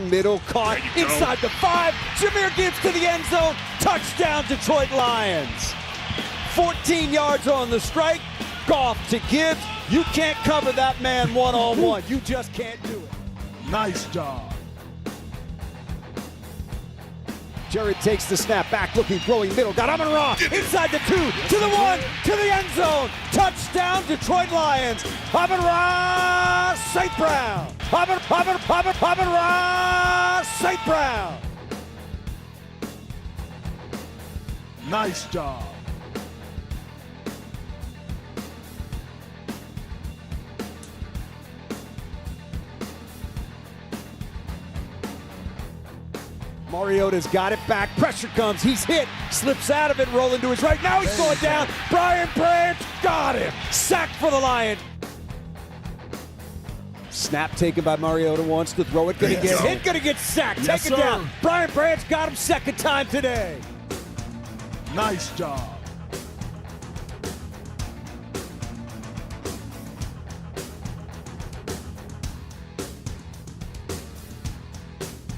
throwing middle, caught inside the 5. Jahmyr Gibbs to the end zone. Touchdown, Detroit Lions. 14 yards on the strike. Goff to Gibbs. You can't cover that man one-on-one. You just can't do it. Nice job. Jared takes the snap, back looking, throwing middle. Got Amon-Ra inside the 2, to the 1, to the end zone. Touchdown, Detroit Lions. Amon-Ra, St. Brown. Amon-Ra, St. Brown. Nice job. Mariota's got it back. Pressure comes. He's hit. Slips out of it. Rolling to his right. Now he's going down. Brian Branch got him. Sack for the Lions. Snap taken by Mariota. Wants to throw it. Gonna get hit. Gonna get sacked. Yes, Taken down. Brian Branch got him second time today. Nice job.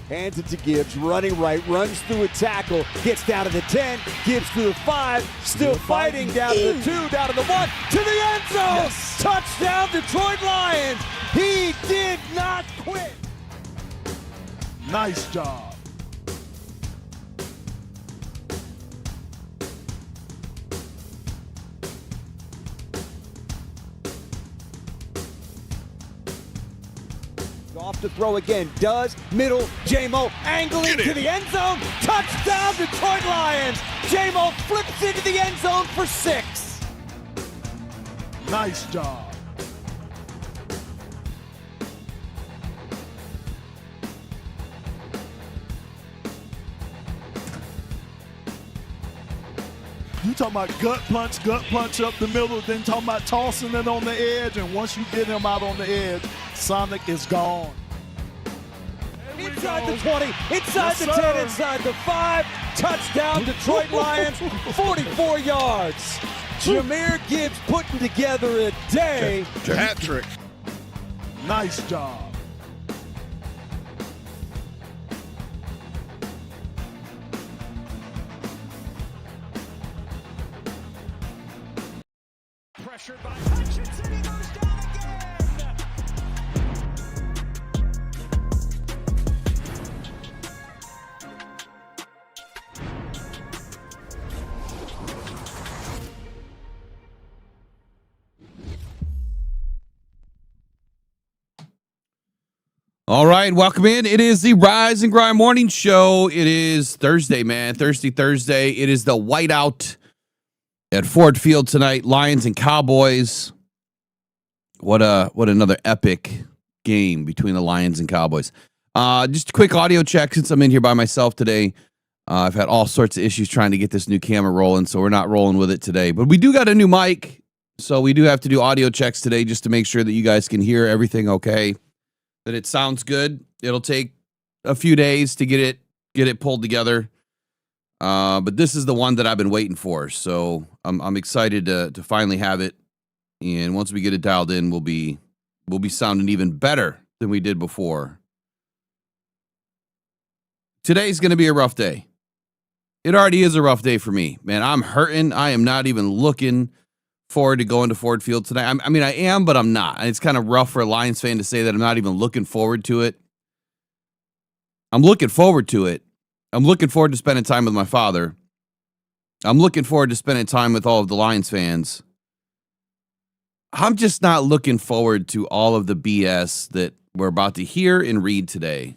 Hands it to Gibbs, running right, runs through a tackle, gets down to the 10, Gibbs to the 5, still fighting, down to the 2, down to the 1, to the end zone! Yes. Touchdown, Detroit Lions! He did not quit! Nice job. Off to throw again, does, middle, J-Mo angling to the end zone, touchdown Detroit Lions! J-Mo flips into the end zone for 6. Nice job. You talking about gut punch up the middle, then talking about tossing it on the edge, and once you get him out on the edge, Sonic is gone. Inside the 20, inside the 10, inside the 5. Touchdown, Detroit Lions, 44 yards. Jahmyr Gibbs putting together a day. Hat trick. Nice job. Pressured by Hutchinson, he goes down again. All right, welcome in. It is the Rise and Grind Morning Show. It is Thursday, man. Thursday. It is the Whiteout at Ford Field tonight. Lions and Cowboys. What another epic game between the Lions and Cowboys. Just a quick audio check since I'm in here by myself today. I've had all sorts of issues trying to get this new camera rolling, so we're not rolling with it today. But we do got a new mic, so we do have to do audio checks today just to make sure that you guys can hear everything okay. That it sounds good. It'll take a few days to get it pulled together. But this is the one that I've been waiting for. So I'm excited to finally have it. And once we get it dialed in, we'll be sounding even better than we did before. Today's going to be a rough day. It already is a rough day for me, man. I'm hurting. I am not even looking forward to going to Ford Field tonight. I mean, I am, but I'm not. It's kind of rough for a Lions fan to say that I'm not even looking forward to it. I'm looking forward to it. I'm looking forward to spending time with my father. I'm looking forward to spending time with all of the Lions fans. I'm just not looking forward to all of the BS that we're about to hear and read today.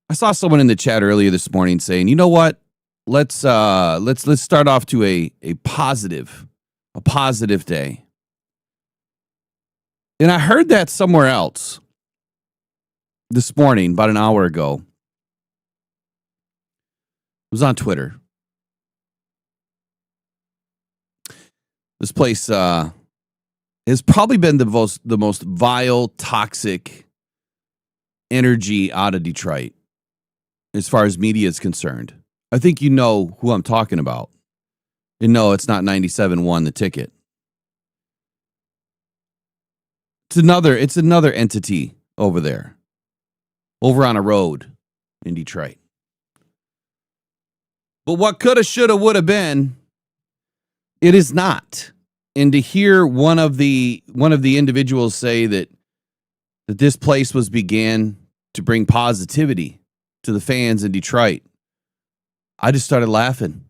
I saw someone in the chat earlier this morning saying, "You know what? Let's start off to a positive day." And I heard that somewhere else this morning, about an hour ago. It was on Twitter. This place has probably been the most vile, toxic energy out of Detroit as far as media is concerned. I think you know who I'm talking about. And no, it's not 97.1 The Ticket. It's another entity over there. over on a road in Detroit. But what coulda, shoulda, woulda been, it is not. And to hear one of the individuals say that this place began to bring positivity to the fans in Detroit, I just started laughing.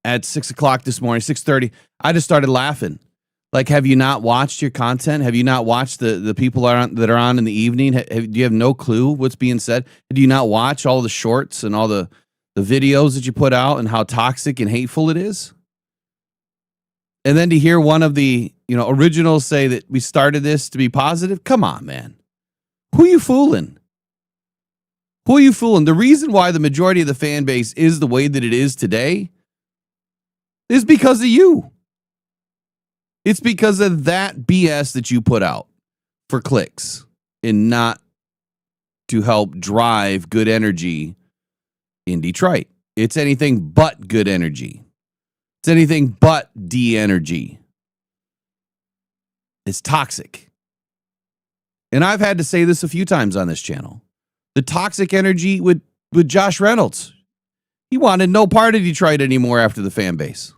At 6 o'clock this morning, 6:30, I just started laughing. Like, have you not watched your content? Have you not watched the people that are on in the evening? Do you have no clue what's being said? Do you not watch all the shorts and all the videos that you put out and how toxic and hateful it is? And then to hear one of the originals say that we started this to be positive. Come on, man. Who are you fooling? Who are you fooling? The reason why the majority of the fan base is the way that it is today is because of you. It's because of that BS that you put out for clicks and not to help drive good energy in Detroit. It's anything but good energy. It's anything but D-energy. It's toxic. And I've had to say this a few times on this channel. The toxic energy with Josh Reynolds. He wanted no part of Detroit anymore after the fan base.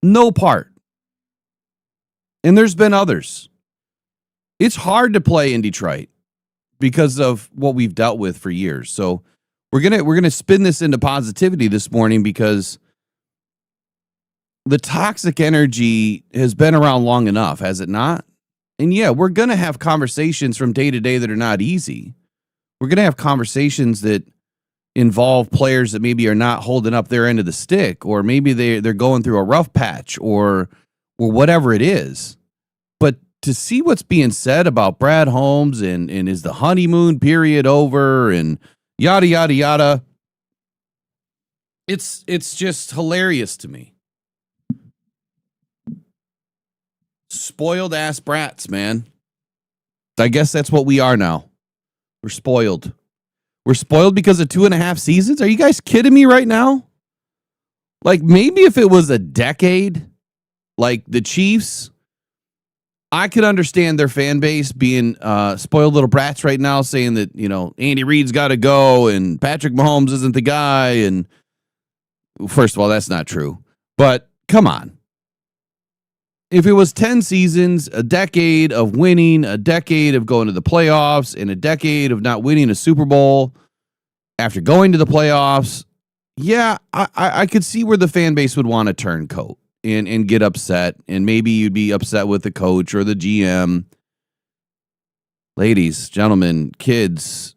No part. And there's been others. It's hard to play in Detroit because of what we've dealt with for years. So we're gonna spin this into positivity this morning because the toxic energy has been around long enough, has it not? And yeah, we're gonna have conversations from day to day that are not easy. We're gonna have conversations that involve players that maybe are not holding up their end of the stick, or maybe they're going through a rough patch, or whatever it is. But to see what's being said about Brad Holmes and is the honeymoon period over and yada yada yada, it's just hilarious to me. Spoiled ass brats, man. I guess that's what we are now. We're spoiled. We're spoiled because of 2.5 seasons? Are you guys kidding me right now? Like, maybe if it was a decade, like the Chiefs, I could understand their fan base being spoiled little brats right now, saying that, Andy Reid's got to go and Patrick Mahomes isn't the guy. And first of all, that's not true. But come on. If it was 10 seasons, a decade of winning, a decade of going to the playoffs, and a decade of not winning a Super Bowl after going to the playoffs, yeah, I could see where the fan base would want to turn coat and get upset. And maybe you'd be upset with the coach or the GM. Ladies, gentlemen, kids,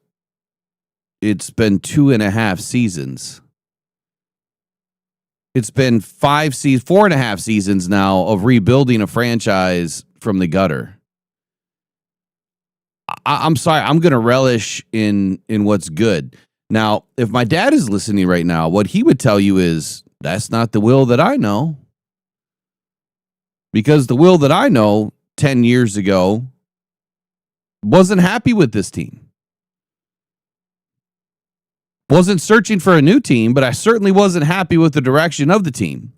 it's been 2.5 seasons. It's been 4.5 seasons now of rebuilding a franchise from the gutter. I'm sorry. I'm going to relish in what's good. Now, if my dad is listening right now, what he would tell you is that's not the Will that I know. Because the Will that I know 10 years ago wasn't happy with this team. Wasn't searching for a new team, but I certainly wasn't happy with the direction of the team.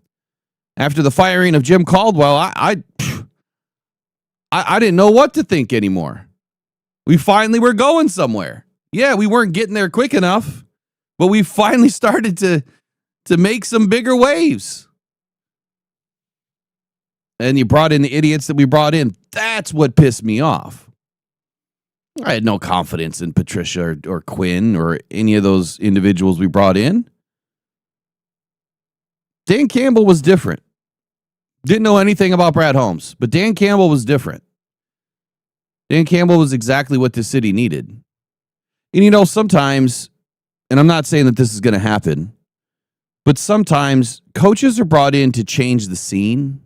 After the firing of Jim Caldwell, I didn't know what to think anymore. We finally were going somewhere. Yeah, we weren't getting there quick enough, but we finally started to make some bigger waves. And you brought in the idiots that we brought in. That's what pissed me off. I had no confidence in Patricia or Quinn or any of those individuals we brought in. Dan Campbell was different. Didn't know anything about Brad Holmes, but Dan Campbell was different. Dan Campbell was exactly what the city needed. And sometimes, and I'm not saying that this is going to happen, but sometimes coaches are brought in to change the scene,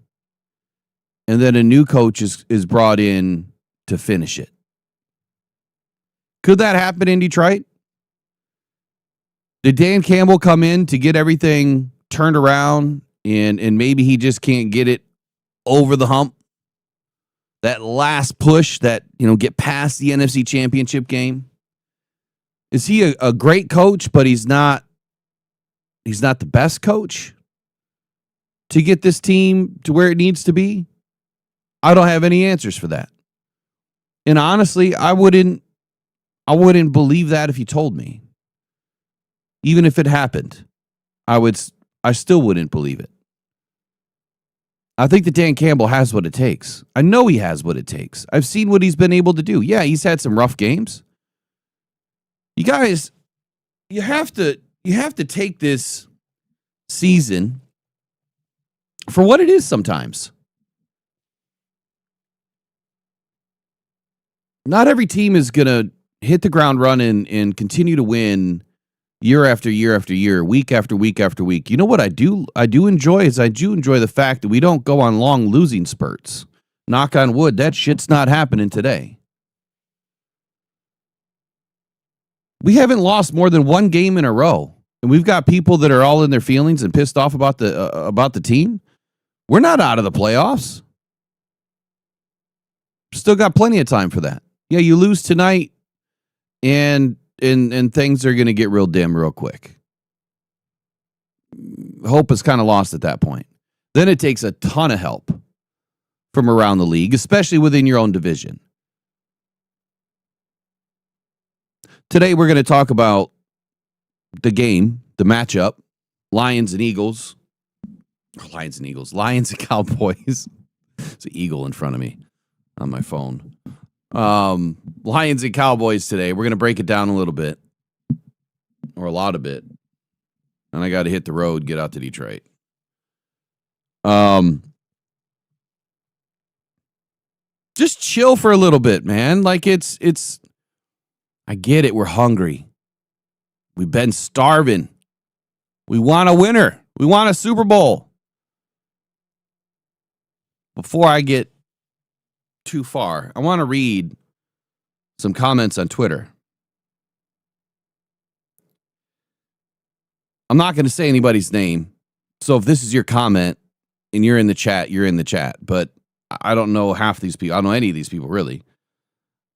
and then a new coach is brought in to finish it. Could that happen in Detroit? Did Dan Campbell come in to get everything turned around and maybe he just can't get it over the hump? That last push that, get past the NFC Championship game? Is he a great coach, but he's not the best coach to get this team to where it needs to be? I don't have any answers for that. And honestly, I wouldn't I wouldn't believe that if you told me. Even if it happened, I still wouldn't believe it. I think that Dan Campbell has what it takes. I know he has what it takes. I've seen what he's been able to do. Yeah, he's had some rough games. You guys, you have to take this season for what it is sometimes. Not every team is going to hit the ground running and continue to win year after year after year, week after week after week. You know what I do enjoy is I do enjoy the fact that we don't go on long losing spurts. Knock on wood, that shit's not happening today. We haven't lost more than one game in a row, and we've got people that are all in their feelings and pissed off about the team. We're not out of the playoffs. Still got plenty of time for that. Yeah, you lose tonight, and things are going to get real dim real quick. Hope is kind of lost at that point. Then it takes a ton of help from around the league, especially within your own division. Today, we're going to talk about the game, the matchup, Lions and Eagles. Lions and Cowboys. It's an eagle in front of me on my phone. Lions and Cowboys today. We're going to break it down a little bit, or a lot of it. And I got to hit the road, get out to Detroit. Just chill for a little bit, man. Like it's I get it. We're hungry. We've been starving. We want a winner. We want a Super Bowl. Before I get too far, I want to read some comments on Twitter. I'm not going to say anybody's name. So if this is your comment and you're in the chat, you're in the chat. But I don't know half these people. I don't know any of these people, really.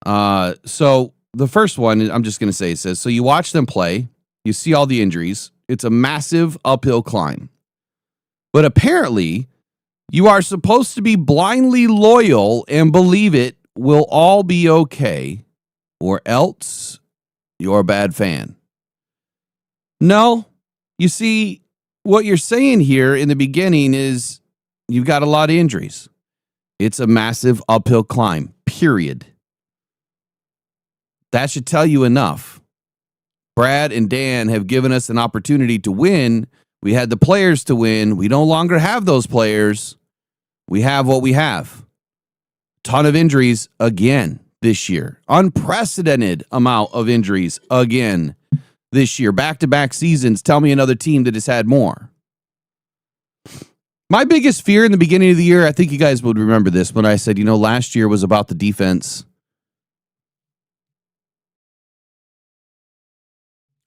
So the first one, I'm just going to say, it says, so you watch them play. You see all the injuries. It's a massive uphill climb. But apparently, you are supposed to be blindly loyal and believe it will all be okay, or else you're a bad fan. No, you see, what you're saying here in the beginning is you've got a lot of injuries. It's a massive uphill climb, period. That should tell you enough. Brad and Dan have given us an opportunity to win. We had the players to win. We no longer have those players. We have what we have. Ton of injuries again this year. Unprecedented amount of injuries again this year. Back-to-back seasons. Tell me another team that has had more. My biggest fear in the beginning of the year, I think you guys would remember this, when I said, last year was about the defense.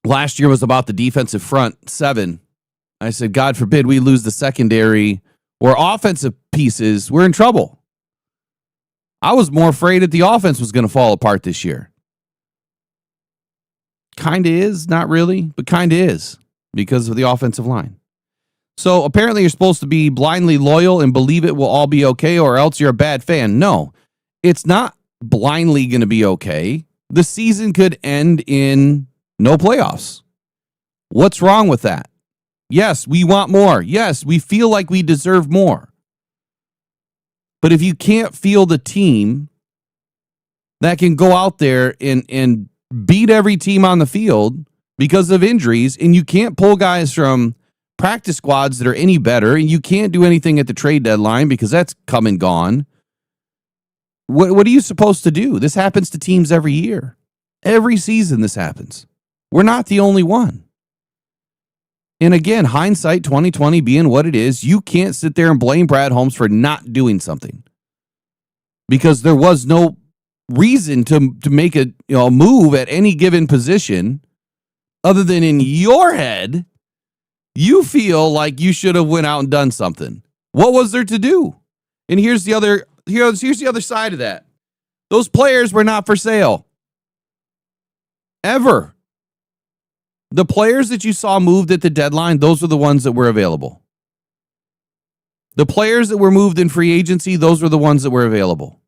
Last year was about the defensive front seven. I said, God forbid we lose the secondary or offensive pieces. We're in trouble. I was more afraid that the offense was going to fall apart this year. Kind of is, not really, but kind of is because of the offensive line. So apparently you're supposed to be blindly loyal and believe it will all be okay, or else you're a bad fan. No, it's not blindly going to be okay. The season could end in no playoffs. What's wrong with that? Yes, we want more. Yes, we feel like we deserve more. But if you can't field a team that can go out there and beat every team on the field because of injuries, and you can't pull guys from practice squads that are any better, and you can't do anything at the trade deadline because that's come and gone, what are you supposed to do? This happens to teams every year. Every season this happens. We're not the only one. And again, hindsight 2020 being what it is, you can't sit there and blame Brad Holmes for not doing something, because there was no reason to make a move at any given position other than in your head you feel like you should have went out and done something. What was there to do? And here's the other side of that. Those players were not for sale. Ever. The players that you saw moved at the deadline, those were the ones that were available. The players that were moved in free agency, those were the ones that were available.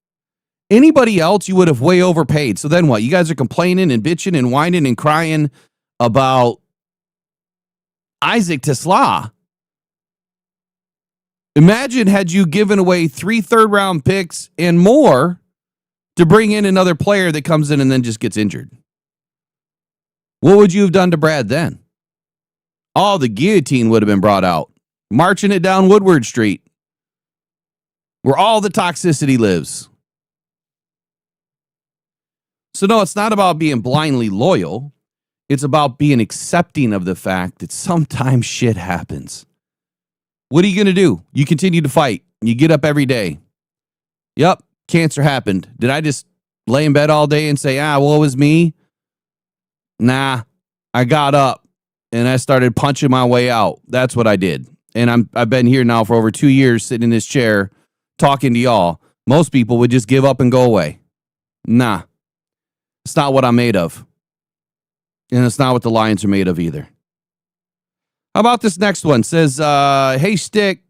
Anybody else, you would have way overpaid. So then what? You guys are complaining and bitching and whining and crying about Isaac Tesla. Imagine had you given away 3 third-round picks and more to bring in another player that comes in and then just gets injured. What would you have done to Brad then? Oh, the guillotine would have been brought out, marching it down Woodward Street, where all the toxicity lives. So no, it's not about being blindly loyal. It's about being accepting of the fact that sometimes shit happens. What are you going to do? You continue to fight. You get up every day. Yep, cancer happened. Did I just lay in bed all day and say, well, it was me? Nah, I got up and I started punching my way out. That's what I did. And I've been here now for over 2 years sitting in this chair talking to y'all. Most people would just give up and go away. Nah, it's not what I'm made of. And it's not what the Lions are made of either. How about this next one? It says, hey, Stick,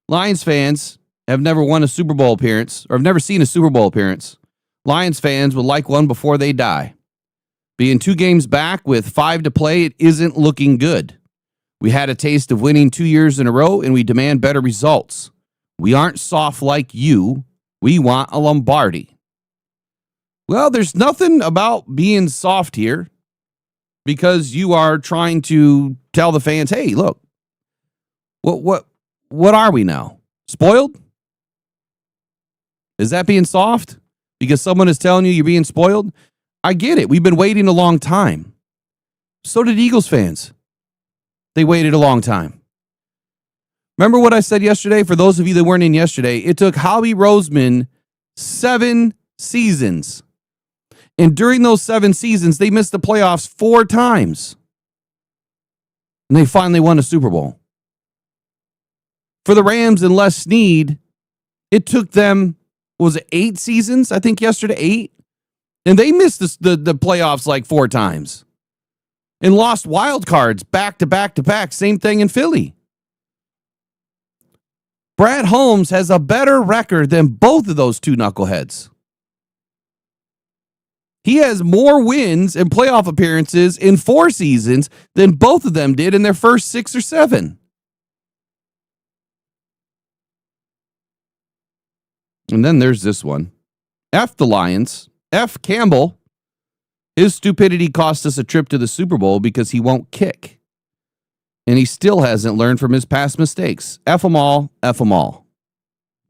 Lions fans have never won a Super Bowl appearance or have never seen a Super Bowl appearance. Lions fans would like one before they die. Being 2 games back with 5 to play, it isn't looking good. We had a taste of winning 2 years in a row, and we demand better results. We aren't soft like you. We want a Lombardi. Well, there's nothing about being soft here because you are trying to tell the fans, hey, look, what are we now? Spoiled? Is that being soft? Because someone is telling you you're being spoiled? I get it. We've been waiting a long time. So did Eagles fans. They waited a long time. Remember what I said yesterday? For those of you that weren't in yesterday, it took Howie Roseman 7 seasons. And during those 7 seasons, they missed the playoffs 4 times. And they finally won a Super Bowl. For the Rams and Les Snead, it took them, was it 8 seasons? I think yesterday, 8. And they missed the playoffs like 4 times. And lost wild cards back to back to back. Same thing in Philly. Brad Holmes has a better record than both of those 2 knuckleheads. He has more wins and playoff appearances in 4 seasons than both of them did in their first 6 or 7. And then there's this one. F the Lions. F Campbell. His stupidity cost us a trip to the Super Bowl because he won't kick. And he still hasn't learned from his past mistakes. F them all. F them all.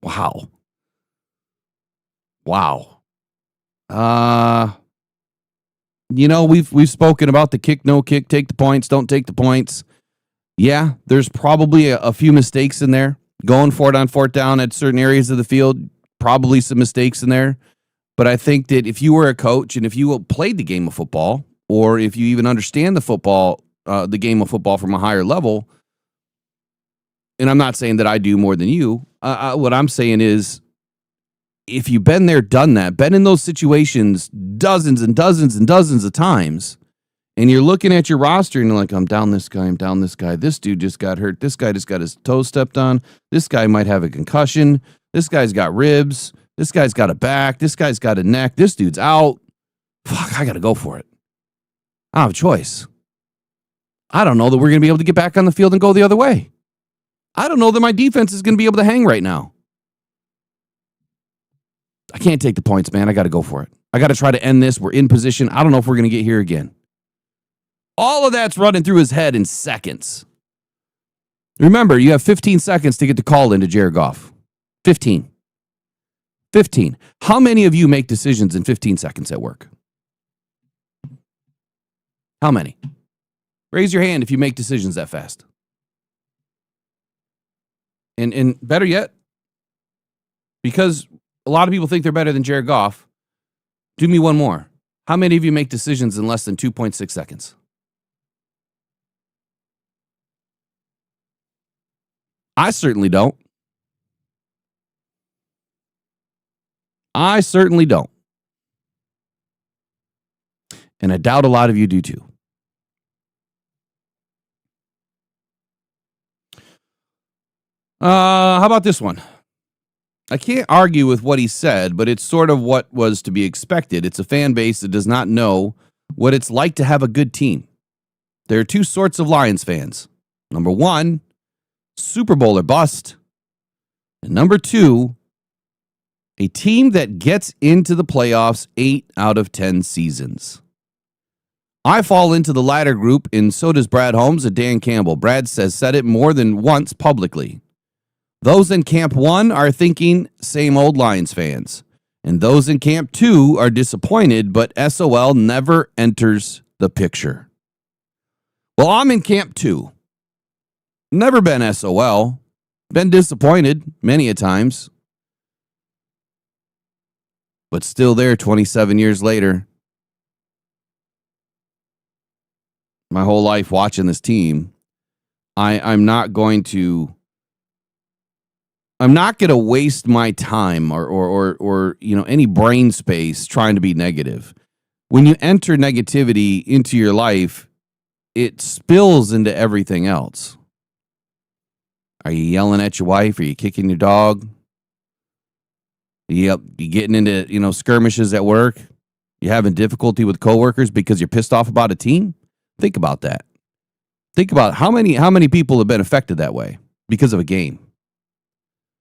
Wow. Wow. We've spoken about the kick, no kick, take the points, don't take the points. Yeah, there's probably a few mistakes in there. Going for it on 4th down at certain areas of the field, probably some mistakes in there. But I think that if you were a coach and if you played the game of football, or if you even understand the game of football from a higher level, and I'm not saying that I do more than you, what I'm saying is, if you've been there, done that, been in those situations dozens and dozens and dozens of times, and you're looking at your roster and you're like, I'm down this guy. This dude just got hurt. This guy just got his toe stepped on. This guy might have a concussion. This guy's got ribs. This guy's got a back. This guy's got a neck. This dude's out. Fuck, I got to go for it. I don't have a choice. I don't know that we're going to be able to get back on the field and go the other way. I don't know that my defense is going to be able to hang right now. I can't take the points, man. I got to go for it. I got to try to end this. We're in position. I don't know if we're going to get here again. All of that's running through his head in seconds. Remember, you have 15 seconds to get the call into Jared Goff. 15. How many of you make decisions in 15 seconds at work? How many? Raise your hand if you make decisions that fast. And better yet, because a lot of people think they're better than Jared Goff, do me one more. How many of you make decisions in less than 2.6 seconds? I certainly don't. And I doubt a lot of you do too. How about this one? I can't argue with what he said, but it's sort of what was to be expected. It's a fan base that does not know what it's like to have a good team. There are two sorts of Lions fans. Number one, Super Bowl or bust. And number two, a team that gets into the playoffs 8 out of 10 seasons. I fall into the latter group, and so does Brad Holmes and Dan Campbell. Brad has said it more than once publicly. Those in Camp 1 are thinking same old Lions fans. And those in Camp 2 are disappointed, but SOL never enters the picture. Well, I'm in Camp 2. Never been SOL. Been disappointed many a times. But still there 27 years later. My whole life watching this team. I'm not going to waste my time or any brain space trying to be negative. When you enter negativity into your life, it spills into everything else. Are you yelling at your wife? Are you kicking your dog? You getting into, skirmishes at work? You having difficulty with coworkers because you're pissed off about a team? Think about that. Think about how many people have been affected that way because of a game.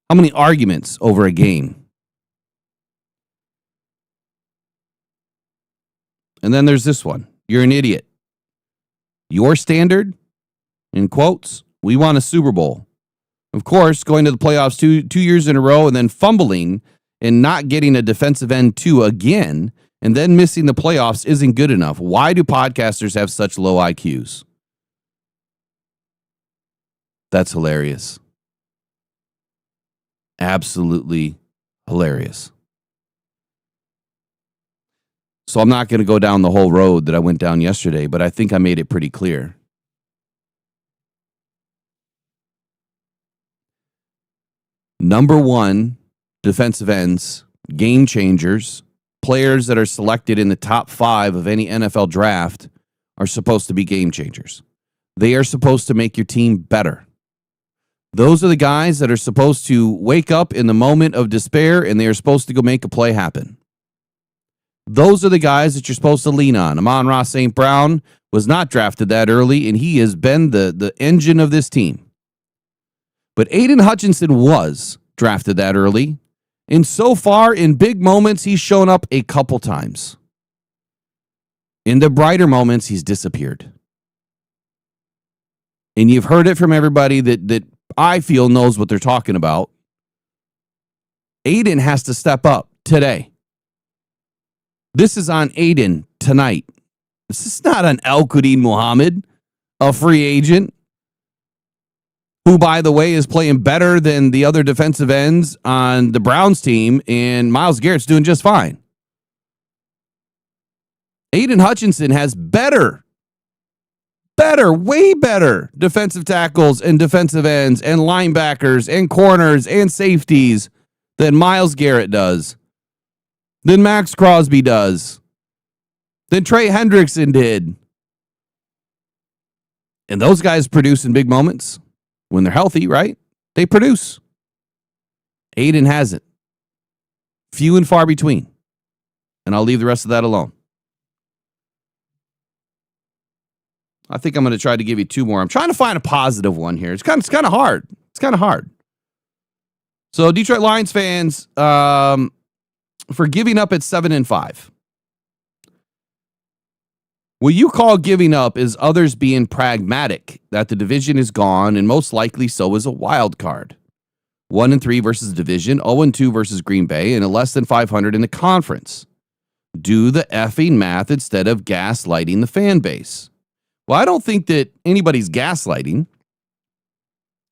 How many arguments over a game? And then there's this one. You're an idiot. Your standard, in quotes, we won a Super Bowl. Of course, going to the playoffs two years in a row and then fumbling and not getting a defensive end 2 again and then missing the playoffs isn't good enough. Why do podcasters have such low IQs? That's hilarious. Absolutely hilarious. So I'm not going to go down the whole road that I went down yesterday, but I think I made it pretty clear. Number one, defensive ends, game changers, players that are selected in the top 5 of any NFL draft are supposed to be game changers. They are supposed to make your team better. Those are the guys that are supposed to wake up in the moment of despair and they are supposed to go make a play happen. Those are the guys that you're supposed to lean on. Amon-Ra St. Brown was not drafted that early, and he has been the engine of this team. But Aiden Hutchinson was drafted that early, and so far in big moments, he's shown up a couple times. In the brighter moments, he's disappeared. And you've heard it from everybody that I feel knows what they're talking about. Aiden has to step up today. This is on Aiden tonight. This is not on Al-Quddin Muhammad, a free agent, who, by the way, is playing better than the other defensive ends on the Browns team, and Myles Garrett's doing just fine. Aiden Hutchinson has better, way better defensive tackles and defensive ends and linebackers and corners and safeties than Myles Garrett does, than Max Crosby does, than Trey Hendrickson did. And those guys produce in big moments. When they're healthy, right? They produce. Aiden hasn't. Few and far between. And I'll leave the rest of that alone. I think I'm going to try to give you 2 more. I'm trying to find a positive one here. It's kind of hard. It's kind of hard. So Detroit Lions fans, for giving up at 7-5. What you call giving up is others being pragmatic that the division is gone, and most likely so is a wild card. 1-3 versus the division, 0-2 versus Green Bay, and a less than 500 in the conference. Do the effing math instead of gaslighting the fan base. Well, I don't think that anybody's gaslighting.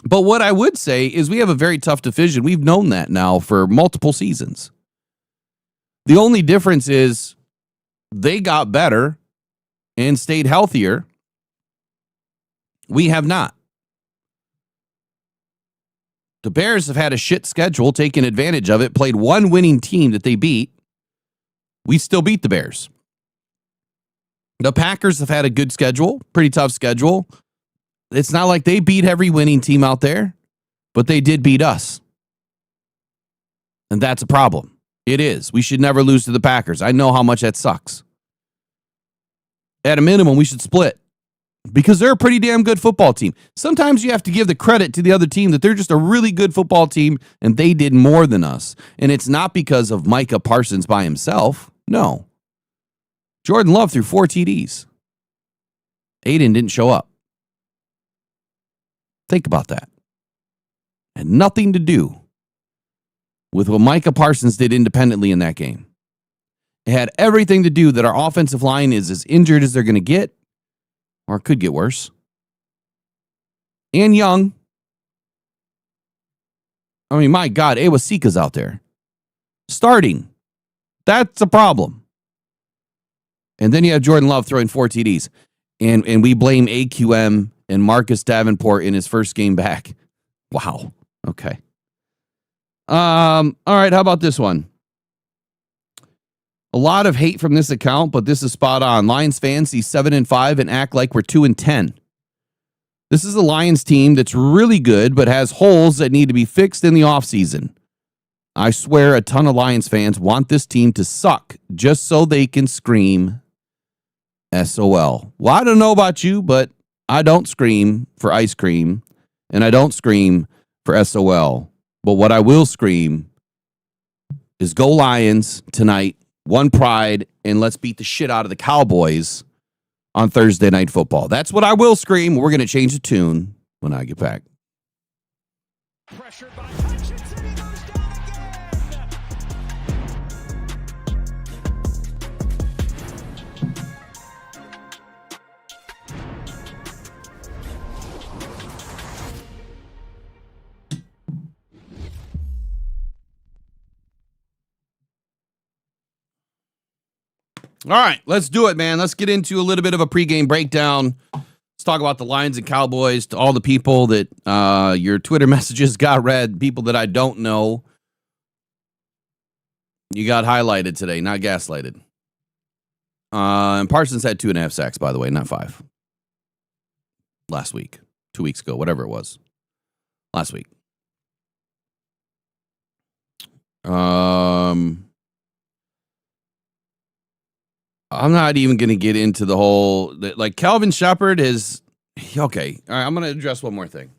But what I would say is we have a very tough division. We've known that now for multiple seasons. The only difference is they got better and stayed healthier. We have not. The Bears have had a shit schedule, taken advantage of it, played one winning team that they beat. We still beat the Bears. The Packers have had a good schedule, pretty tough schedule. It's not like they beat every winning team out there, but they did beat us. And that's a problem. It is. We should never lose to the Packers. I know how much that sucks. At a minimum, we should split because they're a pretty damn good football team. Sometimes you have to give the credit to the other team that they're just a really good football team and they did more than us. And it's not because of Micah Parsons by himself. No. Jordan Love threw 4 TDs. Aiden didn't show up. Think about that. Had nothing to do with what Micah Parsons did independently in that game. It had everything to do that our offensive line is as injured as they're going to get, or it could get worse. And young. I mean, my God, Awasika's out there. Starting. That's a problem. And then you have Jordan Love throwing 4 TDs. And we blame AQM and Marcus Davenport in his first game back. Wow. Okay. All right, how about this one? A lot of hate from this account, but this is spot on. Lions fans see 7-5 and act like we're 2-10. This is a Lions team that's really good, but has holes that need to be fixed in the offseason. I swear a ton of Lions fans want this team to suck just so they can scream SOL. Well, I don't know about you, but I don't scream for ice cream, and I don't scream for SOL. But what I will scream is go Lions tonight. One pride, and let's beat the shit out of the Cowboys on Thursday Night Football. That's what I will scream. We're going to change the tune when I get back. Pressured by Hutchinson, he goes down All right, let's do it, man. Let's get into a little bit of a pregame breakdown. Let's talk about the Lions and Cowboys to all the people that your Twitter messages got read, people that I don't know. You got highlighted today, not gaslighted. And Parsons had 2.5 sacks, by the way, not 5. Last week, 2 weeks ago, whatever it was. Last week. I'm not even going to get into the whole, like Calvin Shepard is, okay. All right, I'm going to address one more thing.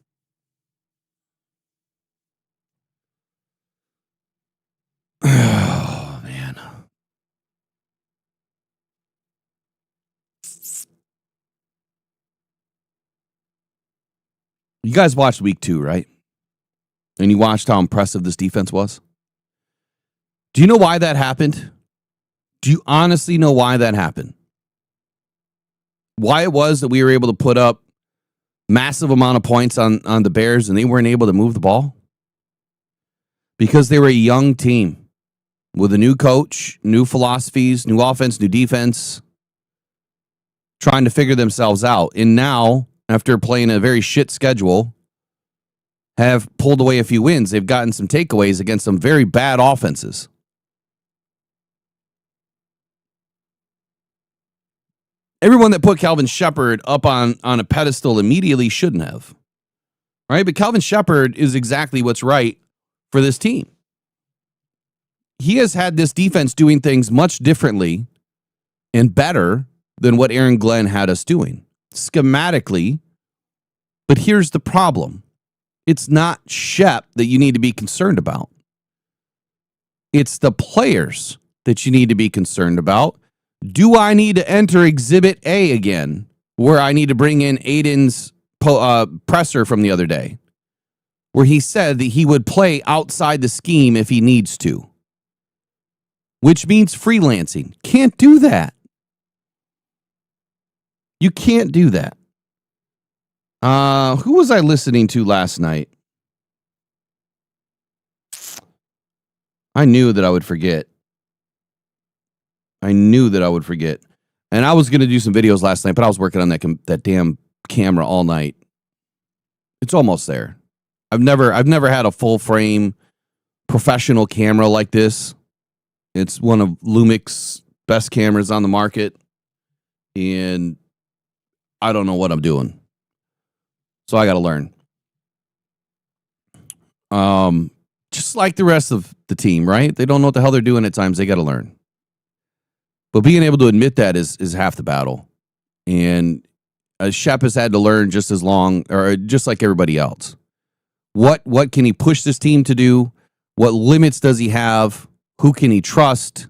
Oh, man. You guys watched week 2, right? And you watched how impressive this defense was? Do you know why that happened? Do you honestly know why that happened? Why it was that we were able to put up massive amount of points on the Bears and they weren't able to move the ball? Because they were a young team with a new coach, new philosophies, new offense, new defense, trying to figure themselves out. And now, after playing a very shit schedule, have pulled away a few wins. They've gotten some takeaways against some very bad offenses. Everyone that put Calvin Shepard up on a pedestal immediately shouldn't have. Right? But Calvin Shepard is exactly what's right for this team. He has had this defense doing things much differently and better than what Aaron Glenn had us doing. Schematically. But here's the problem. It's not Shep that you need to be concerned about. It's the players that you need to be concerned about. Do I need to enter Exhibit A again, where I need to bring in Aiden's presser from the other day, where he said that he would play outside the scheme if he needs to, which means freelancing. Can't do that. You can't do that. Who was I listening to last night? I knew that I would forget. And I was going to do some videos last night, but I was working on that damn camera all night. It's almost there. I've never had a full frame professional camera like this. It's one of Lumix's best cameras on the market. And I don't know what I'm doing. So I got to learn. Just just like the rest of the team, right? They don't know what the hell they're doing at times. They got to learn. But being able to admit that is half the battle. And Shep has had to learn just as long, or just like everybody else. What can he push this team to do? What limits does he have? Who can he trust?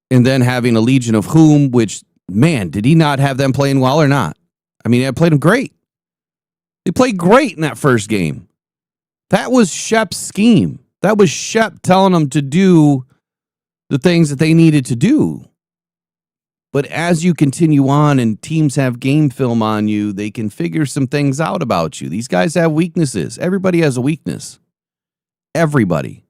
And then having a Legion of whom, which, man, did he not have them playing well or not? I mean, they played them great. They played great in that first game. That was Shep's scheme. That was Shep telling them to do the things that they needed to do. But as you continue on and teams have game film on you, they can figure some things out about you. These guys have weaknesses. Everybody has a weakness. Everybody.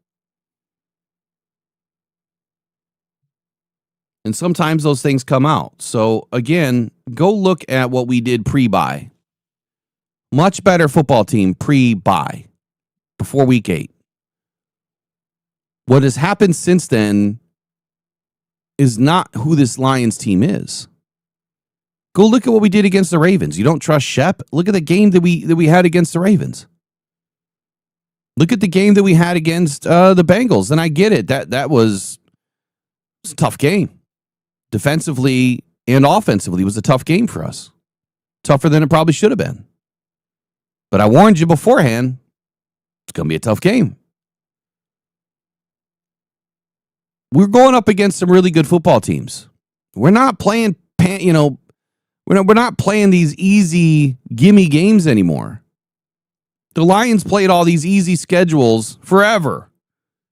And sometimes those things come out. So, again, go look at what we did pre-bye. Much better football team pre-bye, before week 8. What has happened since then is not who this Lions team is. Go look at what we did against the Ravens. You don't trust Shep? Look at the game that we had against the Ravens. Look at the game that we had against the Bengals. And I get it. That was a tough game. Defensively and offensively, it was a tough game for us. Tougher than it probably should have been. But I warned you beforehand, it's going to be a tough game. We're going up against some really good football teams. We're not playing, we're not playing these easy gimme games anymore. The Lions played all these easy schedules forever,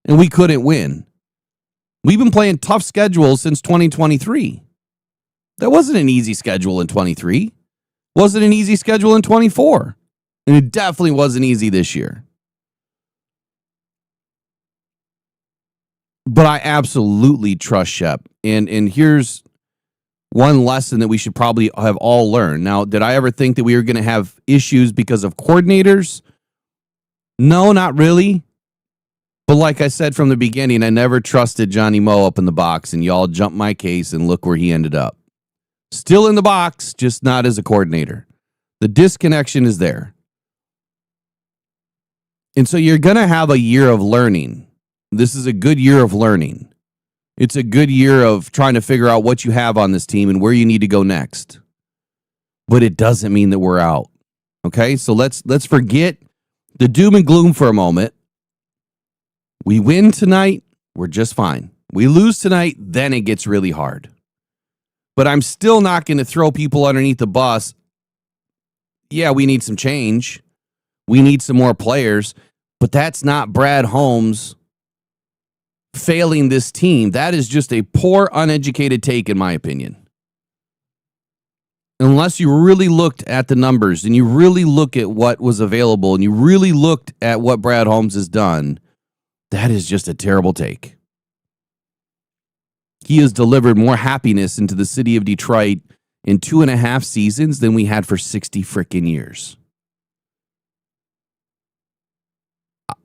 and we couldn't win. We've been playing tough schedules since 2023. That wasn't an easy schedule in 23. Wasn't an easy schedule in 24. And it definitely wasn't easy this year. But I absolutely trust Shep. And here's one lesson that we should probably have all learned. Now, did I ever think that we were going to have issues because of coordinators? No, not really. But like I said from the beginning, I never trusted Johnny Moe up in the box, and y'all jumped my case, and look where he ended up. Still in the box, just not as a coordinator. The disconnection is there. And so you're going to have a year of learning. This is a good year of learning. It's a good year of trying to figure out what you have on this team and where you need to go next. But it doesn't mean that we're out. Okay? So let's forget the doom and gloom for a moment. We win tonight, we're just fine. We lose tonight, then it gets really hard. But I'm still not going to throw people underneath the bus. Yeah, we need some change. We need some more players. But that's not Brad Holmes failing this team. That is just a poor, uneducated take, in my opinion. Unless you really looked at the numbers and you really look at what was available and you really looked at what Brad Holmes has done, that is just a terrible take. He has delivered more happiness into the city of Detroit in 2.5 seasons than we had for 60 freaking years.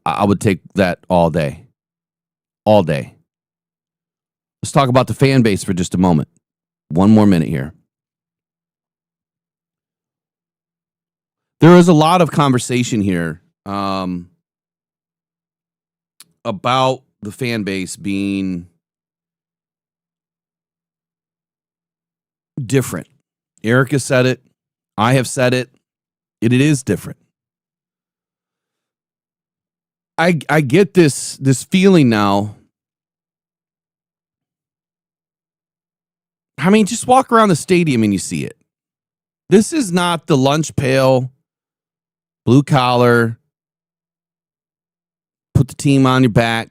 I would take that all day. All day. Let's talk about the fan base for just a moment. One more minute here. There is a lot of conversation here about the fan base being different. Erica said it. I have said it. It is different. I get this feeling now. I mean, just walk around the stadium and you see it. This is not the lunch pail, blue collar, put the team on your back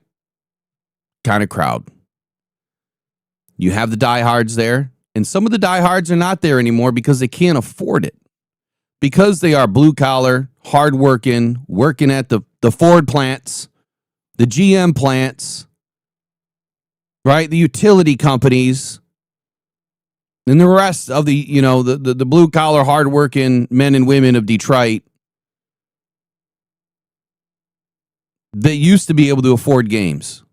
kind of crowd. You have the diehards there, and some of the diehards are not there anymore because they can't afford it. Because they are blue collar, hardworking, working at the Ford plants, the GM plants, right? The utility companies, and the rest of the, the blue collar, hardworking men and women of Detroit that used to be able to afford games.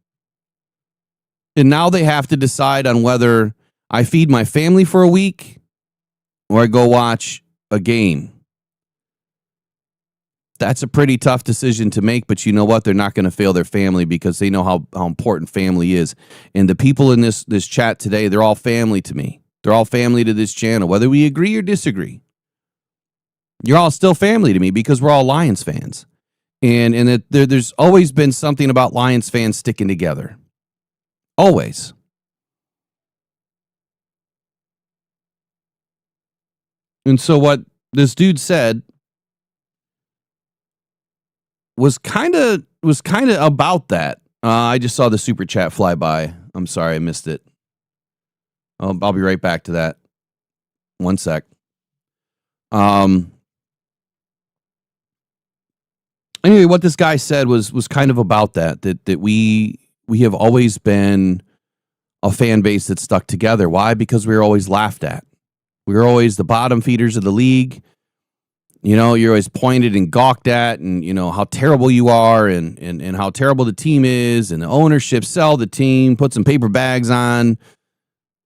And now they have to decide on whether I feed my family for a week or I go watch a game. That's a pretty tough decision to make, but you know what? They're not going to fail their family because they know how important family is. And the people in this chat today, they're all family to me. They're all family to this channel, whether we agree or disagree. You're all still family to me because we're all Lions fans. And there's always been something about Lions fans sticking together. Always. And so what this dude said was kind of about that. I just saw the super chat fly by. I'm sorry, I missed it. I'll be right back to that. One sec. Anyway, what this guy said was kind of about that we have always been a fan base that stuck together. Why? Because we were always laughed at. We were always the bottom feeders of the league. You know, you're always pointed and gawked at, and you know how terrible you are, and how terrible the team is, and the ownership sell the team, put some paper bags on.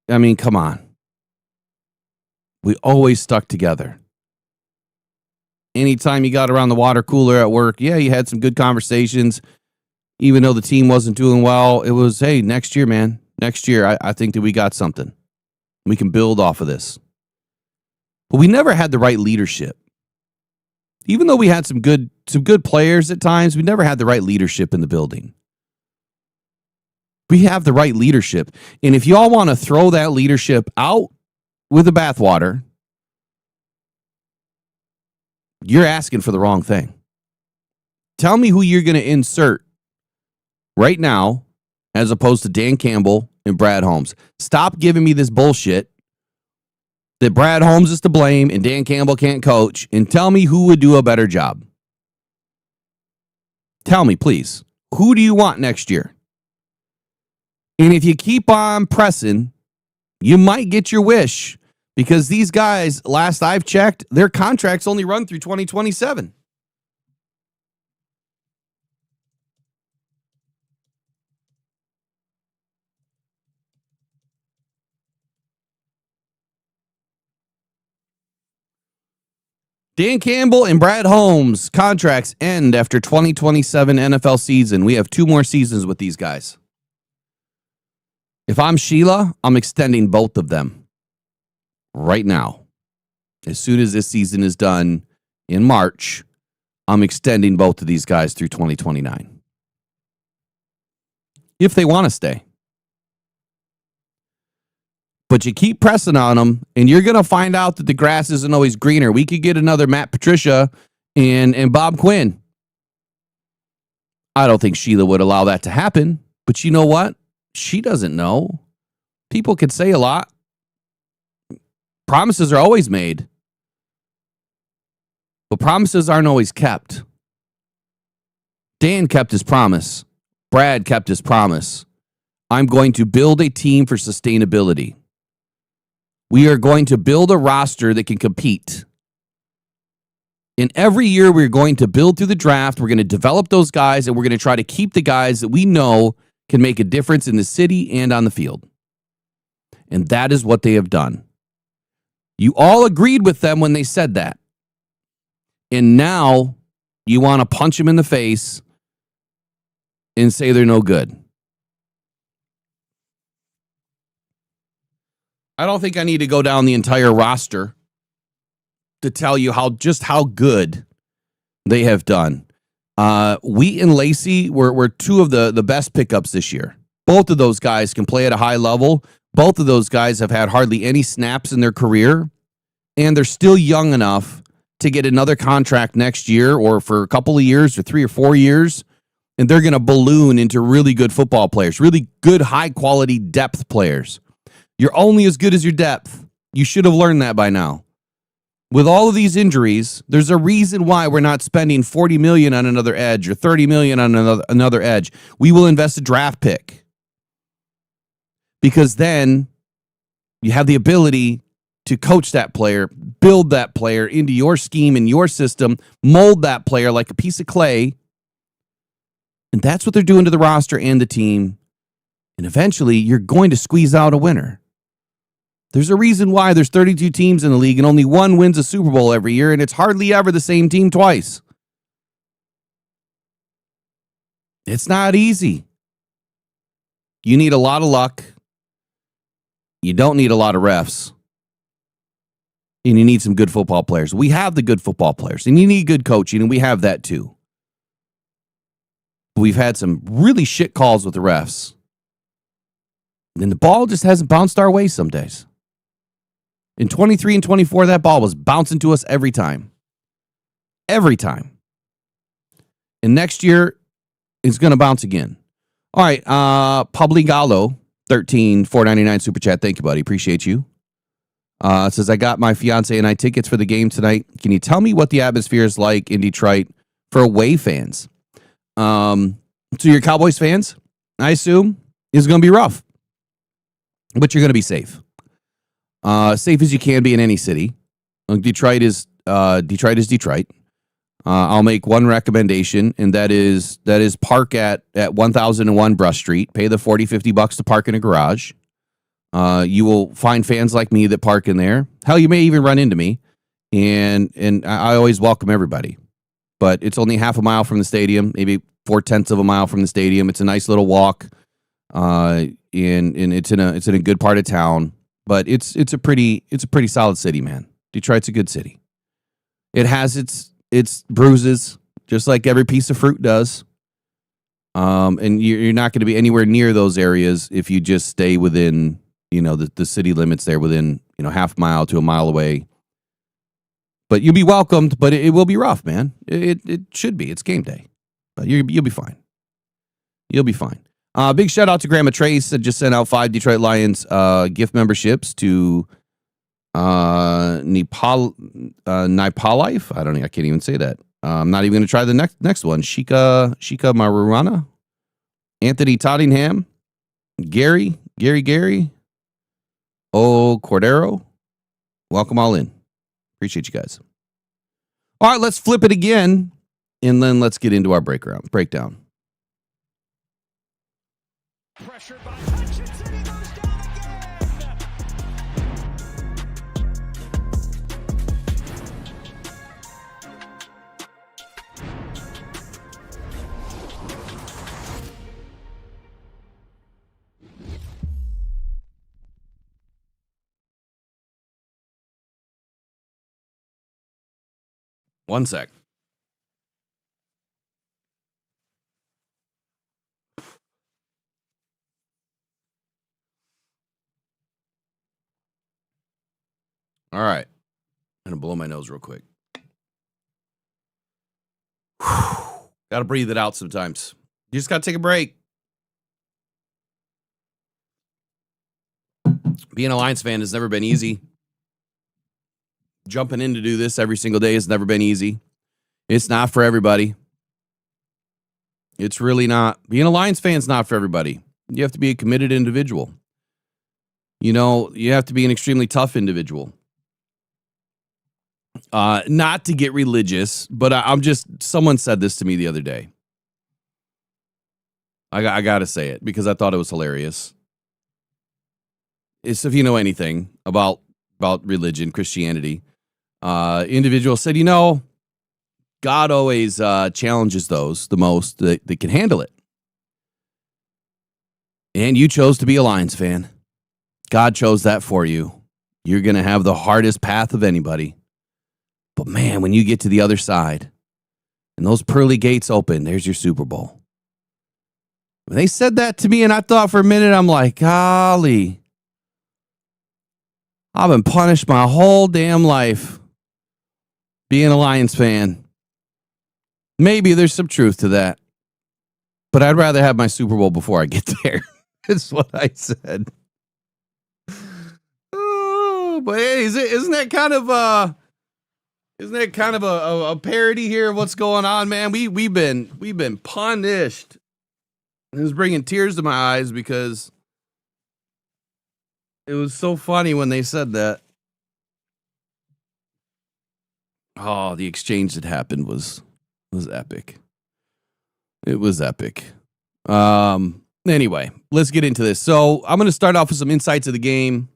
I mean, come on. We always stuck together. Anytime you got around the water cooler at work, yeah, you had some good conversations. Even though the team wasn't doing well, it was, hey, next year, man. Next year, I think that we got something. We can build off of this. But we never had the right leadership. Even though we had some good players at times, we never had the right leadership in the building. We have the right leadership. And if y'all want to throw that leadership out with the bathwater, you're asking for the wrong thing. Tell me who you're going to insert right now as opposed to Dan Campbell and Brad Holmes. Stop giving me this bullshit that Brad Holmes is to blame and Dan Campbell can't coach, and tell me who would do a better job. Tell me, please. Who do you want next year? And if you keep on pressing, you might get your wish, because these guys, last I've checked, their contracts only run through 2027. Dan Campbell and Brad Holmes' contracts end after 2027 NFL season. We have 2 more seasons with these guys. If I'm Sheila, I'm extending both of them right now. As soon as this season is done in March, I'm extending both of these guys through 2029. If they want to stay. But you keep pressing on them, and you're going to find out that the grass isn't always greener. We could get another Matt Patricia and Bob Quinn. I don't think Sheila would allow that to happen. But you know what? She doesn't know. People could say a lot. Promises are always made. But promises aren't always kept. Dan kept his promise. Brad kept his promise. I'm going to build a team for sustainability. We are going to build a roster that can compete. And every year we're going to build through the draft. We're going to develop those guys, and we're going to try to keep the guys that we know can make a difference in the city and on the field. And that is what they have done. You all agreed with them when they said that. And now you want to punch them in the face and say they're no good. I don't think I need to go down the entire roster to tell you how good they have done. Wheat and Lacey were 2 of the best pickups this year. Both of those guys can play at a high level. Both of those guys have had hardly any snaps in their career, and they're still young enough to get another contract next year or for a couple of years or 3 or 4 years, and they're going to balloon into really good football players, really good high-quality depth players. You're only as good as your depth. You should have learned that by now. With all of these injuries, there's a reason why we're not spending $40 million on another edge or $30 million on another edge. We will invest a draft pick. Because then you have the ability to coach that player, build that player into your scheme and your system, mold that player like a piece of clay. And that's what they're doing to the roster and the team. And eventually, you're going to squeeze out a winner. There's a reason why there's 32 teams in the league and only one wins a Super Bowl every year, and it's hardly ever the same team twice. It's not easy. You need a lot of luck. You don't need a lot of refs. And you need some good football players. We have the good football players. And you need good coaching, and we have that too. We've had some really shit calls with the refs. And the ball just hasn't bounced our way some days. In 23 and 24, that ball was bouncing to us every time. Every time. And next year, it's going to bounce again. All right, Publigalo, 13,499 super chat. Thank you, buddy. Appreciate you. Says, I got my fiance and I tickets for the game tonight. Can you tell me what the atmosphere is like in Detroit for Whey fans? So your Cowboys fans, I assume, is going to be rough. But you're going to be safe. Safe as you can be in any city. Detroit is Detroit. I'll make one recommendation, and that is park at 1001 Brush Street. Pay the $40-50 to park in a garage. You will find fans like me that park in there. Hell, you may even run into me. And I always welcome everybody. But it's only half a mile from the stadium, maybe 0.4 of a mile from the stadium. It's a nice little walk. And it's in a good part of town. But it's a pretty solid city, man. Detroit's a good city. It has its bruises, just like every piece of fruit does. And you're not going to be anywhere near those areas if you just stay within, the city limits there, within, half mile to a mile away. But you'll be welcomed, but it will be rough, man. It should be. It's game day. But you'll be fine. You'll be fine. Big shout out to Grandma Trace that just sent out 5 Detroit Lions gift memberships to Nepal Life. I can't even say that. I'm not even going to try the next one. Shika Marurana, Anthony Tottingham, Gary, Cordero. Welcome all in. Appreciate you guys. All right, let's flip it again, and then let's get into our breakdown. Pressured by Hutchinson, he goes down again. One sec. All right. I'm going to blow my nose real quick. Got to breathe it out sometimes. You just got to take a break. Being a Lions fan has never been easy. Jumping in to do this every single day has never been easy. It's not for everybody. It's really not. Being a Lions fan is not for everybody. You have to be a committed individual. You have to be an extremely tough individual. Not to get religious, but someone said this to me the other day. I got to say it because I thought it was hilarious. It's if you know anything about religion, Christianity, individual said, God always challenges those the most that can handle it. And you chose to be a Lions fan. God chose that for you. You're going to have the hardest path of anybody. But man, when you get to the other side and those pearly gates open, there's your Super Bowl. When they said that to me, and I thought for a minute, I'm like, golly, I've been punished my whole damn life being a Lions fan. Maybe there's some truth to that. But I'd rather have my Super Bowl before I get there. That's what I said. Oh, but hey, isn't that kind of a parody here of what's going on, man? We've been punished. It was bringing tears to my eyes because it was so funny when they said that. Oh, the exchange that happened was epic. It was epic. Anyway, let's get into this. So I'm going to start off with some insights of the game,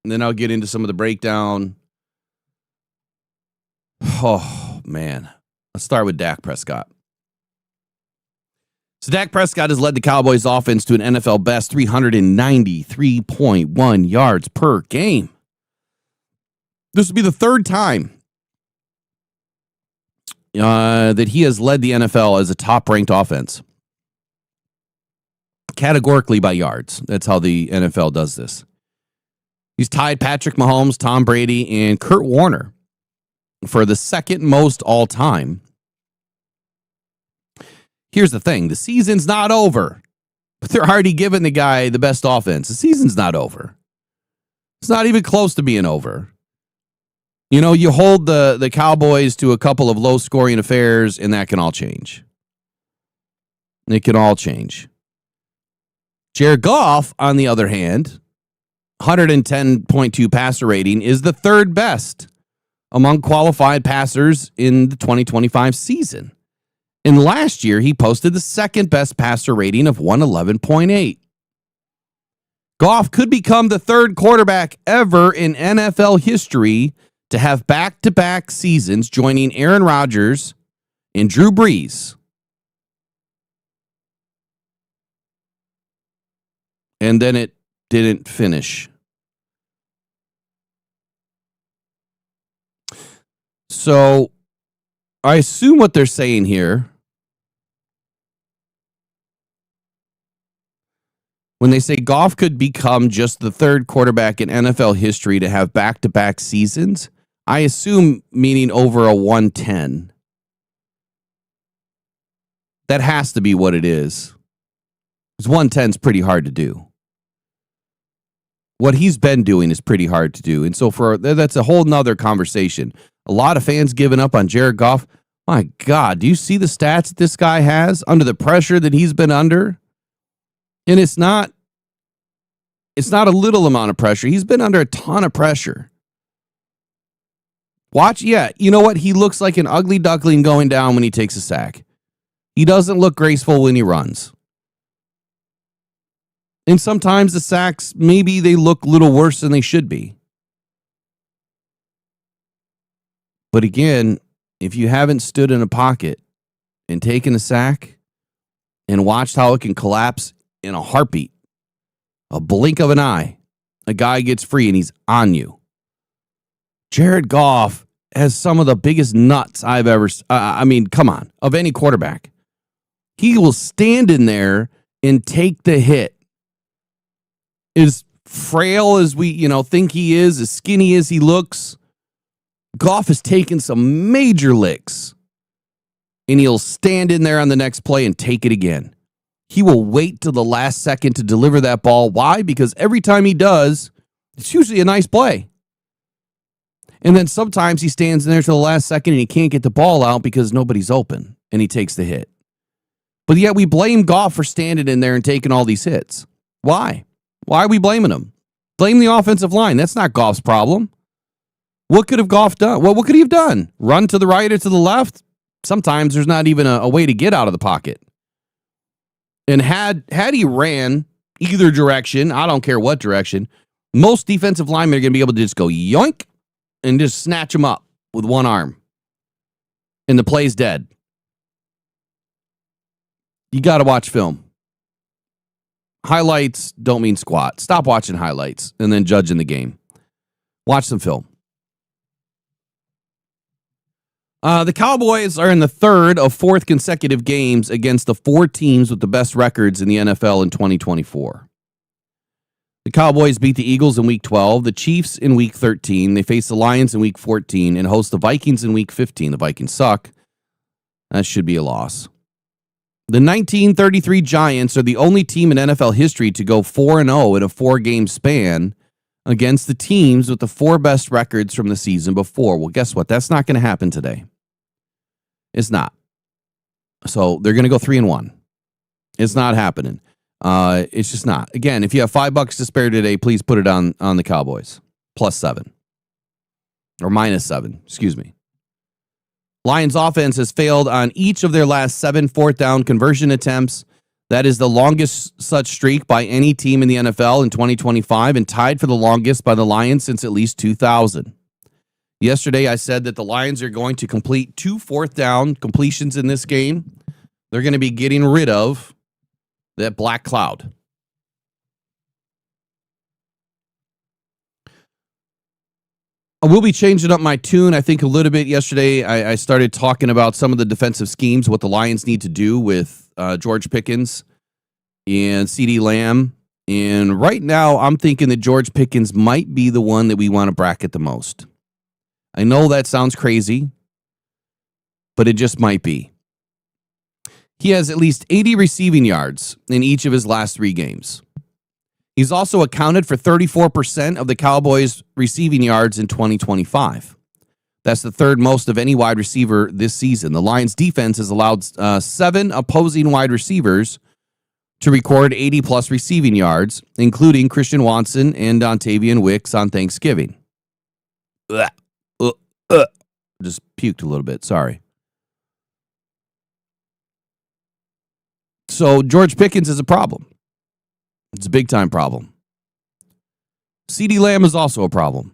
and then I'll get into some of the breakdown. Oh, man. Let's start with Dak Prescott. So Dak Prescott has led the Cowboys offense to an NFL best 393.1 yards per game. This will be the third time that he has led the NFL as a top-ranked offense. Categorically by yards. That's how the NFL does this. He's tied Patrick Mahomes, Tom Brady, and Kurt Warner for the second most all-time. Here's the thing. The season's not over. But they're already giving the guy the best offense. The season's not over. It's not even close to being over. You know, you hold the Cowboys to a couple of low-scoring affairs, and that can all change. It can all change. Jared Goff, on the other hand, 110.2 passer rating, is the third best among qualified passers in the 2025 season. And last year, he posted the second best passer rating of 111.8. Goff could become the third quarterback ever in NFL history to have back-to-back seasons, joining Aaron Rodgers and Drew Brees. And then it didn't finish. So I assume what they're saying here, when they say Goff could become just the third quarterback in NFL history to have back-to-back seasons, I assume meaning over a 110. That has to be what it is. Because 110 is pretty hard to do. What he's been doing is pretty hard to do. And so that's a whole nother conversation. A lot of fans giving up on Jared Goff. My God, do you see the stats that this guy has under the pressure that he's been under? And it's not a little amount of pressure. He's been under a ton of pressure. Watch, yeah, you know what? He looks like an ugly duckling going down when he takes a sack. He doesn't look graceful when he runs. And sometimes the sacks, maybe they look a little worse than they should be. But again, if you haven't stood in a pocket and taken a sack and watched how it can collapse in a heartbeat, a blink of an eye, a guy gets free and he's on you. Jared Goff has some of the biggest nuts I've ever, come on, of any quarterback. He will stand in there and take the hit. As frail as we, think he is, as skinny as he looks, Goff has taken some major licks. And he'll stand in there on the next play and take it again. He will wait till the last second to deliver that ball. Why? Because every time he does, it's usually a nice play. And then sometimes he stands in there till the last second and he can't get the ball out because nobody's open and he takes the hit. But yet we blame Goff for standing in there and taking all these hits. Why? Why are we blaming him? Blame the offensive line. That's not Goff's problem. What could have Goff done? Well, what could he have done? Run to the right or to the left? Sometimes there's not even a way to get out of the pocket. And had he ran either direction, I don't care what direction, most defensive linemen are going to be able to just go yoink and just snatch him up with one arm. And the play's dead. You got to watch film. Highlights don't mean squat. Stop watching highlights and then judging the game. Watch some film. The Cowboys are in the third of fourth consecutive games against the four teams with the best records in the NFL in 2024. The Cowboys beat the Eagles in Week 12, the Chiefs in Week 13, they face the Lions in Week 14, and host the Vikings in Week 15. The Vikings suck. That should be a loss. The 1933 Giants are the only team in NFL history to go 4-0 in a four-game span against the teams with the four best records from the season before. Well, guess what? That's not going to happen today. It's not. So they're going to go 3-1. It's not happening. It's just not. Again, if you have $5 to spare today, please put it on the Cowboys. +7. Or -7, excuse me. Lions offense has failed on each of their last 7 fourth down conversion attempts. That is the longest such streak by any team in the NFL in 2025 and tied for the longest by the Lions since at least 2000. Yesterday, I said that the Lions are going to complete 2 fourth down completions in this game. They're going to be getting rid of that black cloud. I will be changing up my tune, I think, a little bit. Yesterday, I started talking about some of the defensive schemes, what the Lions need to do with George Pickens and CeeDee Lamb. And right now, I'm thinking that George Pickens might be the one that we want to bracket the most. I know that sounds crazy, but it just might be. He has at least 80 receiving yards in each of his last 3 games. He's also accounted for 34% of the Cowboys' receiving yards in 2025. That's the third most of any wide receiver this season. The Lions' defense has allowed 7 opposing wide receivers to record 80-plus receiving yards, including Christian Watson and Dontavian Wicks on Thanksgiving. Just puked a little bit, sorry. So George Pickens is a problem. It's a big-time problem. CeeDee Lamb is also a problem.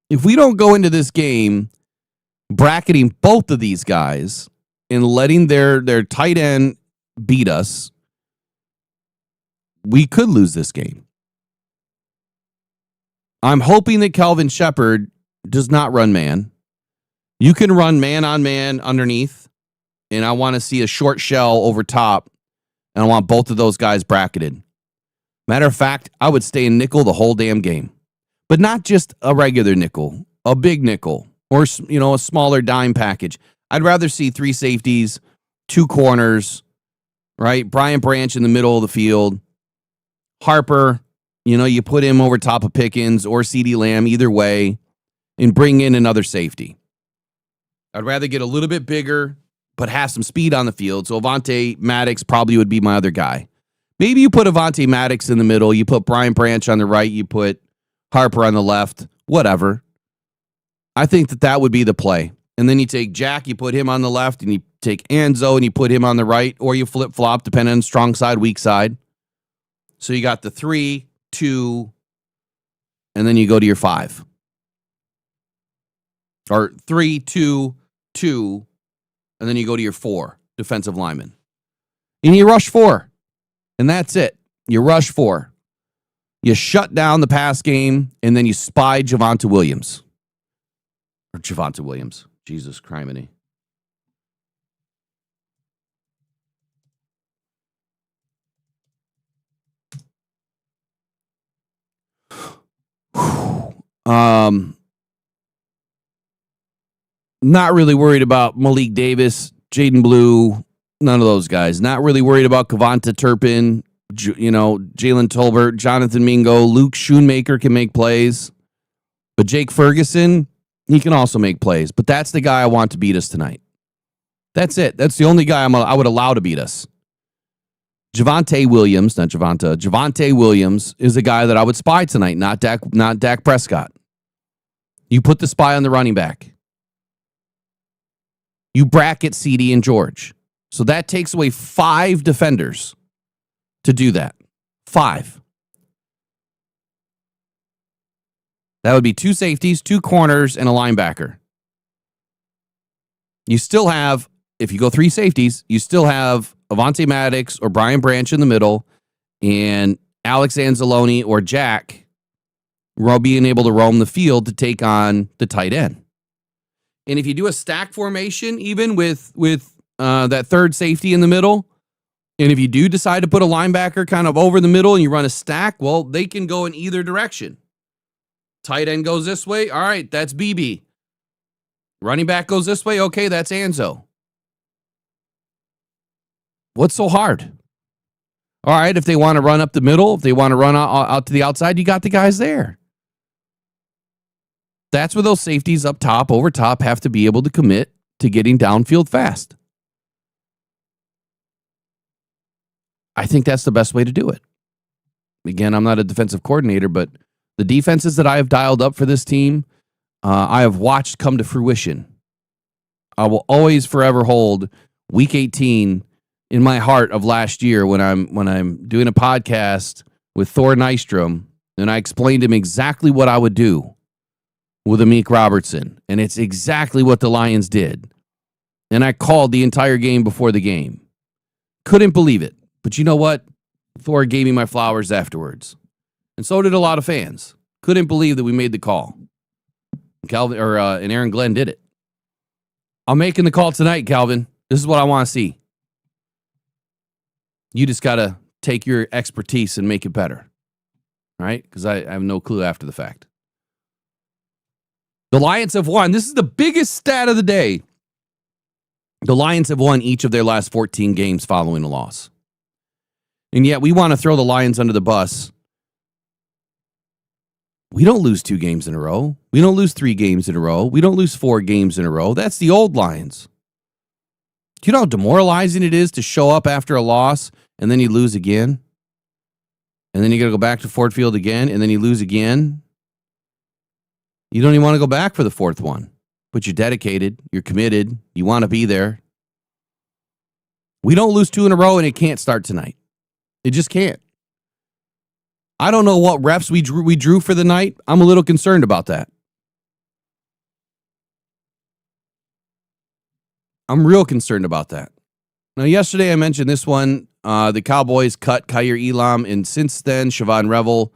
If we don't go into this game bracketing both of these guys and letting their tight end beat us, we could lose this game. I'm hoping that Calvin Shepard does not run man. You can run man-on-man underneath, and I want to see a short shell over top. And I want both of those guys bracketed. Matter of fact, I would stay in nickel the whole damn game. But not just a regular nickel, a big nickel, or a smaller dime package. I'd rather see 3 safeties, 2 corners, right? Brian Branch in the middle of the field. Harper, you put him over top of Pickens or CeeDee Lamb, either way, and bring in another safety. I'd rather get a little bit bigger, but have some speed on the field. So Avonte Maddox probably would be my other guy. Maybe you put Avonte Maddox in the middle. You put Brian Branch on the right. You put Harper on the left. Whatever. I think that would be the play. And then you take Jack, you put him on the left, and you take Anzo, and you put him on the right, or you flip-flop, depending on strong side, weak side. So you got the 3, 2, and then you go to your 5. Or 3, 2, 2, and then you go to your 4 defensive linemen. And you rush 4. And that's it. You rush 4. You shut down the pass game, and then you spy Javonte Williams. Or Javonte Williams. Jesus criminy. Not really worried about Malik Davis, Jaden Blue, none of those guys. Not really worried about Kavonta Turpin, Jalen Tolbert, Jonathan Mingo, Luke Schoonmaker can make plays. But Jake Ferguson, he can also make plays. But that's the guy I want to beat us tonight. That's it. That's the only guy I would allow to beat us. Javonte Williams is a guy that I would spy tonight, not Dak Prescott. You put the spy on the running back. You bracket CD and George. So that takes away 5 defenders to do that. 5. That would be 2 safeties, 2 corners, and a linebacker. You still have, if you go 3 safeties, you still have Avonte Maddox or Brian Branch in the middle and Alex Anzalone or Jack being able to roam the field to take on the tight end. And if you do a stack formation, even with that third safety in the middle, and if you do decide to put a linebacker kind of over the middle and you run a stack, well, they can go in either direction. Tight end goes this way. All right, that's BB. Running back goes this way. Okay, that's Anzo. What's so hard? All right, if they want to run up the middle, if they want to run out to the outside, you got the guys there. That's where those safeties up top, over top, have to be able to commit to getting downfield fast. I think that's the best way to do it. Again, I'm not a defensive coordinator, but the defenses that I have dialed up for this team, I have watched come to fruition. I will always forever hold Week 18 in my heart of last year when I'm doing a podcast with Thor Nystrom, and I explained to him exactly what I would do with Amik Robertson, and it's exactly what the Lions did. And I called the entire game before the game. Couldn't believe it. But you know what? Thor gave me my flowers afterwards. And so did a lot of fans. Couldn't believe that we made the call. Calvin and Aaron Glenn did it. I'm making the call tonight, Calvin. This is what I want to see. You just got to take your expertise and make it better. All right? Because I have no clue after the fact. The Lions have won. This is the biggest stat of the day. The Lions have won each of their last 14 games following a loss. And yet we want to throw the Lions under the bus. We don't lose 2 games in a row. We don't lose 3 games in a row. We don't lose 4 games in a row. That's the old Lions. Do you know how demoralizing it is to show up after a loss and then you lose again? And then you got to go back to Ford Field again and then you lose again? You don't even want to go back for the 4th one. But you're dedicated. You're committed. You want to be there. We don't lose 2 in a row and it can't start tonight. It just can't. I don't know what refs we drew for the night. I'm a little concerned about that. I'm real concerned about that. Now, yesterday I mentioned this one. The Cowboys cut Kaiir Elam, and since then, Siobhan Revel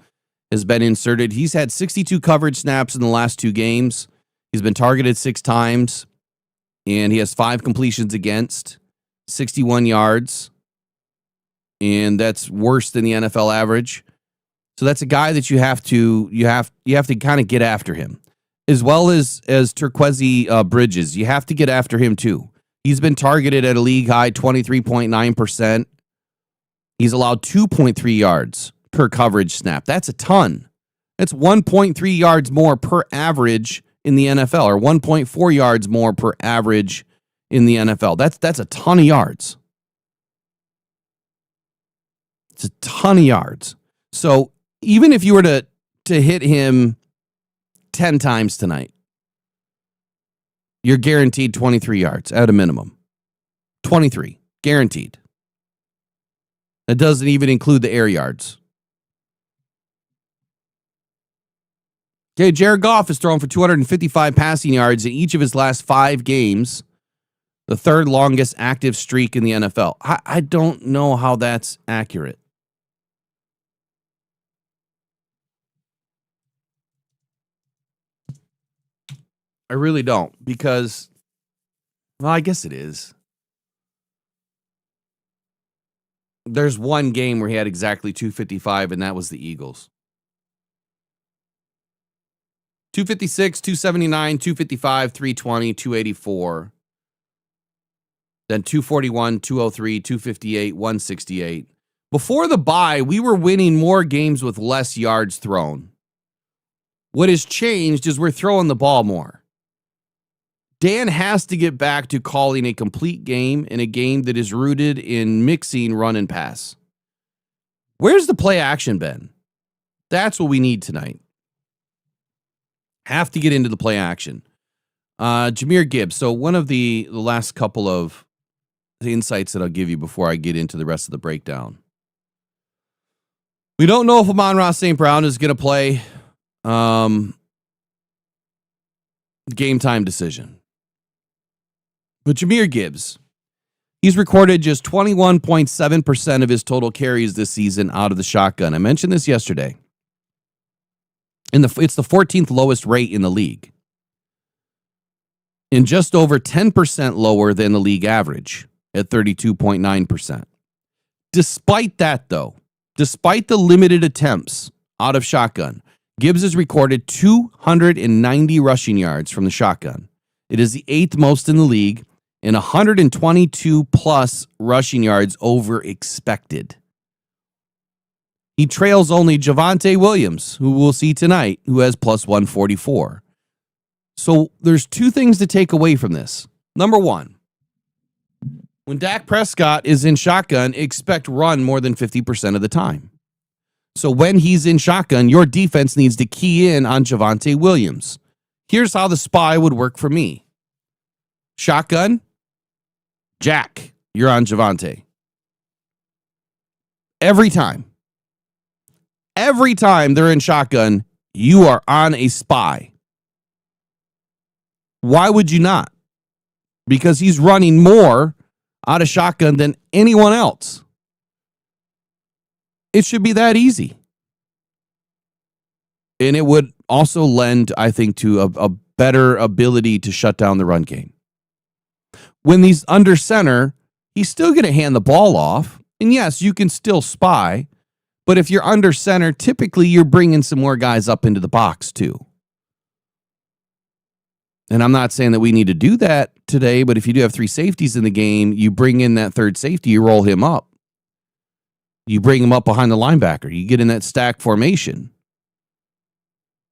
has been inserted. He's had 62 coverage snaps in the last 2 games. He's been targeted 6 times, and he has 5 completions against, 61 yards, and that's worse than the NFL average. So that's a guy that you have to kind of get after him, as well as Turquoise Bridges. You have to get after him too. He's been targeted at a league high 23.9%. He's allowed 2.3 yards per coverage snap. That's a ton. That's 1.3 yards more per average in the NFL, or 1.4 yards more per average in the NFL. That's a ton of yards. It's a ton of yards. So even if you were to hit him 10 times tonight, you're guaranteed 23 yards at a minimum. 23, guaranteed. That doesn't even include the air yards. Okay, Jared Goff has thrown for 255 passing yards in each of his last 5 games, the 3rd longest active streak in the NFL. I don't know how that's accurate. I really don't, because, well, I guess it is. There's one game where he had exactly 255, and that was the Eagles. 256, 279, 255, 320, 284. Then 241, 203, 258, 168. Before the bye, we were winning more games with less yards thrown. What has changed is we're throwing the ball more. Dan has to get back to calling a complete game, and a game that is rooted in mixing run and pass. Where's the play action been? That's what we need tonight. Have to get into the play action. Jahmyr Gibbs. So one of the last couple of insights that I'll give you before I get into the rest of the breakdown. We don't know if Amon-Ra St. Brown is going to play. Game time decision. But Jahmyr Gibbs, he's recorded just 21.7% of his total carries this season out of the shotgun. I mentioned this yesterday. It's the 14th lowest rate in the league. And just over 10% lower than the league average at 32.9%. Despite that, though, despite the limited attempts out of shotgun, Gibbs has recorded 290 rushing yards from the shotgun. It is the 8th most in the league, and 122 plus rushing yards over expected. He trails only Javonte Williams, who we'll see tonight, who has plus 144. So there's 2 things to take away from this. Number 1, when Dak Prescott is in shotgun, expect run more than 50% of the time. So when he's in shotgun, your defense needs to key in on Javonte Williams. Here's how the spy would work for me. Shotgun, Jack, you're on Javonte. Every time. Every time they're in shotgun, you are on a spy. Why would you not? Because he's running more out of shotgun than anyone else. It should be that easy. And it would also lend, I think, to a better ability to shut down the run game. When he's under center, he's still going to hand the ball off. And yes, you can still spy. But if you're under center, typically you're bringing some more guys up into the box too. And I'm not saying that we need to do that today, but if you do have three safeties in the game, you bring in that third safety, you roll him up. You bring him up behind the linebacker. You get in that stack formation.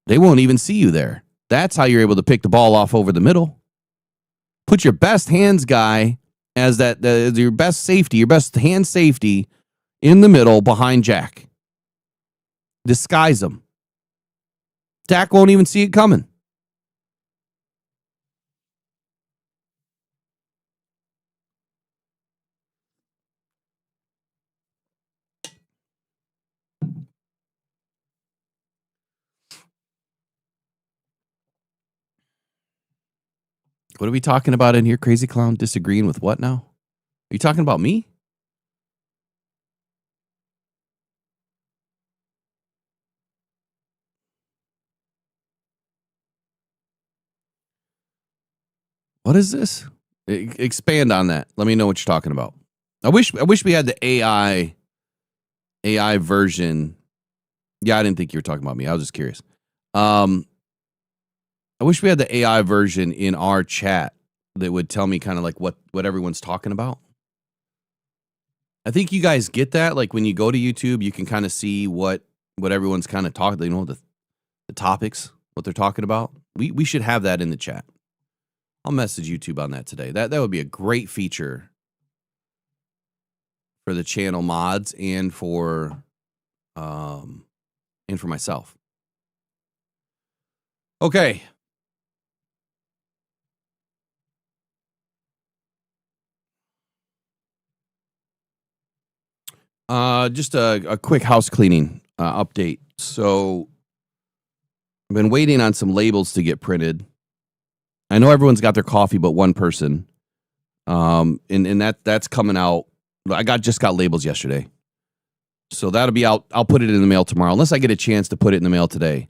They won't even see you there. That's how you're able to pick the ball off over the middle. Put your best hands guy as your best safety, your best hand safety in the middle behind Jack. Disguise him. Dak won't even see it coming. What are we talking about in here, Crazy Clown? Disagreeing with what now? Are you talking about me? What is this? Expand on that. Let me know what you're talking about. I wish we had the AI version. Yeah, I didn't think you were talking about me. I was just curious. I wish we had the AI version in our chat that would tell me kind of like what everyone's talking about. I think you guys get that. Like when you go to YouTube, you can kind of see what everyone's kind of talking, the topics, what they're talking about. We should have that in the chat. I'll message YouTube on that today. That would be a great feature for the channel mods and for myself. Okay. Just a quick house cleaning update. So I've been waiting on some labels to get printed. I know everyone's got their coffee, but one person. And that's coming out. I just got labels yesterday. So that'll be out. I'll put it in the mail tomorrow, unless I get a chance to put it in the mail today.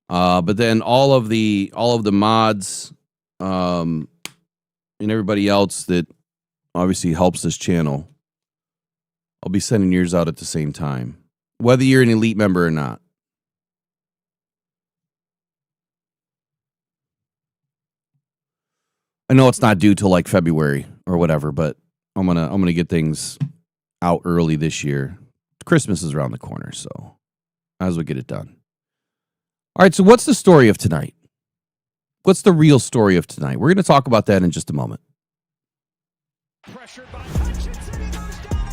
But then all of the mods, and everybody else that obviously helps this channel, I'll be sending yours out at the same time, whether you're an elite member or not. I know it's not due till like February or whatever, but I'm gonna get things out early this year. Christmas is around the corner, so might as well get it done. All right, so what's the story of tonight? What's the real story of tonight? We're going to talk about that in just a moment. Pressured by Hutchinson, he goes down again.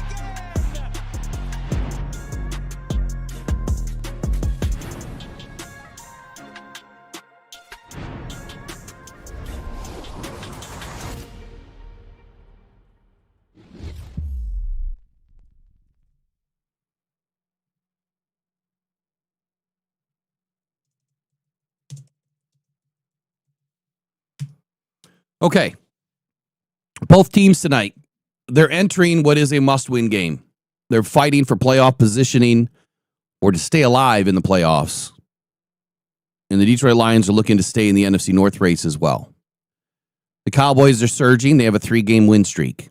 Okay. Both teams tonight, they're entering what is a must-win game. They're fighting for playoff positioning or to stay alive in the playoffs. And the Detroit Lions are looking to stay in the NFC North race as well. The Cowboys are surging. They have a 3-game win streak.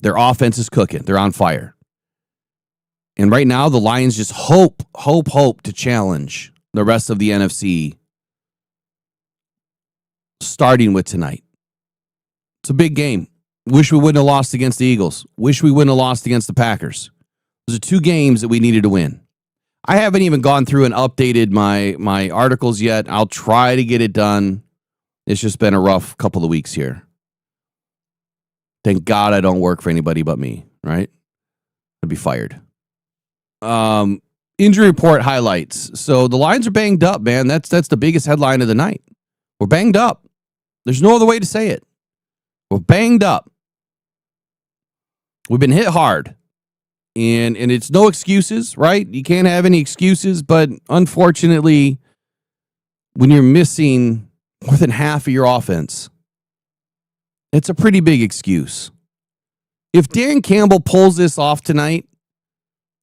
Their offense is cooking. They're on fire. And right now, the Lions just hope to challenge the rest of the NFC, starting with tonight. It's a big game. Wish we wouldn't have lost against the Eagles. Wish we wouldn't have lost against the Packers. Those are 2 games that we needed to win. I haven't even gone through and updated my articles yet. I'll try to get it done. It's just been a rough couple of weeks here. Thank God I don't work for anybody but me, right? I'd be fired. Injury report highlights. So the Lions are banged up, man. That's the biggest headline of the night. We're banged up. There's no other way to say it. We're banged up. We've been hit hard. And it's no excuses, right? You can't have any excuses, but unfortunately, when you're missing more than half of your offense, it's a pretty big excuse. If Dan Campbell pulls this off tonight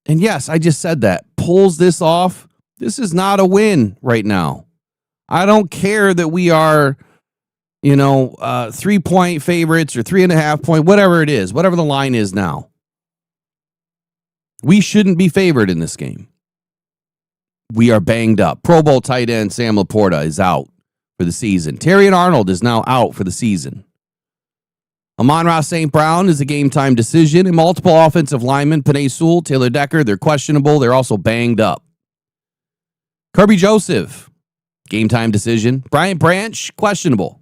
And yes, I just said that. Pulls this off. This is not a win right now. I don't care that we are, 3-point favorites or 3.5 point, whatever it is, whatever the line is now. We shouldn't be favored in this game. We are banged up. Pro Bowl tight end Sam Laporta is out for the season. Terrion Arnold is now out for the season. Amon-Ra St. Brown is a game-time decision. And multiple offensive linemen, Penei Sewell, Taylor Decker, they're questionable. They're also banged up. Kirby Joseph, game-time decision. Bryant Branch, questionable.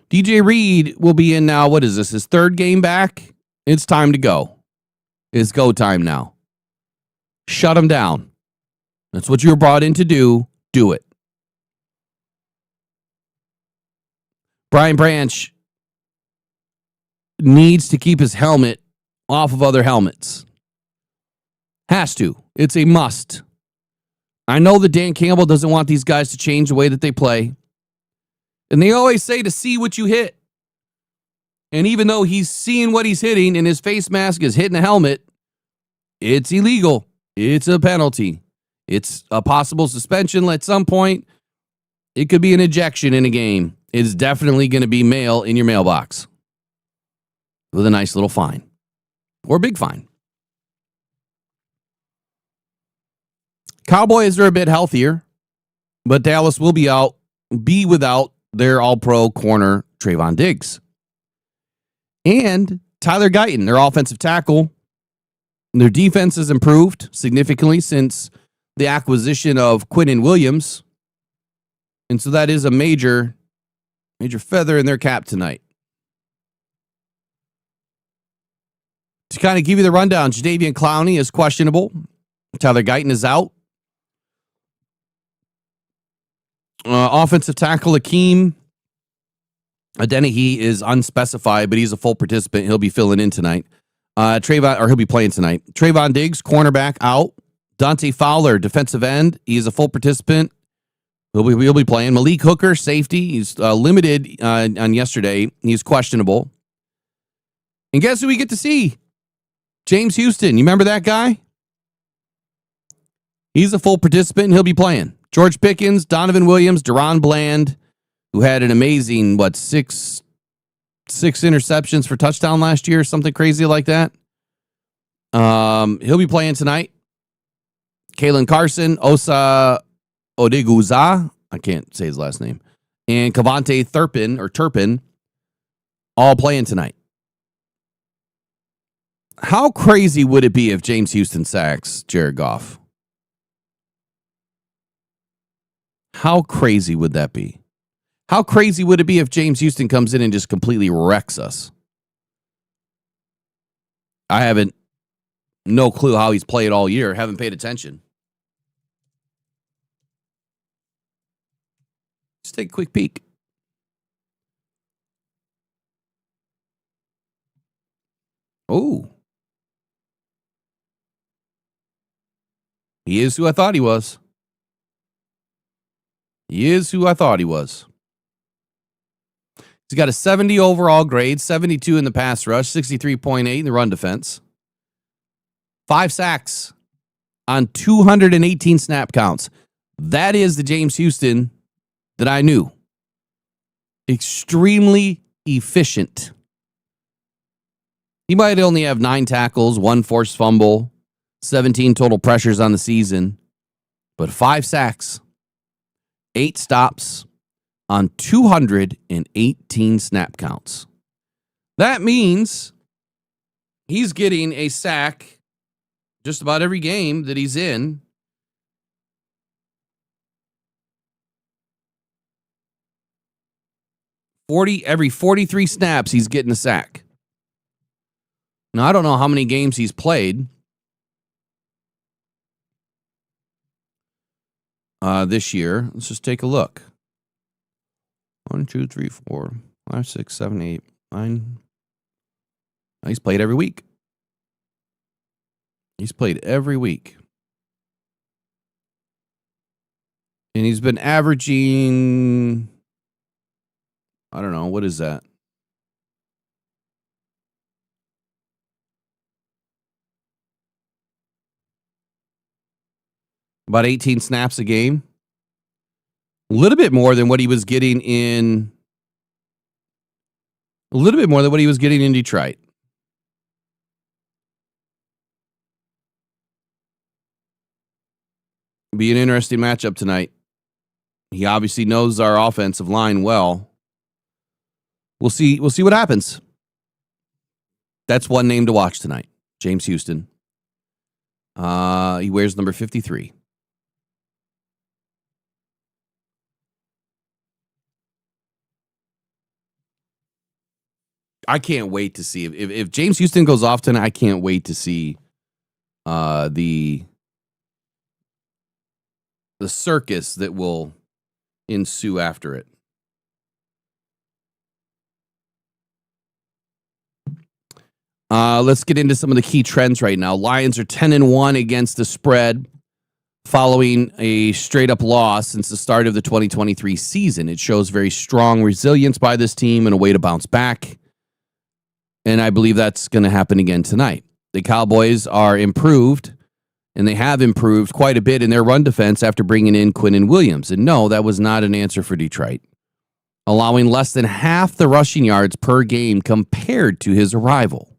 DJ Reed will be in now. What is this? His third game back? It's time to go. It's go time now. Shut him down. That's what you were brought in to do. Do it. Brian Branch needs to keep his helmet off of other helmets. Has to. It's a must. I know that Dan Campbell doesn't want these guys to change the way that they play. And they always say to see what you hit. And even though he's seeing what he's hitting and his face mask is hitting a helmet, it's illegal. It's a penalty. It's a possible suspension at some point. It could be an ejection in a game. It's definitely going to be mail in your mailbox with a nice little fine or big fine. Cowboys are a bit healthier, but Dallas will be without their all-pro corner Trayvon Diggs. And Tyler Guyton, their offensive tackle. Their defense has improved significantly since the acquisition of Quinnen Williams. And so that is a major feather in their cap tonight. To kind of give you the rundown, Jadeveon Clowney is questionable. Tyler Guyton is out. Offensive tackle Akeem Adeniji is unspecified, but he's a full participant. He'll be filling in tonight. He'll be playing tonight. Trayvon Diggs, cornerback, out. Dante Fowler, defensive end. He's a full participant. He'll be playing. Malik Hooker, safety. He's limited on yesterday. He's questionable. And guess who we get to see? James Houston. You remember that guy? He's a full participant, and he'll be playing. George Pickens, Donovan Williams, Deron Bland, who had an amazing, six interceptions for touchdown last year, something crazy like that. He'll be playing tonight. Kalen Carson, Osa Odiguzah, I can't say his last name, and Cavante Turpin, all playing tonight. How crazy would it be if James Houston sacks Jared Goff? How crazy would that be? How crazy would it be if James Houston comes in and just completely wrecks us? I haven't no clue how he's played all year. Haven't paid attention. Just take a quick peek. Oh. He is who I thought he was. He is who I thought he was. He's got a 70 overall grade, 72 in the pass rush, 63.8 in the run defense. 5 sacks on 218 snap counts. That is the James Houston that I knew. Extremely efficient. He might only have 9 tackles, 1 forced fumble, 17 total pressures on the season, but 5 sacks, 8 stops on 218 snap counts. That means he's getting a sack just about every game that he's in. Every 43 snaps, he's getting a sack. Now, I don't know how many games he's played this year. Let's just take a look. 1, 2, 3, 4, 5, 6, 7, 8, 9. He's played every week. He's played every week. And he's been averaging, I don't know, what is that? about 18 snaps a game. A little bit more than what he was getting in Detroit. Be an interesting matchup tonight. He obviously knows our offensive line well. We'll see what happens. That's one name to watch tonight. James Houston. He wears number 53. I can't wait to see if James Houston goes off tonight. I can't wait to see the circus that will ensue after it. Let's get into some of the key trends right now. Lions are 10-1 against the spread following a straight-up loss since the start of the 2023 season. It shows very strong resilience by this team and a way to bounce back. And I believe that's going to happen again tonight. The Cowboys are improved, and they have improved quite a bit in their run defense after bringing in Quinnen Williams. And no, that was not an answer for Detroit, allowing less than half the rushing yards per game compared to his arrival.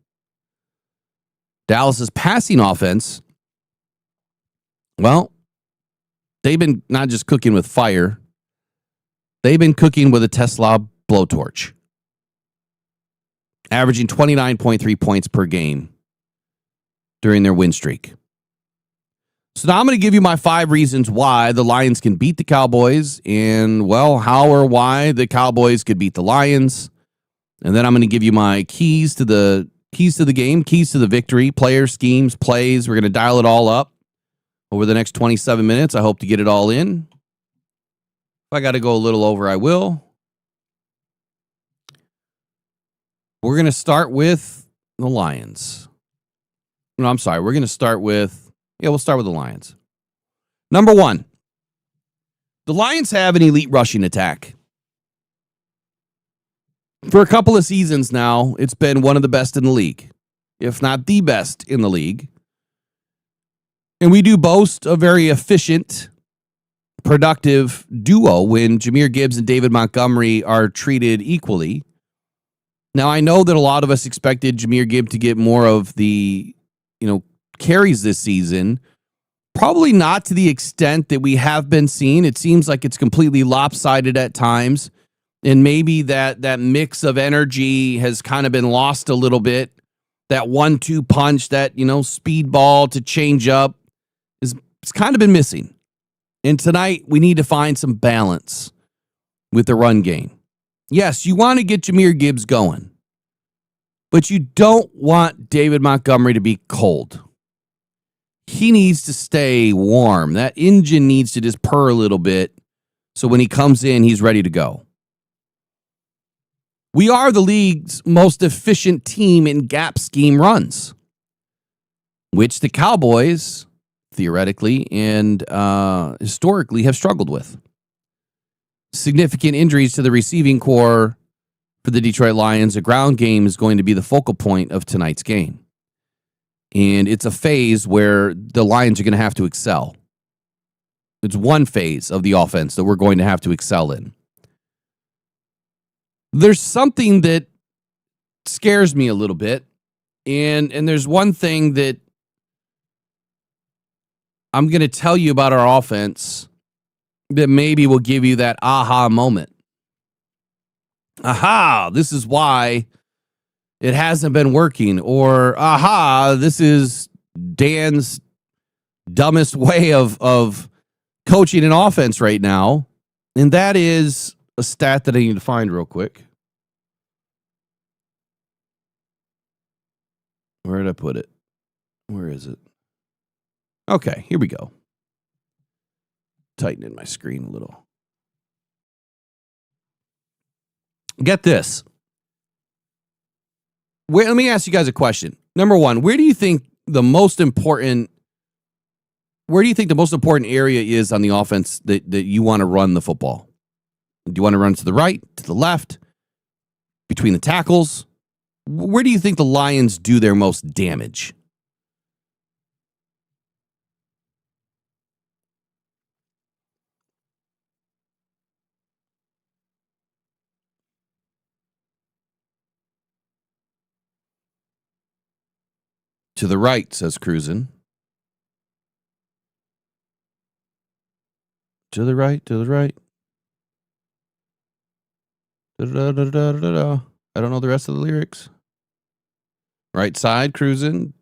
Dallas's passing offense, well, they've been not just cooking with fire, they've been cooking with a Tesla blowtorch, averaging 29.3 points per game during their win streak. So now I'm going to give you my 5 reasons why the Lions can beat the Cowboys and, well, how or why the Cowboys could beat the Lions. And then I'm going to give you my keys to the game, keys to the victory, player schemes, plays. We're going to dial it all up over the next 27 minutes. I hope to get it all in. If I got to go a little over, I will. We're going to start with the Lions. No, I'm sorry. We're going to start with, we'll start with the Lions. Number 1, the Lions have an elite rushing attack. For a couple of seasons now, it's been one of the best in the league, if not the best in the league. And we do boast a very efficient, productive duo when Jahmyr Gibbs and David Montgomery are treated equally. Now, I know that a lot of us expected Jahmyr Gibbs to get more of the, carries this season. Probably not to the extent that we have been seeing. It seems like it's completely lopsided at times. And maybe that mix of energy has kind of been lost a little bit. That 1-2 punch, that, speed ball to change up it's kind of been missing. And tonight we need to find some balance with the run game. Yes, you want to get Jahmyr Gibbs going, but you don't want David Montgomery to be cold. He needs to stay warm. That engine needs to just purr a little bit so when he comes in, he's ready to go. We are the league's most efficient team in gap scheme runs, which the Cowboys, theoretically and historically, have struggled with. Significant injuries to the receiving core for the Detroit Lions. A ground game is going to be the focal point of tonight's game. And it's a phase where the Lions are going to have to excel. It's one phase of the offense that we're going to have to excel in. There's something that scares me a little bit. And there's one thing that I'm going to tell you about our offense that maybe will give you that aha moment. Aha, this is why it hasn't been working. Or, aha, this is Dan's dumbest way of coaching an offense right now. And that is a stat that I need to find real quick. Where did I put it? Where is it? Okay, here we go. Tighten in my screen a little. Get this. Let me ask you guys a question. Number 1, where do you think the most important area is on the offense that you want to run the football? Do you want to run to the right, to the left, between the tackles? Where do you think the Lions do their most damage? To the right, says Cruisin'. To the right, to the right. Da-da-da-da-da-da. I don't know the rest of the lyrics. Right side, Cruisin'.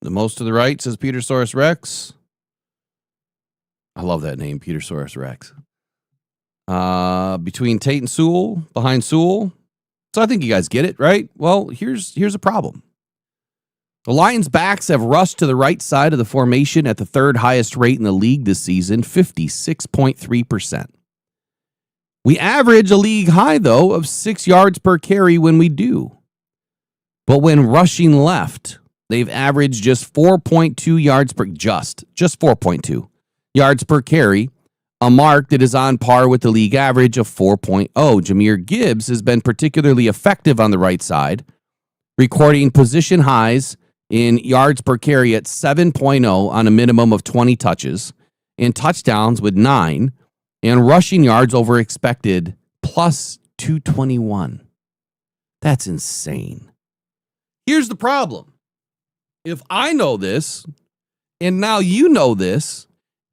The most to the right, says Petersaurus Rex. I love that name, Petersaurus Rex. Between Tate and Sewell, behind Sewell. So I think you guys get it, right? Well, here's a problem. The Lions' backs have rushed to the right side of the formation at the third highest rate in the league this season, 56.3%. We average a league high, though, of 6 yards per carry when we do. But when rushing left, they've averaged just 4.2 yards per, just 4.2 yards per carry, a mark that is on par with the league average of 4.0. Jahmyr Gibbs has been particularly effective on the right side, recording position highs in yards per carry at 7.0 on a minimum of 20 touches, and touchdowns with 9, and rushing yards over expected plus 221. That's insane. Here's the problem. If I know this, and now you know this,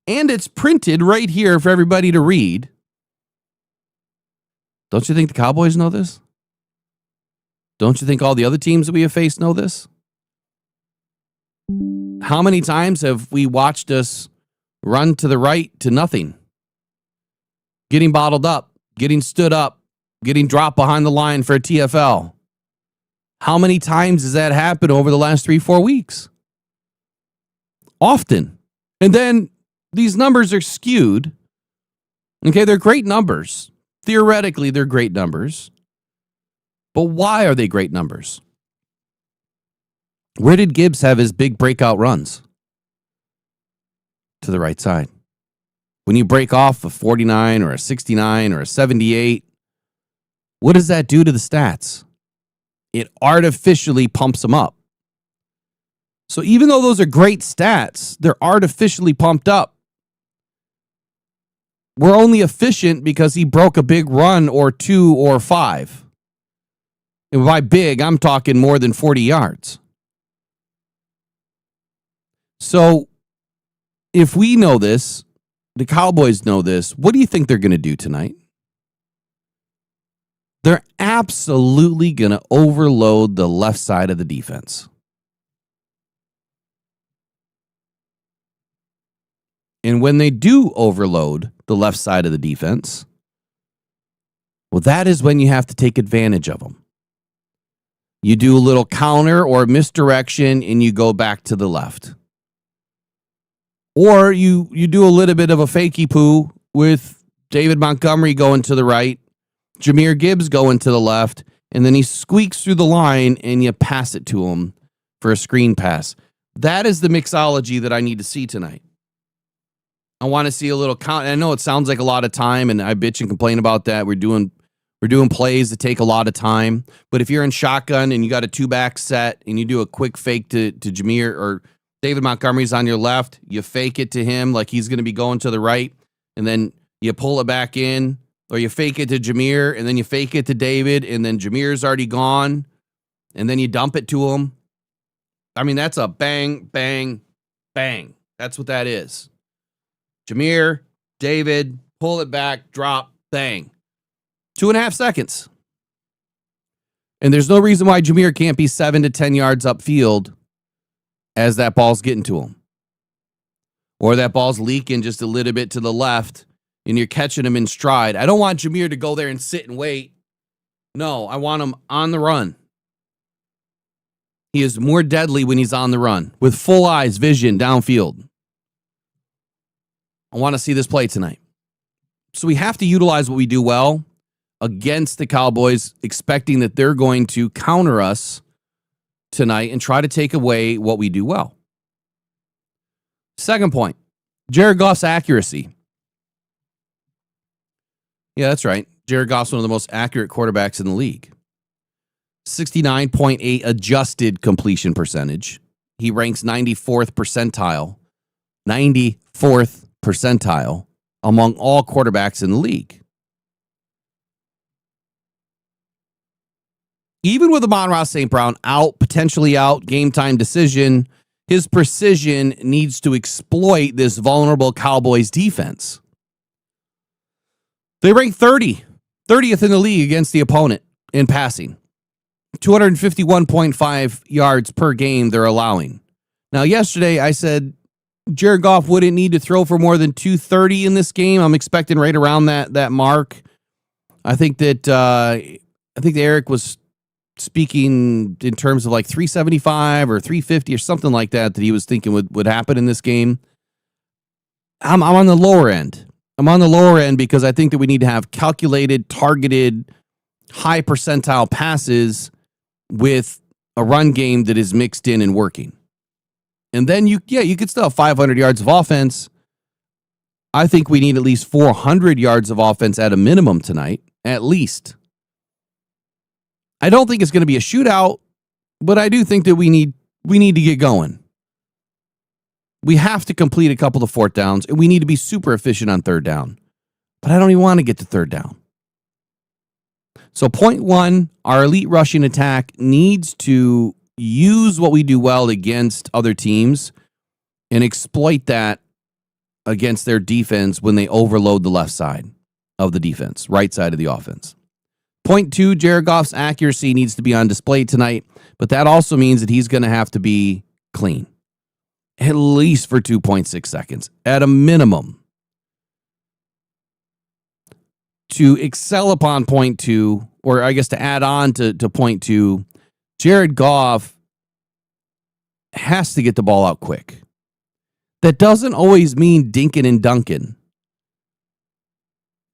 and it's printed right here for everybody to read, don't you think the Cowboys know this? Don't you think all the other teams that we have faced know this? How many times have we watched us run to the right to nothing? Getting bottled up, getting stood up, getting dropped behind the line for a TFL. How many times has that happened over the last 3-4 weeks? Often. And then these numbers are skewed. Okay, they're great numbers. Theoretically, they're great numbers. But why are they great numbers? Where did Gibbs have his big breakout runs? To the right side. When you break off a 49 or a 69 or a 78, what does that do to the stats? It artificially pumps them up. So even though those are great stats, they're artificially pumped up. We're only efficient because he broke a big run or 2 or 5. And by big, I'm talking more than 40 yards. So if we know this, the Cowboys know this, what do you think they're going to do tonight? They're absolutely going to overload the left side of the defense. And when they do overload the left side of the defense, well, that is when you have to take advantage of them. You do a little counter or misdirection and you go back to the left. Or you do a little bit of a fakey poo with David Montgomery going to the right, Jahmyr Gibbs going to the left, and then he squeaks through the line and you pass it to him for a screen pass. That is the mixology that I need to see tonight. I want to see a little count. I know it sounds like a lot of time, and I bitch and complain about that. We're doing plays that take a lot of time. But if you're in shotgun and you got a 2-back set and you do a quick fake to Jahmyr or David Montgomery's on your left, you fake it to him like he's going to be going to the right, and then you pull it back in, or you fake it to Jahmyr, and then you fake it to David, and then Jahmyr's already gone, and then you dump it to him. I mean, that's a bang, bang, bang. That's what that is. Jahmyr, David, pull it back, drop, bang. 2.5 seconds. And there's no reason why Jahmyr can't be 7 to 10 yards upfield as that ball's getting to him. Or that ball's leaking just a little bit to the left and you're catching him in stride. I don't want Jahmyr to go there and sit and wait. No, I want him on the run. He is more deadly when he's on the run with full eyes, vision, downfield. I want to see this play tonight. So we have to utilize what we do well against the Cowboys, expecting that they're going to counter us tonight and try to take away what we do well. Second point, Jared Goff's accuracy. Yeah, that's right. Jared Goff's one of the most accurate quarterbacks in the league. 69.8 adjusted completion percentage. He ranks 94th percentile. 94th percentile among all quarterbacks in the league. Even with Amon-Ra St. Brown out, potentially out, game time decision, his precision needs to exploit this vulnerable Cowboys defense. They rank 30th in the league against the opponent in passing. 251.5 yards per game they're allowing. Now, yesterday I said Jared Goff wouldn't need to throw for more than 230 in this game. I'm expecting right around that mark. I think that Eric was speaking in terms of like 375 or 350 or something like that he was thinking would happen in this game. I'm on the lower end. I'm on the lower end because I think that we need to have calculated, targeted, high percentile passes with a run game that is mixed in and working. And then you could still have 500 yards of offense. I think we need at least 400 yards of offense at a minimum tonight, at least. I don't think it's going to be a shootout, but I do think that we need to get going. We have to complete a couple of fourth downs, and we need to be super efficient on third down. But I don't even want to get to third down. So point one, our elite rushing attack needs to use what we do well against other teams and exploit that against their defense when they overload the left side of the defense, right side of the offense. Point two, Jared Goff's accuracy needs to be on display tonight, but that also means that he's going to have to be clean, at least for 2.6 seconds, at a minimum. To excel upon point two, or I guess to add on to point two, Jared Goff has to get the ball out quick. That doesn't always mean dinking and dunking.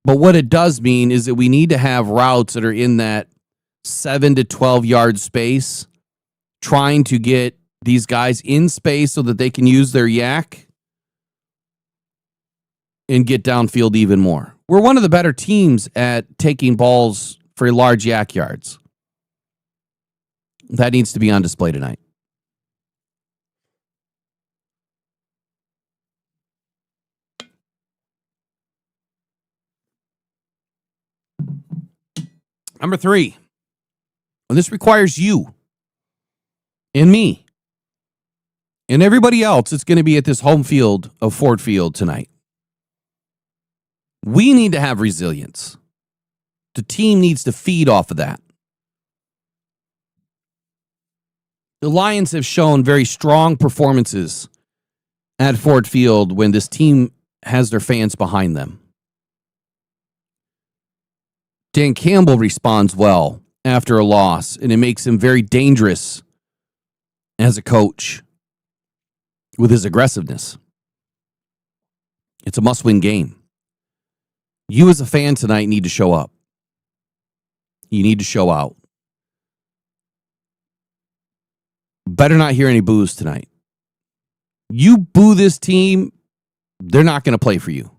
But what it does mean is that we need to have routes that are in that 7 to 12 yard space, trying to get these guys in space so that they can use their yak and get downfield even more. We're one of the better teams at taking balls for large yak yards. That needs to be on display tonight. Number three, and this requires you and me and everybody else that's going to be at this home field of Ford Field tonight. We need to have resilience. The team needs to feed off of that. The Lions have shown very strong performances at Ford Field when this team has their fans behind them. Dan Campbell responds well after a loss, and it makes him very dangerous as a coach with his aggressiveness. It's a must-win game. You as a fan tonight need to show up. You need to show out. Better not hear any boos tonight. You boo this team, they're not going to play for you.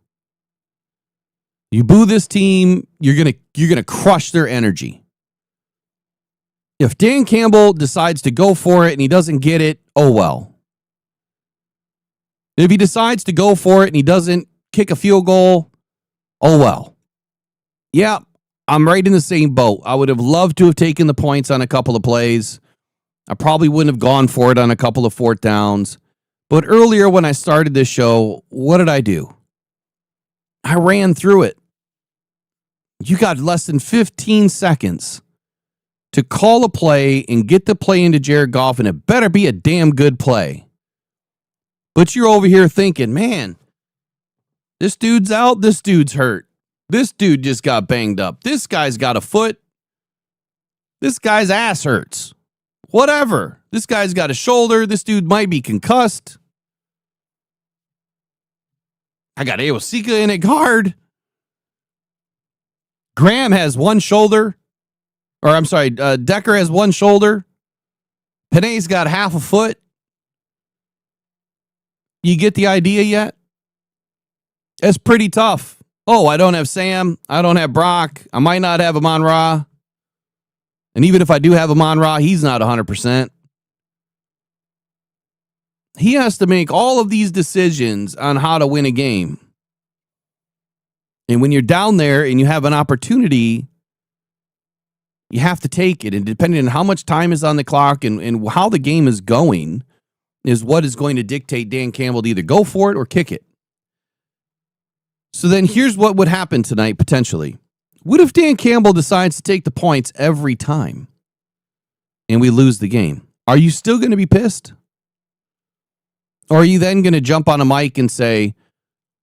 You boo this team, you're gonna crush their energy. If Dan Campbell decides to go for it and he doesn't get it, oh well. If he decides to go for it and he doesn't kick a field goal, oh well. Yeah, I'm right in the same boat. I would have loved to have taken the points on a couple of plays. I probably wouldn't have gone for it on a couple of fourth downs. But earlier when I started this show, what did I do? I ran through it. You got less than 15 seconds to call a play and get the play into Jared Goff, and it better be a damn good play. But you're over here thinking, man, this dude's out, this dude's hurt. This dude just got banged up. This guy's got a foot. This guy's ass hurts. Whatever. This guy's got a shoulder. This dude might be concussed. I got Aosika in at guard. Graham has one shoulder. Or I'm sorry, Decker has one shoulder. Panay's got half a foot. You get the idea yet? It's pretty tough. Oh, I don't have Sam. I don't have Brock. I might not have Amon-Ra. And even if I do have Amon-Ra, he's not 100%. He has to make all of these decisions on how to win a game. And when you're down there and you have an opportunity, you have to take it. And depending on how much time is on the clock and how the game is going, is what is going to dictate Dan Campbell to either go for it or kick it. So then here's what would happen tonight potentially. What if Dan Campbell decides to take the points every time and we lose the game? Are you still going to be pissed? Or are you then going to jump on a mic and say,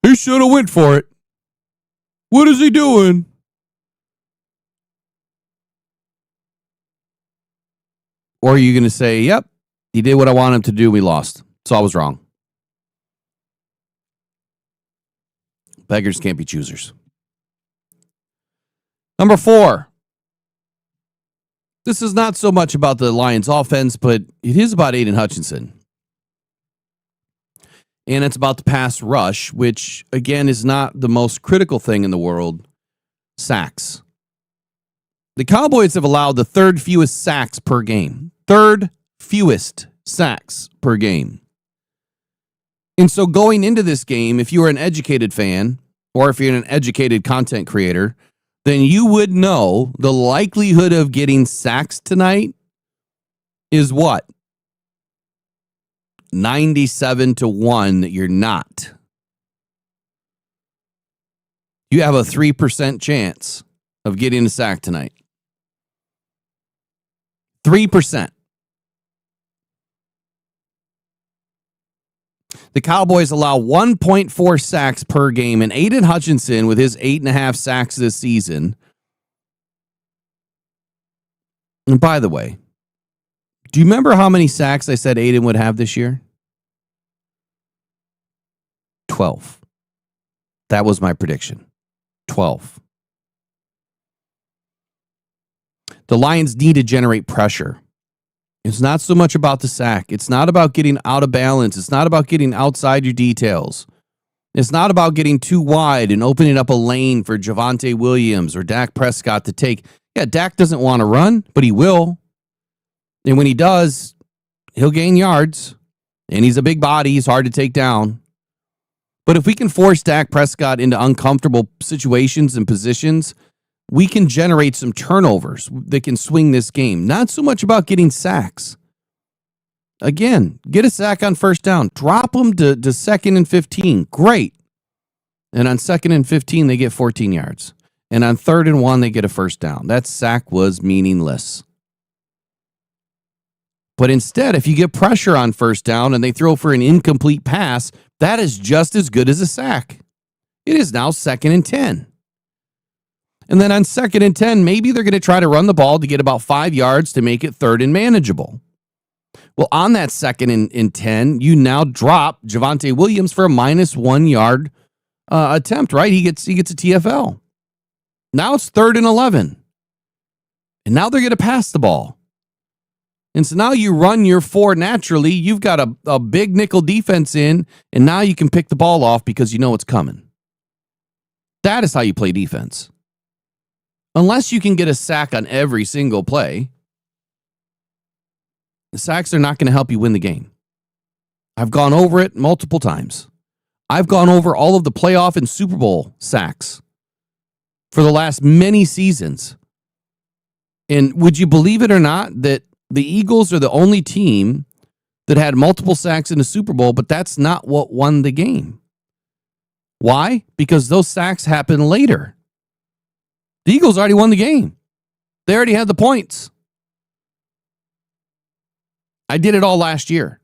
he should have went for it? What is he doing? Or are you going to say, yep, he did what I wanted him to do. We lost. So I was wrong. Beggars can't be choosers. Number 4. This is not so much about the Lions offense, but it is about Aiden Hutchinson. And it's about the pass rush, which, again, is not the most critical thing in the world. Sacks. The Cowboys have allowed the third fewest sacks per game. Third fewest sacks per game. And so going into this game, if you are an educated fan, or if you're an educated content creator, then you would know the likelihood of getting sacks tonight is what? 97-1 that you're not. You have a 3% chance of getting a sack tonight. 3%. The Cowboys allow 1.4 sacks per game, and Aiden Hutchinson, with his 8.5 sacks this season. And by the way, do you remember how many sacks I said Aiden would have this year? 12. That was my prediction. 12. The Lions need to generate pressure. It's not so much about the sack. It's not about getting out of balance. It's not about getting outside your details. It's not about getting too wide and opening up a lane for Javonte Williams or Dak Prescott to take. Yeah, Dak doesn't want to run, but he will. And when he does, he'll gain yards. And he's a big body. He's hard to take down. But if we can force Dak Prescott into uncomfortable situations and positions, we can generate some turnovers that can swing this game. Not so much about getting sacks. Again, get a sack on first down. Drop them to 2nd and 15. Great. And on 2nd and 15, they get 14 yards. And on 3rd and 1, they get a first down. That sack was meaningless. But instead, if you get pressure on first down and they throw for an incomplete pass, that is just as good as a sack. It is now 2nd and 10. And then on 2nd and 10, maybe they're going to try to run the ball to get about 5 yards to make it 3rd and manageable. Well, on that 2nd and 10, you now drop Javonte Williams for a -1 yard attempt, right? He gets a TFL. Now it's 3rd and 11. And now they're going to pass the ball. And so now you run your 4 naturally. You've got a big nickel defense in, and now you can pick the ball off because you know it's coming. That is how you play defense. Unless you can get a sack on every single play, the sacks are not going to help you win the game. I've gone over it multiple times. I've gone over all of the playoff and Super Bowl sacks for the last many seasons. And would you believe it or not that the Eagles are the only team that had multiple sacks in the Super Bowl, but that's not what won the game. Why? Because those sacks happened later. The Eagles already won the game. They already had the points. I did it all last year.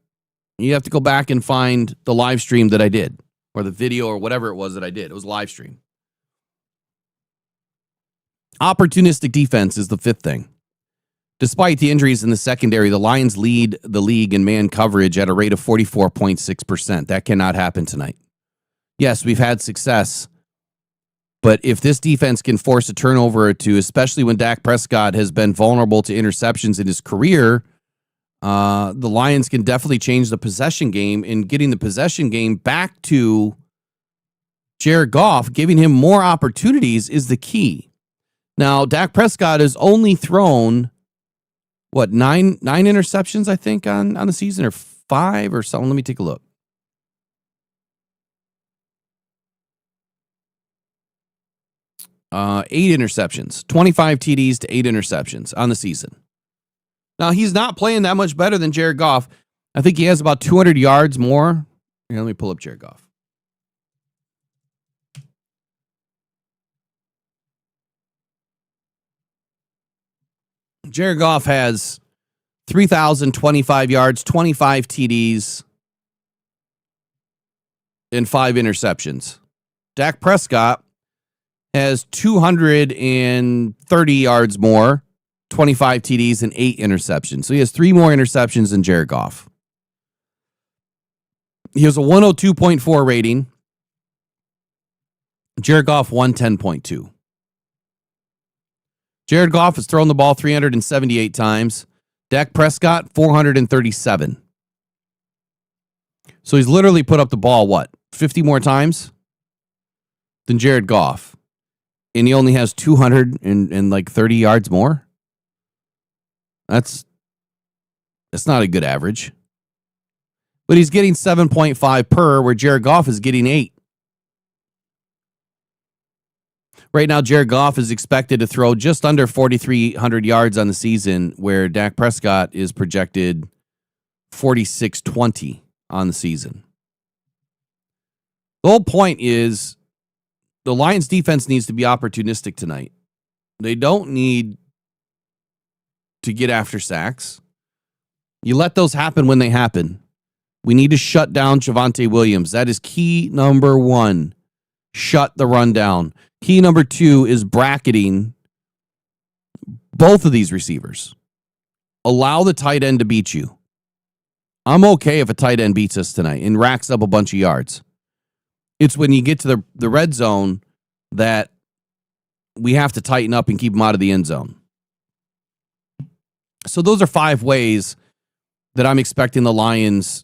You have to go back and find the live stream that I did, or the video, or whatever it was that I did. It was live stream. Opportunistic defense is the 5th thing. Despite the injuries in the secondary, the Lions lead the league in man coverage at a rate of 44.6%. That cannot happen tonight. Yes, we've had success. But if this defense can force a turnover or two, especially when Dak Prescott has been vulnerable to interceptions in his career, the Lions can definitely change the possession game, and getting the possession game back to Jared Goff, giving him more opportunities is the key. Now, Dak Prescott has only thrown, nine interceptions, I think, on the season, or 5 or something. Let me take a look. 8 interceptions, 25 TDs to 8 interceptions on the season. Now, he's not playing that much better than Jared Goff. I think he has about 200 yards more. Here, let me pull up Jared Goff. Jared Goff has 3,025 yards, 25 TDs, and 5 interceptions. Dak Prescott has 230 yards more, 25 TDs, and 8 interceptions. So he has 3 more interceptions than Jared Goff. He has a 102.4 rating. Jared Goff, 110.2. Jared Goff has thrown the ball 378 times. Dak Prescott, 437. So he's literally put up the ball, 50 more times than Jared Goff. And he only has 230 yards more. That's not a good average. But he's getting 7.5 per, where Jared Goff is getting 8. Right now, Jared Goff is expected to throw just under 4,300 yards on the season, where Dak Prescott is projected 4,620 on the season. The whole point is the Lions defense needs to be opportunistic tonight. They don't need to get after sacks. You let those happen when they happen. We need to shut down Javonte Williams. That is key number 1. Shut the run down. Key number 2 is bracketing both of these receivers. Allow the tight end to beat you. I'm okay if a tight end beats us tonight and racks up a bunch of yards. It's when you get to the red zone that we have to tighten up and keep them out of the end zone. So those are 5 ways that I'm expecting the Lions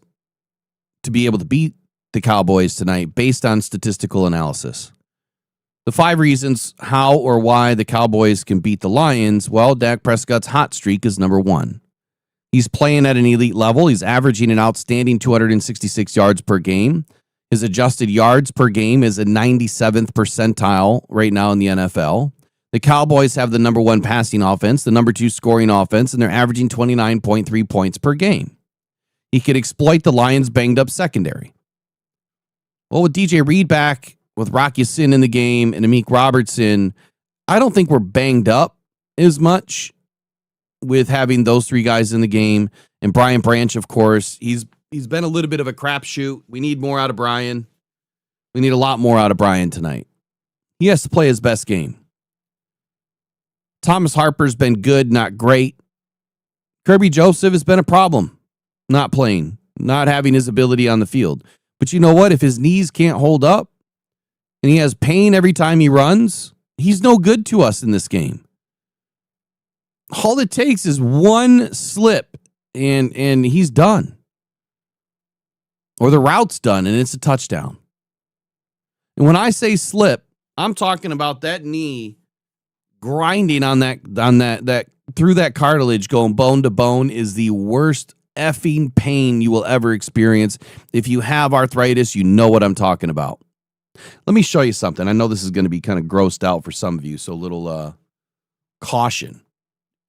to be able to beat the Cowboys tonight based on statistical analysis. The 5 reasons how or why the Cowboys can beat the Lions, well, Dak Prescott's hot streak is number 1. He's playing at an elite level. He's averaging an outstanding 266 yards per game. His adjusted yards per game is a 97th percentile right now in the NFL. The Cowboys have the number 1 passing offense, the number 2 scoring offense, and they're averaging 29.3 points per game. He could exploit the Lions' banged-up secondary. Well, with DJ Reed back, with Rocky Sin in the game, and Amik Robertson, I don't think we're banged up as much with having those 3 guys in the game. And Brian Branch, of course, he's been a little bit of a crapshoot. We need more out of Brian. We need a lot more out of Brian tonight. He has to play his best game. Thomas Harper's been good, not great. Kirby Joseph has been a problem. Not playing, not having his ability on the field. But you know what? If his knees can't hold up and he has pain every time he runs, he's no good to us in this game. All it takes is one slip and he's done. Or the route's done and it's a touchdown. And when I say slip, I'm talking about that knee grinding on that through that cartilage, going bone to bone, is the worst effing pain you will ever experience. If you have arthritis, you know what I'm talking about. Let me show you something. I know this is going to be kind of grossed out for some of you, so a little caution.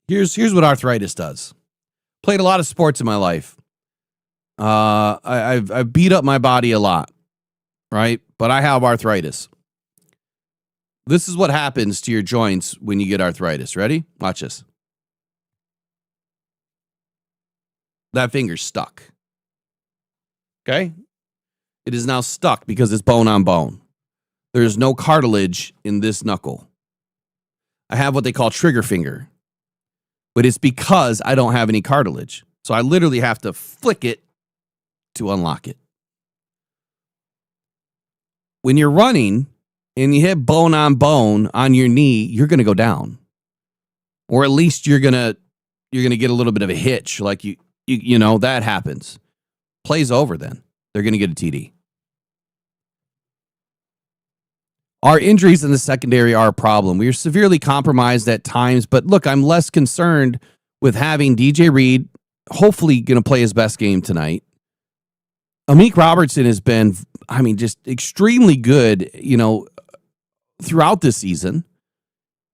Here's what arthritis does. Played a lot of sports in my life. I've beat up my body a lot, right? But I have arthritis. This is what happens to your joints when you get arthritis. Ready? Watch this. That finger's stuck. Okay? It is now stuck because it's bone on bone. There's no cartilage in this knuckle. I have what they call trigger finger. But it's because I don't have any cartilage. So I literally have to flick it to unlock it. When you're running and you hit bone on your knee, you're going to go down. Or at least you're going to get a little bit of a hitch, like you know, that happens. Play's over then. They're going to get a TD. Our injuries in the secondary are a problem. We are severely compromised at times, but look, I'm less concerned with having DJ Reed hopefully going to play his best game tonight. Amik Robertson has been, just extremely good, throughout this season,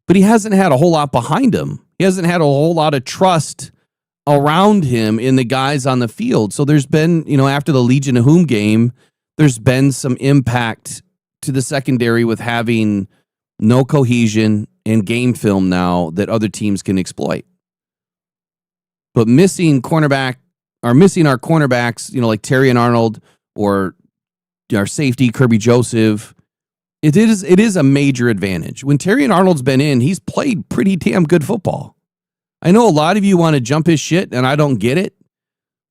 but he hasn't had a whole lot behind him. He hasn't had a whole lot of trust around him in the guys on the field. So there's been, after the Legion of Whom game, there's been some impact to the secondary with having no cohesion and game film now that other teams can exploit. But missing our cornerbacks, like Terry and Arnold, or our safety, Kirby Joseph, it is a major advantage. When Terry and Arnold's been in, he's played pretty damn good football. I know a lot of you want to jump his shit, and I don't get it,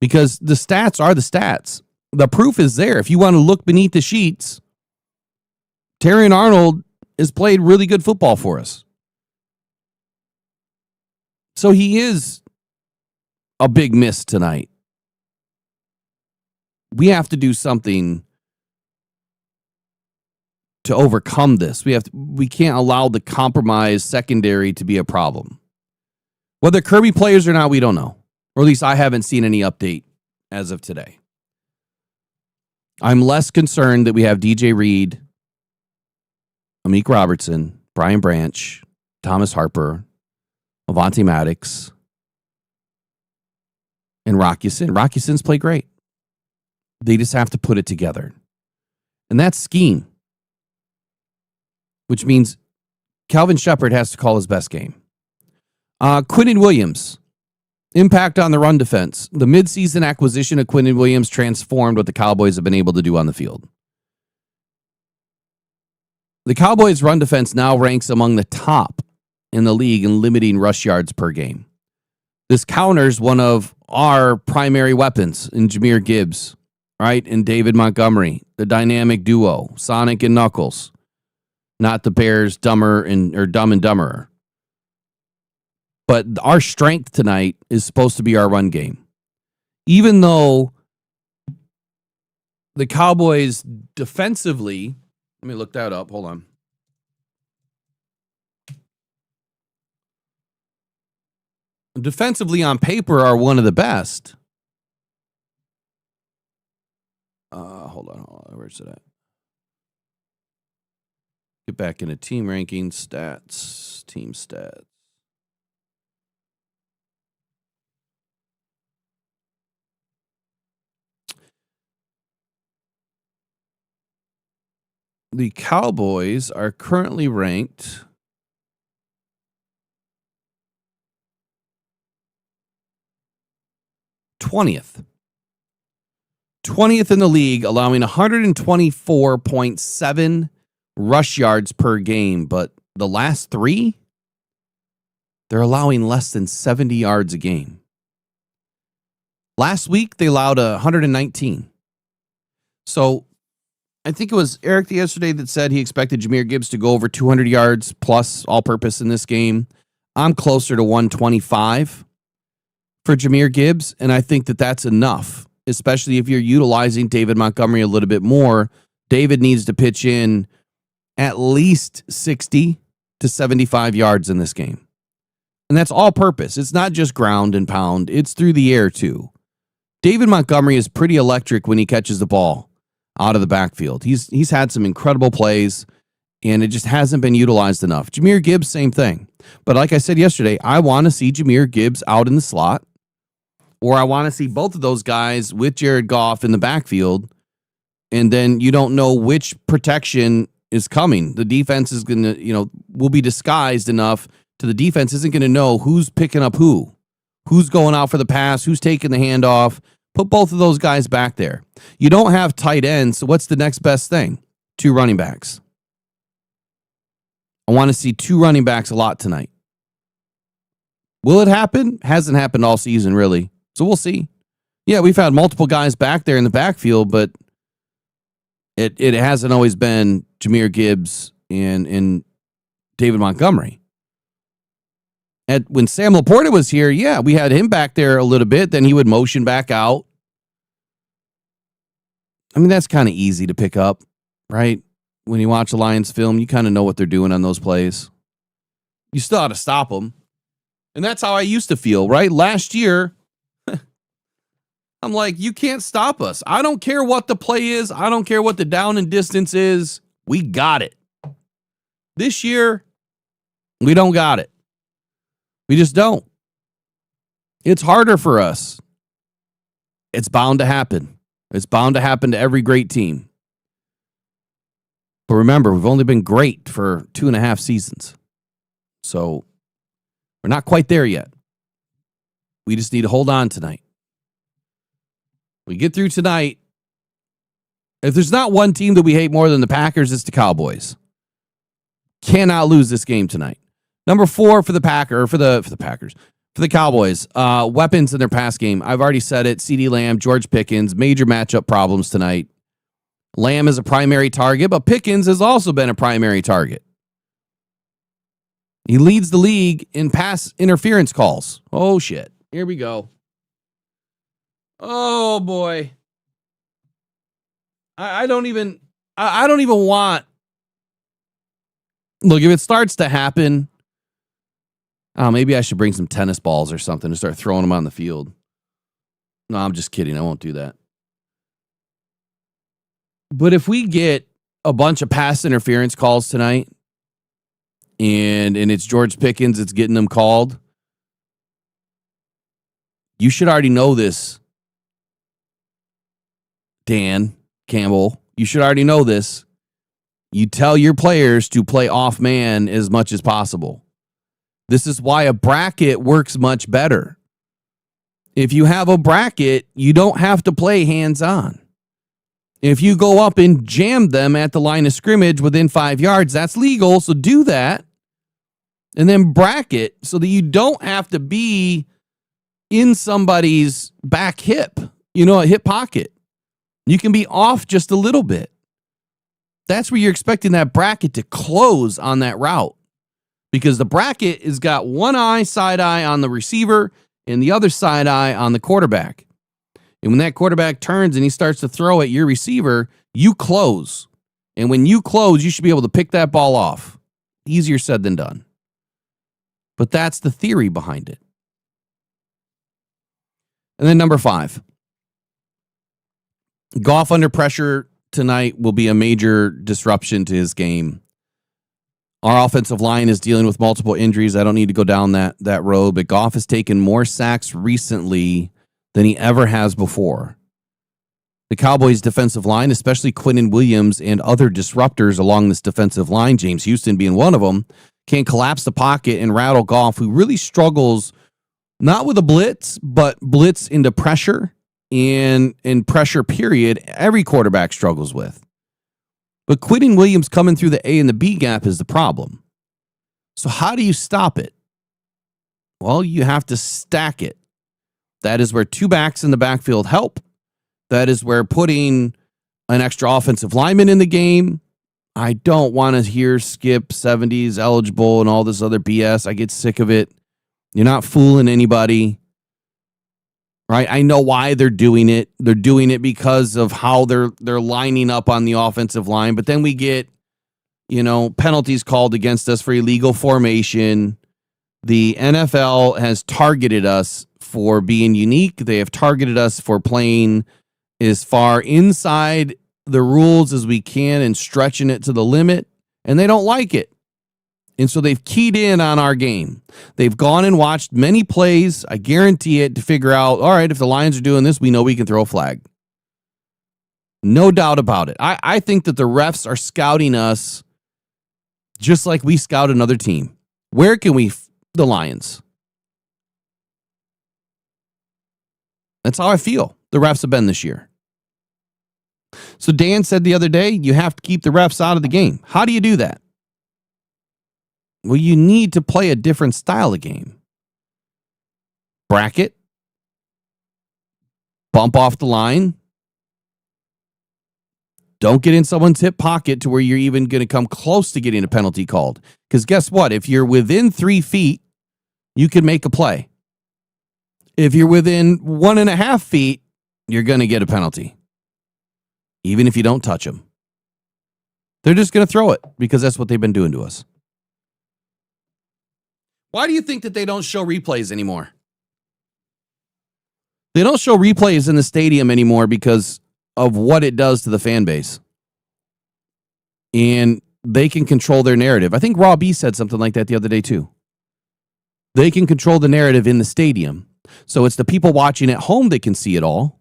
because the stats are the stats. The proof is there. If you want to look beneath the sheets, Terry and Arnold has played really good football for us. So he is a big miss tonight. We have to do something to overcome this. We can't allow the compromised secondary to be a problem. Whether Kirby plays or not, we don't know. Or at least I haven't seen any update as of today. I'm less concerned that we have DJ Reed, Amik Robertson, Brian Branch, Thomas Harper, Avonte Maddox, and Rock Ya-Sin. Rock Ya-Sin's played great. They just have to put it together. And that's scheme. Which means Calvin Shepard has to call his best game. Quinnen Williams, impact on the run defense. The midseason acquisition of Quinnen Williams transformed what the Cowboys have been able to do on the field. The Cowboys' run defense now ranks among the top in the league in limiting rush yards per game. This counters one of our primary weapons in Jahmyr Gibbs, right? And David Montgomery, the dynamic duo, Sonic and Knuckles. Not the Bears Dumb and Dumberer. But our strength tonight is supposed to be our run game. Even though the Cowboys defensively, let me look that up. Hold on. Defensively on paper are one of the best. Hold on. Where's it at? Get back into team rankings, stats, team stats. The Cowboys are currently ranked 20th. 20th in the league, allowing 124.7 rush yards per game. But the last three, they're allowing less than 70 yards a game. Last week, they allowed 119. So I think it was Eric yesterday that said he expected Jahmyr Gibbs to go over 200 yards plus all-purpose in this game. I'm closer to 125 for Jahmyr Gibbs, and I think that that's enough, especially if you're utilizing David Montgomery a little bit more. David needs to pitch in at least 60 to 75 yards in this game. And that's all-purpose. It's not just ground and pound. It's through the air, too. David Montgomery is pretty electric when he catches the ball out of the backfield. He's had some incredible plays, and it just hasn't been utilized enough. Jahmyr Gibbs, same thing. But like I said yesterday, I want to see Jahmyr Gibbs out in the slot, or I want to see both of those guys with Jared Goff in the backfield, and then you don't know which protection is coming. The defense is going to, will be disguised enough to the defense isn't going to know who's picking up who's going out for the pass, who's taking the handoff. Put both of those guys back there. You don't have tight ends, so what's the next best thing? 2 running backs. I want to see 2 running backs a lot tonight. Will it happen? Hasn't happened all season, really. So we'll see. Yeah, we've had multiple guys back there in the backfield, but it hasn't always been Jahmyr Gibbs and David Montgomery. When Sam Laporta was here, yeah, we had him back there a little bit. Then he would motion back out. I mean, that's kind of easy to pick up, right? When you watch a Lions film, you kind of know what they're doing on those plays. You still have to stop them. And that's how I used to feel, right? Last year, I'm like, you can't stop us. I don't care what the play is. I don't care what the down and distance is. We got it. This year, we don't got it. We just don't. It's harder for us. It's bound to happen. It's bound to happen to every great team. But remember, we've only been great for 2.5 seasons. So we're not quite there yet. We just need to hold on tonight. We get through tonight. If there's not one team that we hate more than the Packers, it's the Cowboys. Cannot lose this game tonight. Number 4 for the Packers. For the Cowboys, weapons in their pass game. I've already said it. CeeDee Lamb, George Pickens, major matchup problems tonight. Lamb is a primary target, but Pickens has also been a primary target. He leads the league in pass interference calls. Oh, shit. Here we go. Oh, boy. I don't even want. Look, if it starts to happen, maybe I should bring some tennis balls or something and start throwing them on the field. No, I'm just kidding. I won't do that. But if we get a bunch of pass interference calls tonight, and it's George Pickens that's getting them called, you should already know this, Dan Campbell. You should already know this. You tell your players to play off man as much as possible. This is why a bracket works much better. If you have a bracket, you don't have to play hands-on. If you go up and jam them at the line of scrimmage within 5 yards, that's legal, so do that. And then bracket so that you don't have to be in somebody's back hip, a hip pocket. You can be off just a little bit. That's where you're expecting that bracket to close on that route. Because the bracket has got one eye, side eye on the receiver, and the other side eye on the quarterback. And when that quarterback turns and he starts to throw at your receiver, you close. And when you close, you should be able to pick that ball off. Easier said than done. But that's the theory behind it. And then number 5. Goff under pressure tonight will be a major disruption to his game. Our offensive line is dealing with multiple injuries. I don't need to go down that road, but Goff has taken more sacks recently than he ever has before. The Cowboys' defensive line, especially Quinnen Williams and other disruptors along this defensive line, James Houston being one of them, can collapse the pocket and rattle Goff, who really struggles not with a blitz, but blitz into pressure and pressure period. Every quarterback struggles with. But Quinnen Williams coming through the A and the B gap is the problem. So how do you stop it? Well, you have to stack it. That is where 2 backs in the backfield help. That is where putting an extra offensive lineman in the game. I don't want to hear Skip 70s eligible and all this other BS. I get sick of it. You're not fooling anybody. Right? I know why they're doing it. They're doing it because of how they're lining up on the offensive line. But then we get, penalties called against us for illegal formation. The NFL has targeted us for being unique. They have targeted us for playing as far inside the rules as we can and stretching it to the limit. And they don't like it. And so they've keyed in on our game. They've gone and watched many plays, I guarantee it, to figure out, all right, if the Lions are doing this, we know we can throw a flag. No doubt about it. I think that the refs are scouting us just like we scout another team. Where can we the Lions? That's how I feel the refs have been this year. So Dan said the other day, you have to keep the refs out of the game. How do you do that? Well, you need to play a different style of game. Bracket. Bump off the line. Don't get in someone's hip pocket to where you're even going to come close to getting a penalty called. Because guess what? If you're within 3 feet, you can make a play. If you're within 1.5 feet, you're going to get a penalty. Even if you don't touch them. They're just going to throw it because that's what they've been doing to us. Why do you think that they don't show replays anymore? They don't show replays in the stadium anymore because of what it does to the fan base. And they can control their narrative. I think Raw B said something like that the other day too. They can control the narrative in the stadium So it's the people watching at home that can see it all,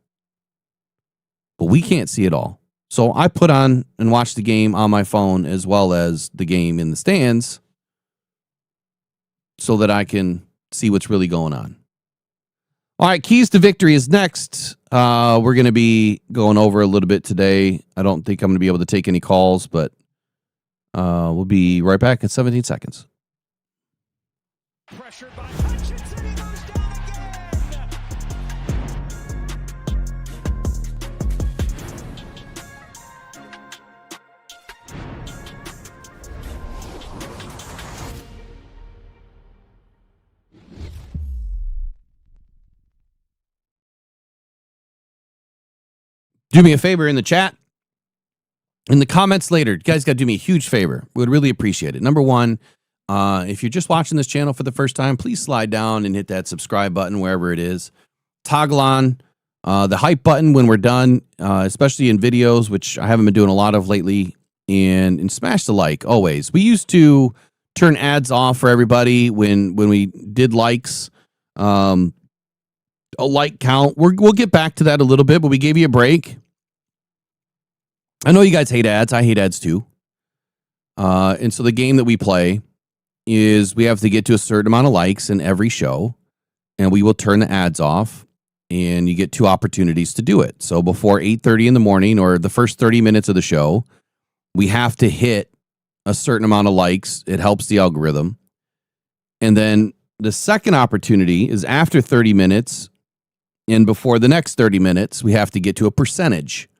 but we can't see it all. So I put on and watch the game on my phone as well as the game in the stands so that I can see what's really going on. All right, Keys to Victory is next. We're going to be going over a little bit today. I don't think I'm going to be able to take any calls, but we'll be right back in 17 seconds. Pressured by Hutchinson, he goes down again. Do me a favor in the chat, in the comments later. You guys got to do me a huge favor. We would really appreciate it. Number one, if you're just watching this channel for the first time, please slide down and hit that subscribe button wherever it is. Toggle on the hype button when we're done, especially in videos, which I haven't been doing a lot of lately, and smash the like always. We used to turn ads off for everybody when we did likes. A like count. We'll get back to that a little bit, but we gave you a break. I know you guys hate ads. I hate ads too. And so the game that we play is we have to get to a certain amount of likes in every show, and we will turn the ads off, and you get 2 opportunities to do it. So before 8:30 in the morning or the first 30 minutes of the show, we have to hit a certain amount of likes. It helps the algorithm. And then the second opportunity is after 30 minutes and before the next 30 minutes, we have to get to a percentage.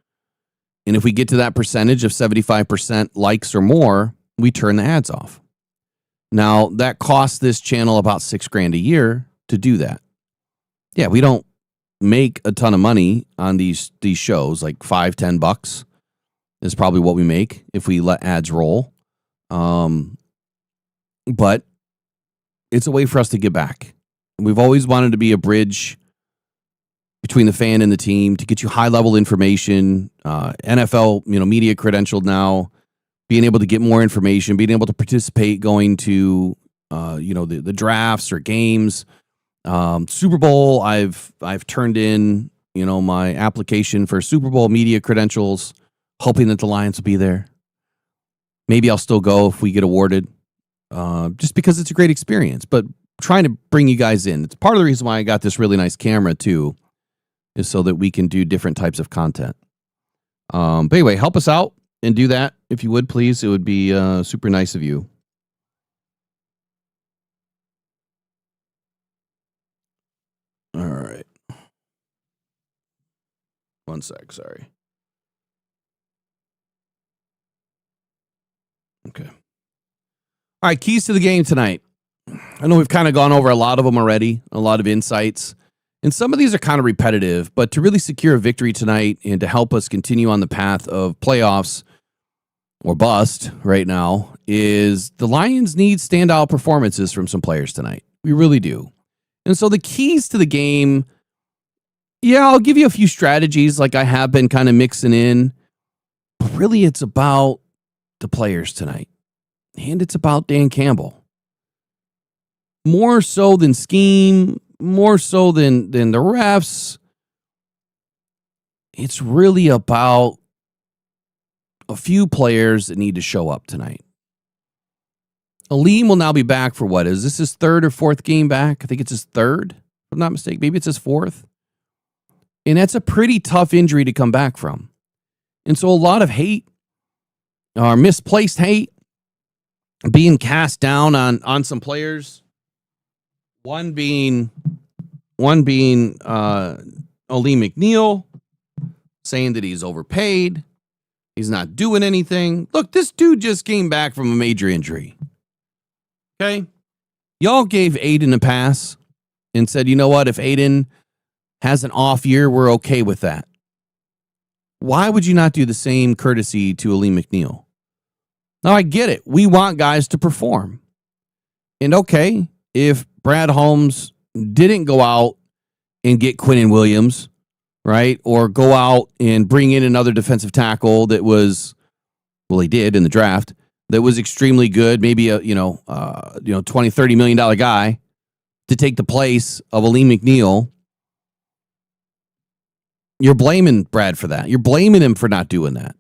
And if we get to that percentage of 75% likes or more, we turn the ads off. Now, that costs this channel about $6,000 a year to do that. Yeah, we don't make a ton of money on these shows, like $5-10 is probably what we make if we let ads roll. But it's a way for us to give back. We've always wanted to be a bridge between the fan and the team to get you high-level information, NFL, media credentialed now, being able to get more information, being able to participate, going to, the drafts or games. Super Bowl, I've turned in, my application for Super Bowl media credentials, hoping that the Lions will be there. Maybe I'll still go if we get awarded, just because it's a great experience. But trying to bring you guys in. It's part of the reason why I got this really nice camera, too, is so that we can do different types of content. But anyway, help us out and do that if you would, please. It would be super nice of you. All right. One sec, sorry. Okay. All right, keys to the game tonight. I know we've kind of gone over a lot of them already, a lot of insights. And some of these are kind of repetitive, but to really secure a victory tonight and to help us continue on the path of playoffs or bust right now is the Lions need standout performances from some players tonight. We really do. And so the keys to the game, yeah, I'll give you a few strategies like I have been kind of mixing in, but really it's about the players tonight. And it's about Dan Campbell. More so than scheme, more so than the refs. It's really about a few players that need to show up tonight. Aleem will now be back for what? Is this his 3rd or 4th game back? I think it's his 3rd, if I'm not mistaken. Maybe it's his 4th. And that's a pretty tough injury to come back from. And so a lot of hate, or misplaced hate, being cast down on some players. One being Aleem McNeil, saying that he's overpaid. He's not doing anything. Look, this dude just came back from a major injury. Okay? Y'all gave Aiden a pass and said, you know what? If Aiden has an off year, we're okay with that. Why would you not do the same courtesy to Aleem McNeil? Now, I get it. We want guys to perform. And okay, if Brad Holmes didn't go out and get Quinnen Williams, right? Or go out and bring in another defensive tackle that was, well, he did in the draft, that was extremely good, maybe a, $20, $30 million guy. to take the place of Aleem McNeil, you're blaming Brad for that. You're blaming him for not doing that.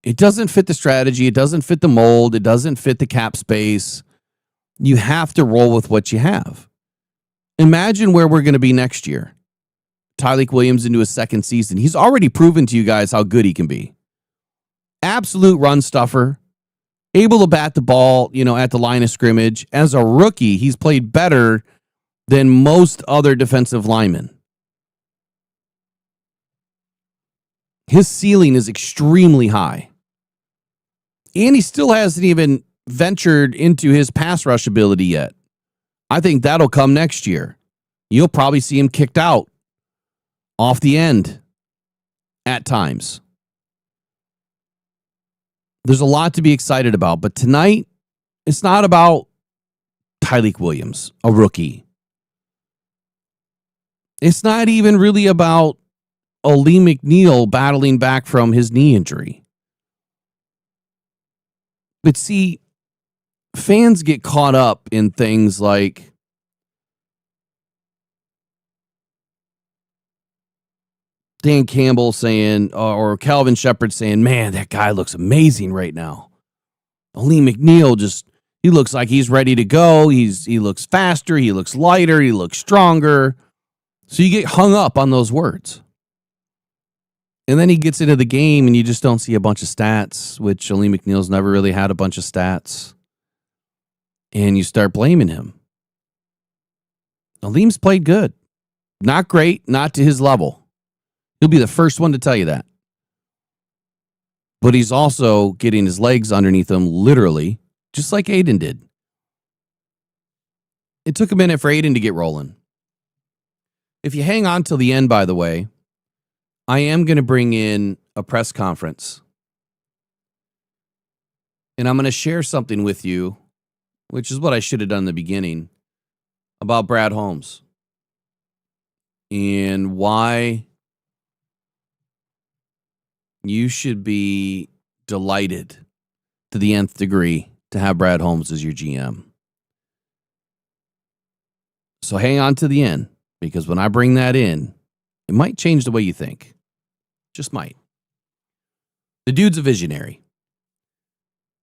It doesn't fit the strategy. It doesn't fit the mold. It doesn't fit the cap space. You have to roll with what you have. Imagine where we're going to be next year. Tyreek Williams into his second season. He's already proven to you guys how good he can be. Absolute run stuffer. Able to bat the ball, at the line of scrimmage. As a rookie, he's played better than most other defensive linemen. His ceiling is extremely high. And he still hasn't even ventured into his pass rush ability yet. I think that'll come next year. You'll probably see him kicked out off the end at times. There's a lot to be excited about, but tonight, it's not about Tyreek Williams, a rookie. It's not even really about Aleem McNeil battling back from his knee injury. But see, fans get caught up in things like Dan Campbell saying, or Calvin Shepard saying, man, that guy looks amazing right now. Aleem McNeil he looks like he's ready to go. He looks faster. He looks lighter. He looks stronger. So you get hung up on those words. And then he gets into the game and you just don't see a bunch of stats, which Aleem McNeil's never really had a bunch of stats. And you start blaming him. Aleem's played good. Not great, not to his level. He'll be the first one to tell you that. But he's also getting his legs underneath him, literally, just like Aiden did. It took a minute for Aiden to get rolling. If you hang on till the end, by the way, I am going to bring in a press conference. And I'm going to share something with you, which is what I should have done in the beginning, about Brad Holmes. And why you should be delighted to the nth degree to have Brad Holmes as your GM. So hang on to the end, because when I bring that in, it might change the way you think. Just might. The dude's a visionary.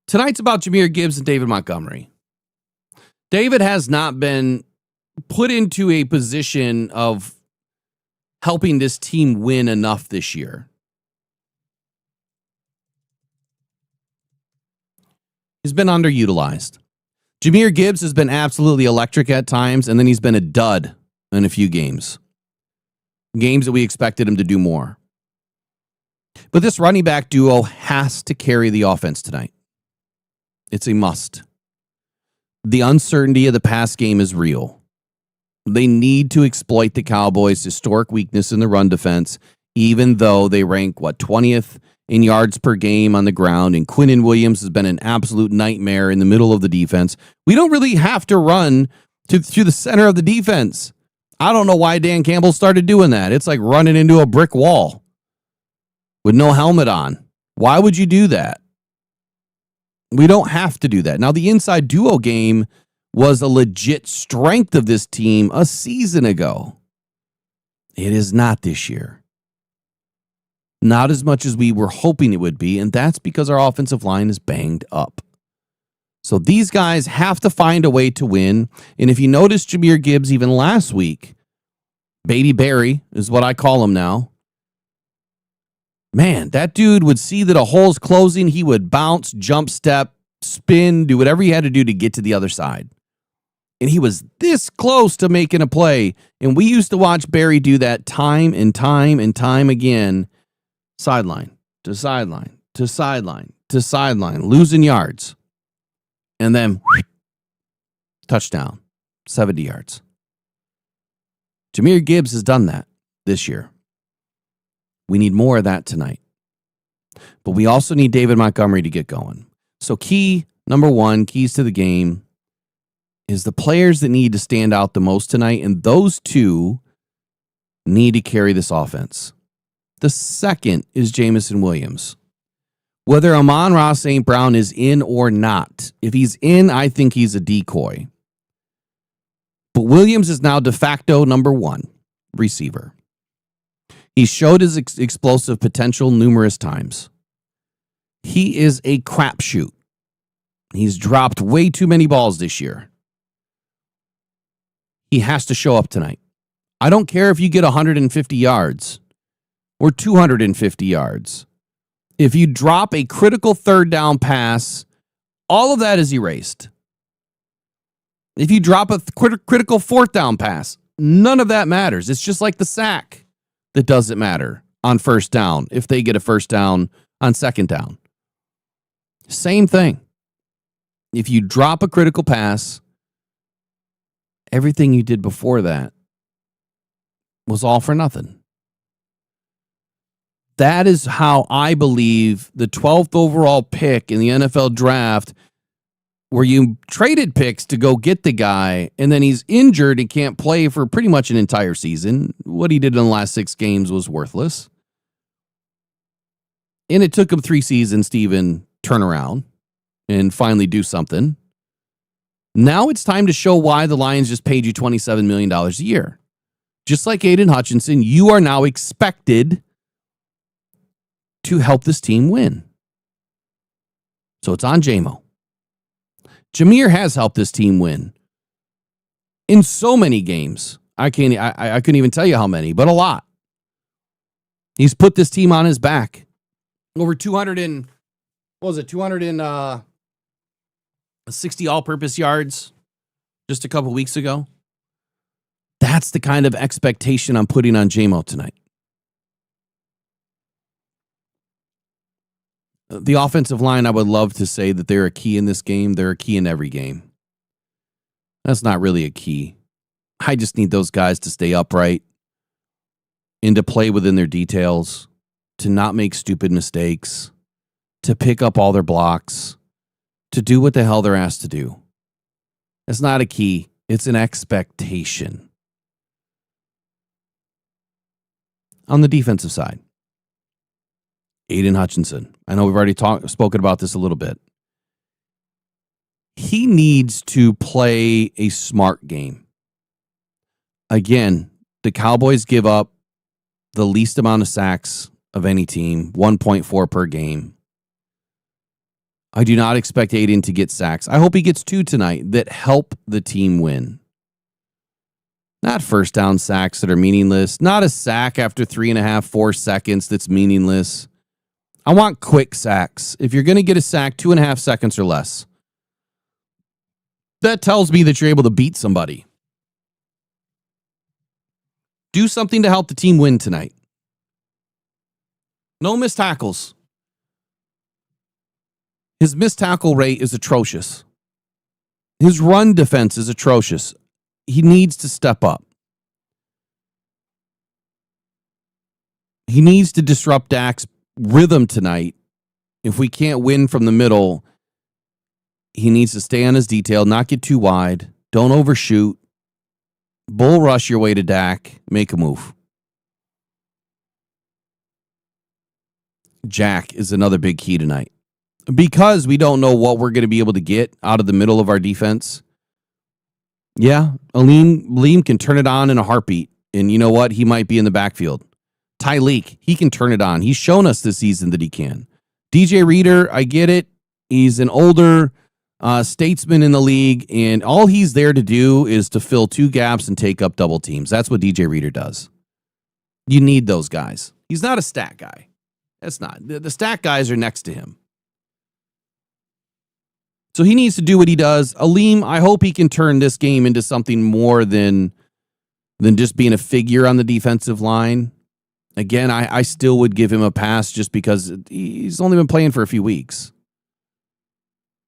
Tonight's about Jahmyr Gibbs and David Montgomery. David has not been put into a position of helping this team win enough this year. He's been underutilized. Jahmyr Gibbs has been absolutely electric at times, and then he's been a dud in a few games. Games that we expected him to do more. But this running back duo has to carry the offense tonight. It's a must. The uncertainty of the pass game is real. They need to exploit the Cowboys' historic weakness in the run defense, even though they rank, 20th in yards per game on the ground, and Quinnen Williams has been an absolute nightmare in the middle of the defense. We don't really have to run through the center of the defense. I don't know why Dan Campbell started doing that. It's like running into a brick wall with no helmet on. Why would you do that? We don't have to do that. Now, the inside duo game was a legit strength of this team a season ago. It is not this year. Not as much as we were hoping it would be, and that's because our offensive line is banged up. So these guys have to find a way to win. And if you notice Jahmyr Gibbs even last week, Baby Barry is what I call him now. Man, that dude would see that a hole's closing. He would bounce, jump step, spin, do whatever he had to do to get to the other side. And he was this close to making a play. And we used to watch Barry do that time and time and time again. Sideline to sideline to sideline to sideline, losing yards. And then touchdown, 70 yards. Jahmyr Gibbs has done that this year. We need more of that tonight. But we also need David Montgomery to get going. So number one, keys to the game is the players that need to stand out the most tonight, and those two need to carry this offense. The second is Jamison Williams. Whether Amon-Ra St. Brown is in or not, if he's in, I think he's a decoy. But Williams is now de facto number 1 receiver. He showed his explosive potential numerous times. He is a crapshoot. He's dropped way too many balls this year. He has to show up tonight. I don't care if you get 150 yards or 250 yards. If you drop a critical third down pass, all of that is erased. If you drop a critical fourth down pass, none of that matters. It's just like the sack that doesn't matter on first down if they get a first down on second down. Same thing. If you drop a critical pass, everything you did before that was all for nothing. That is how I believe the 12th overall pick in the NFL draft, where you traded picks to go get the guy, and then he's injured and can't play for pretty much an entire season. What he did in the last 6 games was worthless. And it took him 3 seasons to even turn around and finally do something. Now it's time to show why the Lions just paid you $27 million a year. Just like Aiden Hutchinson, you are now expected to help this team win. So it's on JMO. Jameer has helped this team win in so many games. I couldn't even tell you how many, but a lot. He's put this team on his back. Over 260 all-purpose yards just a couple weeks ago. That's the kind of expectation I'm putting on JMO tonight. The offensive line, I would love to say that they're a key in this game. They're a key in every game. That's not really a key. I just need those guys to stay upright and to play within their details, to not make stupid mistakes, to pick up all their blocks, to do what the hell they're asked to do. It's not a key. It's an expectation. On the defensive side, Aiden Hutchinson. I know we've already spoken about this a little bit. He needs to play a smart game. Again, the Cowboys give up the least amount of sacks of any team, 1.4 per game. I do not expect Aiden to get sacks. I hope he gets 2 tonight that help the team win. Not first down sacks that are meaningless. Not a sack after 3.5, 4 seconds that's meaningless. I want quick sacks. If you're going to get a sack, 2.5 seconds or less. That tells me that you're able to beat somebody. Do something to help the team win tonight. No missed tackles. His missed tackle rate is atrocious. His run defense is atrocious. He needs to step up. He needs to disrupt Dak's rhythm tonight. If we can't win from the middle, he needs to stay on his detail, not get too wide, don't overshoot, bull rush your way to Dak, make a move. Jack is another big key tonight. Because we don't know what we're going to be able to get out of the middle of our defense. Yeah, Aleem can turn it on in a heartbeat. And you know what? He might be in the backfield. Tyleek, he can turn it on. He's shown us this season that he can. DJ Reader, I get it. He's an older statesman in the league, and all he's there to do is to fill 2 gaps and take up double teams. That's what DJ Reader does. You need those guys. He's not a stat guy. That's not. The stat guys are next to him. So he needs to do what he does. Aleem, I hope he can turn this game into something more than just being a figure on the defensive line. Again, I still would give him a pass just because he's only been playing for a few weeks.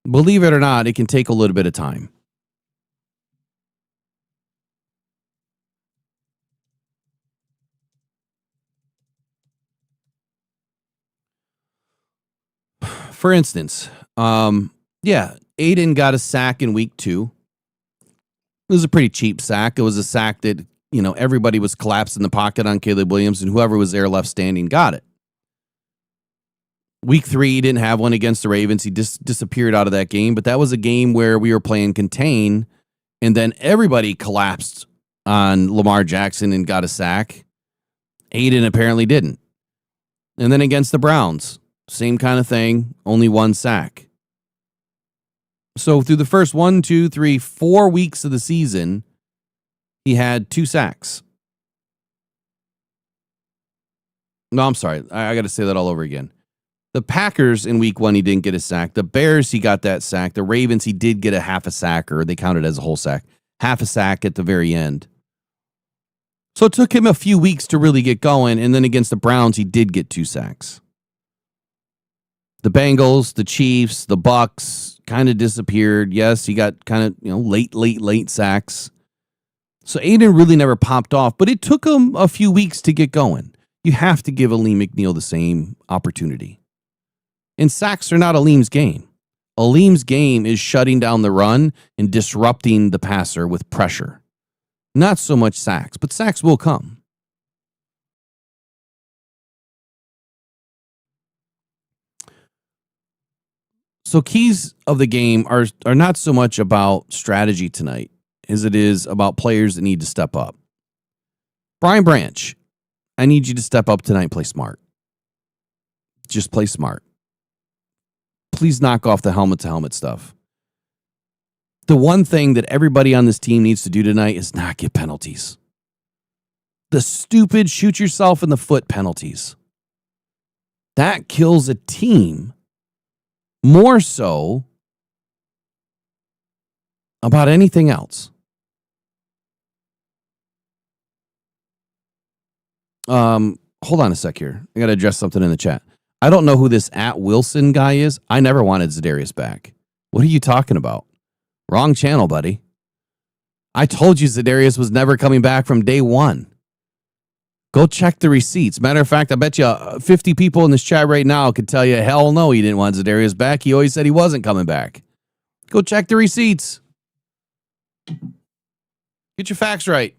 Believe it or not, it can take a little bit of time. For instance, Aiden got a sack in week 2. It was a pretty cheap sack. It was a sack that, everybody was collapsed in the pocket on Caleb Williams, and whoever was there left standing got it. Week 3, he didn't have one against the Ravens. He disappeared out of that game, but that was a game where we were playing contain, and then everybody collapsed on Lamar Jackson and got a sack. Aiden apparently didn't. And then against the Browns, same kind of thing, only one sack. So through the first 4 weeks of the season, he had 2 sacks. No, I'm sorry. I got to say that all over again. The Packers in week 1, he didn't get a sack. The Bears, he got that sack. The Ravens, he did get a half a sack, or they counted as a whole sack. Half a sack at the very end. So it took him a few weeks to really get going. And then against the Browns, he did get 2 sacks. The Bengals, the Chiefs, the Bucks kind of disappeared. Yes, he got kind of, late sacks. So Aiden really never popped off, but it took him a few weeks to get going. You have to give Aleem McNeil the same opportunity. And sacks are not Aleem's game. Aleem's game is shutting down the run and disrupting the passer with pressure. Not so much sacks, but sacks will come. So keys of the game are not so much about strategy tonight as it is about players that need to step up. Brian Branch, I need you to step up tonight and play smart. Just play smart. Please knock off the helmet-to-helmet stuff. The one thing that everybody on this team needs to do tonight is not get penalties. The stupid shoot yourself in the foot penalties. That kills a team more so about anything else. Hold on a sec here. I got to address something in the chat. I don't know who this @Wilson guy is. I never wanted Za'Darius back. What are you talking about? Wrong channel, buddy. I told you Za'Darius was never coming back from day 1. Go check the receipts. Matter of fact, I bet you 50 people in this chat right now could tell you, hell no, he didn't want Za'Darius back. He always said he wasn't coming back. Go check the receipts. Get your facts right.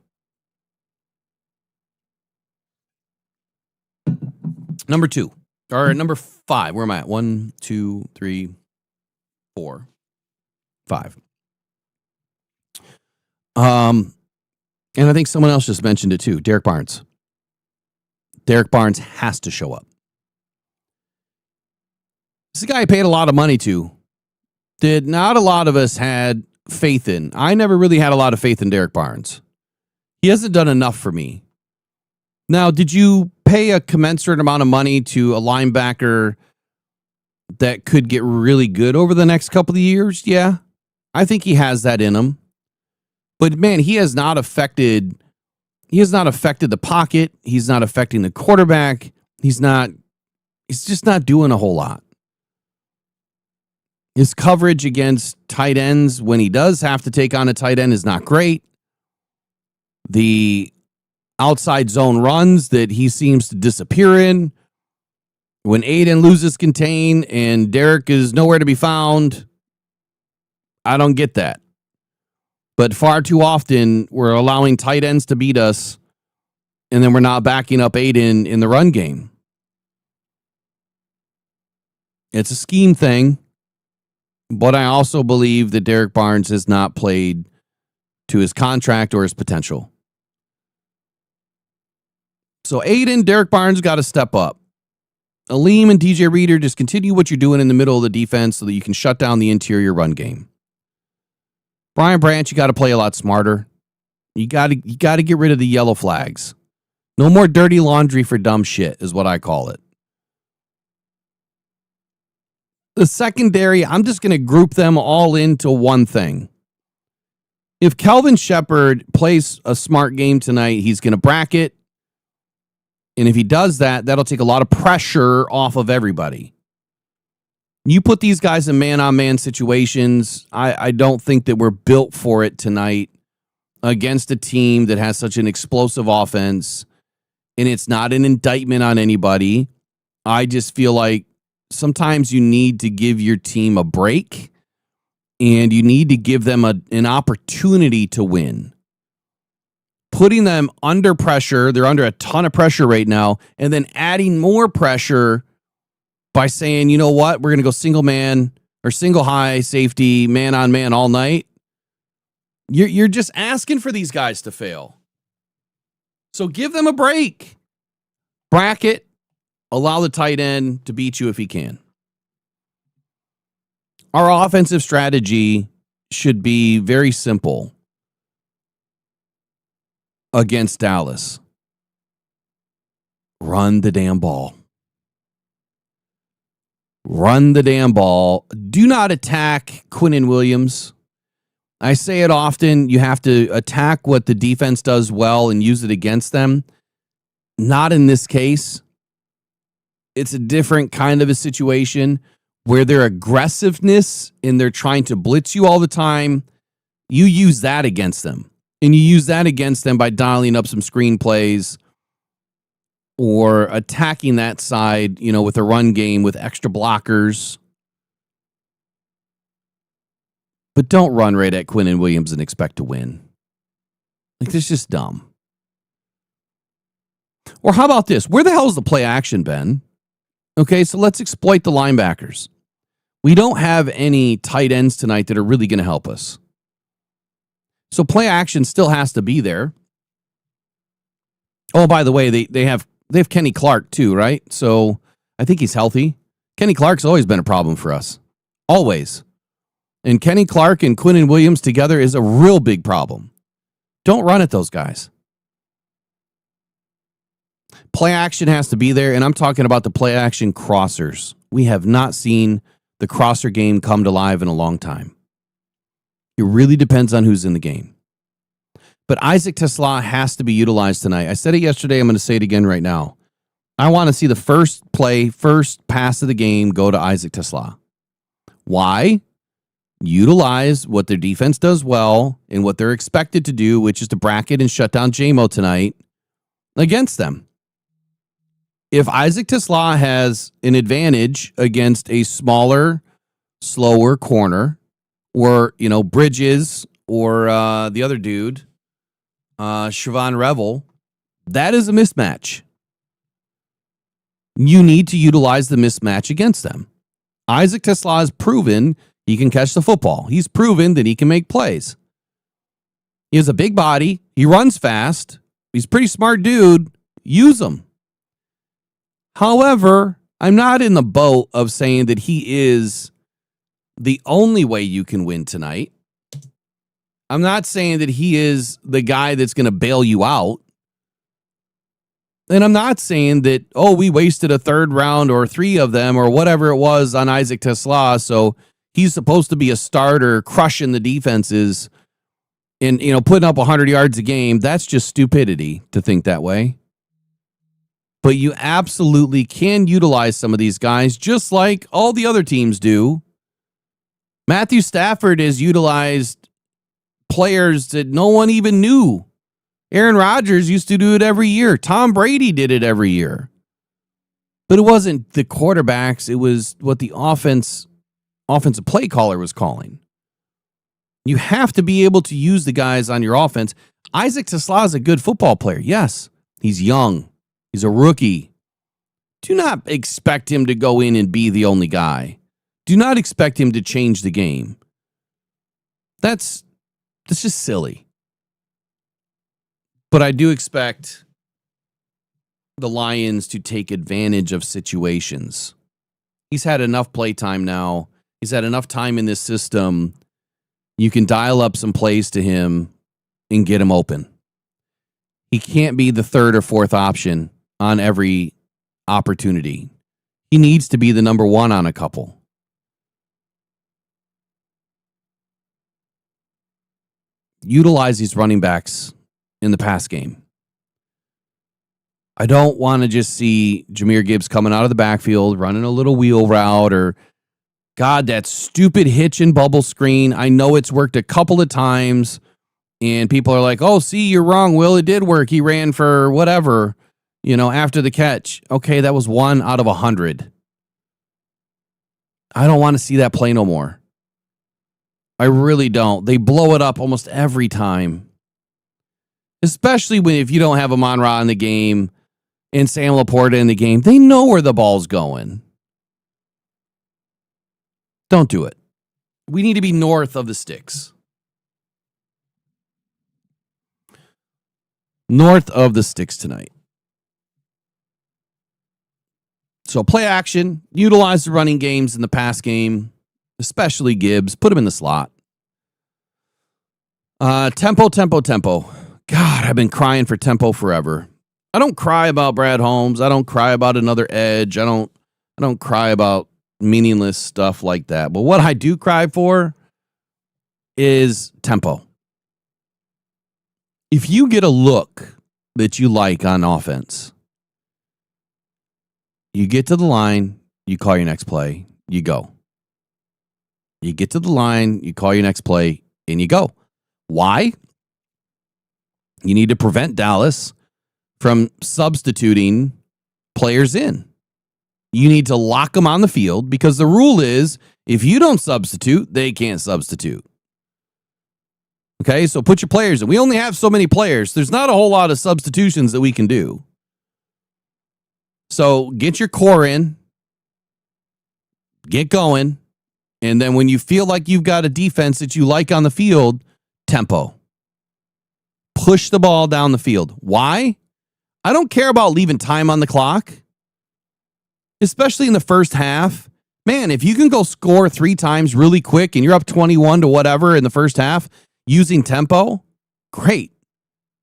Number 5. Where am I at? 1, 2, 3, 4, 5. And I think someone else just mentioned it too. Derek Barnes. Derek Barnes has to show up. This is a guy I paid a lot of money to. Did not a lot of us had faith in. I never really had a lot of faith in Derek Barnes. He hasn't done enough for me. Now, did you pay a commensurate amount of money to a linebacker that could get really good over the next couple of years? Yeah. I think he has that in him. But man, he has not affected the pocket. He's not affecting the quarterback. He's just not doing a whole lot. His coverage against tight ends when he does have to take on a tight end is not great. The outside zone runs that he seems to disappear in. When Aiden loses contain and Derek is nowhere to be found, I don't get that. But far too often, we're allowing tight ends to beat us, and then we're not backing up Aiden in the run game. It's a scheme thing, but I also believe that Derek Barnes has not played to his contract or his potential. So Aiden, Derek Barnes got to step up. Aleem and DJ Reader, just continue what you're doing in the middle of the defense so that you can shut down the interior run game. Brian Branch, you got to play a lot smarter. You got to get rid of the yellow flags. No more dirty laundry for dumb shit is what I call it. The secondary, I'm just going to group them all into one thing. If Kelvin Shepherd plays a smart game tonight, he's going to bracket. And if he does that, that'll take a lot of pressure off of everybody. You put these guys in man-on-man situations, I don't think that we're built for it tonight against a team that has such an explosive offense. And it's not an indictment on anybody. I just feel like sometimes you need to give your team a break and you need to give them an opportunity to win. Putting them under pressure, they're under a ton of pressure right now, and then adding more pressure by saying, you know what, we're going to go single man or single high safety, man on man all night. You're just asking for these guys to fail. So give them a break. Bracket, allow the tight end to beat you if he can. Our offensive strategy should be very simple against Dallas. Run the damn ball. Run the damn ball. Do not attack Quinnen Williams. I say it often. You have to attack what the defense does well and use it against them. Not in this case. It's a different kind of a situation where their aggressiveness and they're trying to blitz you all the time. You use that against them. And you use that against them by dialing up some screen plays or attacking that side, with a run game with extra blockers. But don't run right at Quinnen Williams and expect to win. That's just dumb. Or how about this? Where the hell is the play action, Ben? Okay, so let's exploit the linebackers. We don't have any tight ends tonight that are really going to help us. So play action still has to be there. Oh, by the way, they have Kenny Clark too, right? So I think he's healthy. Kenny Clark's always been a problem for us. Always. And Kenny Clark and Quinnen Williams together is a real big problem. Don't run at those guys. Play action has to be there, and I'm talking about the play action crossers. We have not seen the crosser game come to life in a long time. It really depends on who's in the game. But Isaac Tesla has to be utilized tonight. I said it yesterday. I'm going to say it again right now. I want to see the first pass of the game go to Isaac Tesla. Why? Utilize what their defense does well and what they're expected to do, which is to bracket and shut down JMO tonight against them. If Isaac Tesla has an advantage against a smaller, slower corner, or, Bridges or the other dude, Siobhan Revel, that is a mismatch. You need to utilize the mismatch against them. Isaac Tesla has proven he can catch the football. He's proven that he can make plays. He has a big body. He runs fast. He's a pretty smart dude. Use him. However, I'm not in the boat of saying that he is the only way you can win tonight. I'm not saying that he is the guy that's going to bail you out. And I'm not saying that, we wasted a third round or 3 of them or whatever it was on Isaac Tesla, so he's supposed to be a starter crushing the defenses and, putting up 100 yards a game. That's just stupidity to think that way. But you absolutely can utilize some of these guys just like all the other teams do. Matthew Stafford has utilized players that no one even knew. Aaron Rodgers used to do it every year. Tom Brady did it every year. But it wasn't the quarterbacks. It was what the offensive play caller was calling. You have to be able to use the guys on your offense. Isaac Tesla is a good football player. Yes, he's young. He's a rookie. Do not expect him to go in and be the only guy. Do not expect him to change the game. That's just silly. But I do expect the Lions to take advantage of situations. He's had enough play time now. He's had enough time in this system. You can dial up some plays to him and get him open. He can't be the third or fourth option on every opportunity. He needs to be the number one on a couple. Utilize these running backs in the pass game. I don't want to just see Jahmyr Gibbs coming out of the backfield, running a little wheel route, or, God, that stupid hitch and bubble screen. I know it's worked a couple of times, and people are like, oh, see, you're wrong, Will. It did work. He ran for whatever, after the catch. Okay, that was 1 out of 100. I don't want to see that play no more. I really don't. They blow it up almost every time. Especially if you don't have Amon-Ra in the game and Sam Laporta in the game. They know where the ball's going. Don't do it. We need to be north of the sticks. north of the sticks tonight. So play action, utilize the running games in the pass game, especially Gibbs. Put him in the slot. Tempo. God, I've been crying for tempo forever. I don't cry about Brad Holmes. I don't cry about another edge. I don't cry about meaningless stuff like that. But what I do cry for is tempo. If you get a look that you like on offense, you get to the line, you call your next play, you go. You get to the line, you call your next play, and you go. Why? You need to prevent Dallas from substituting players in. You need to lock them on the field because the rule is if you don't substitute, they can't substitute. Okay, so put your players in. We only have so many players. There's not a whole lot of substitutions that we can do. So get your core in, get going, and then when you feel like you've got a defense that you like on the field, tempo. Push the ball down the field. Why? I don't care about leaving time on the clock, especially in the first half. Man, if you can go score 3 times really quick and you're up 21 to whatever in the first half using tempo, great.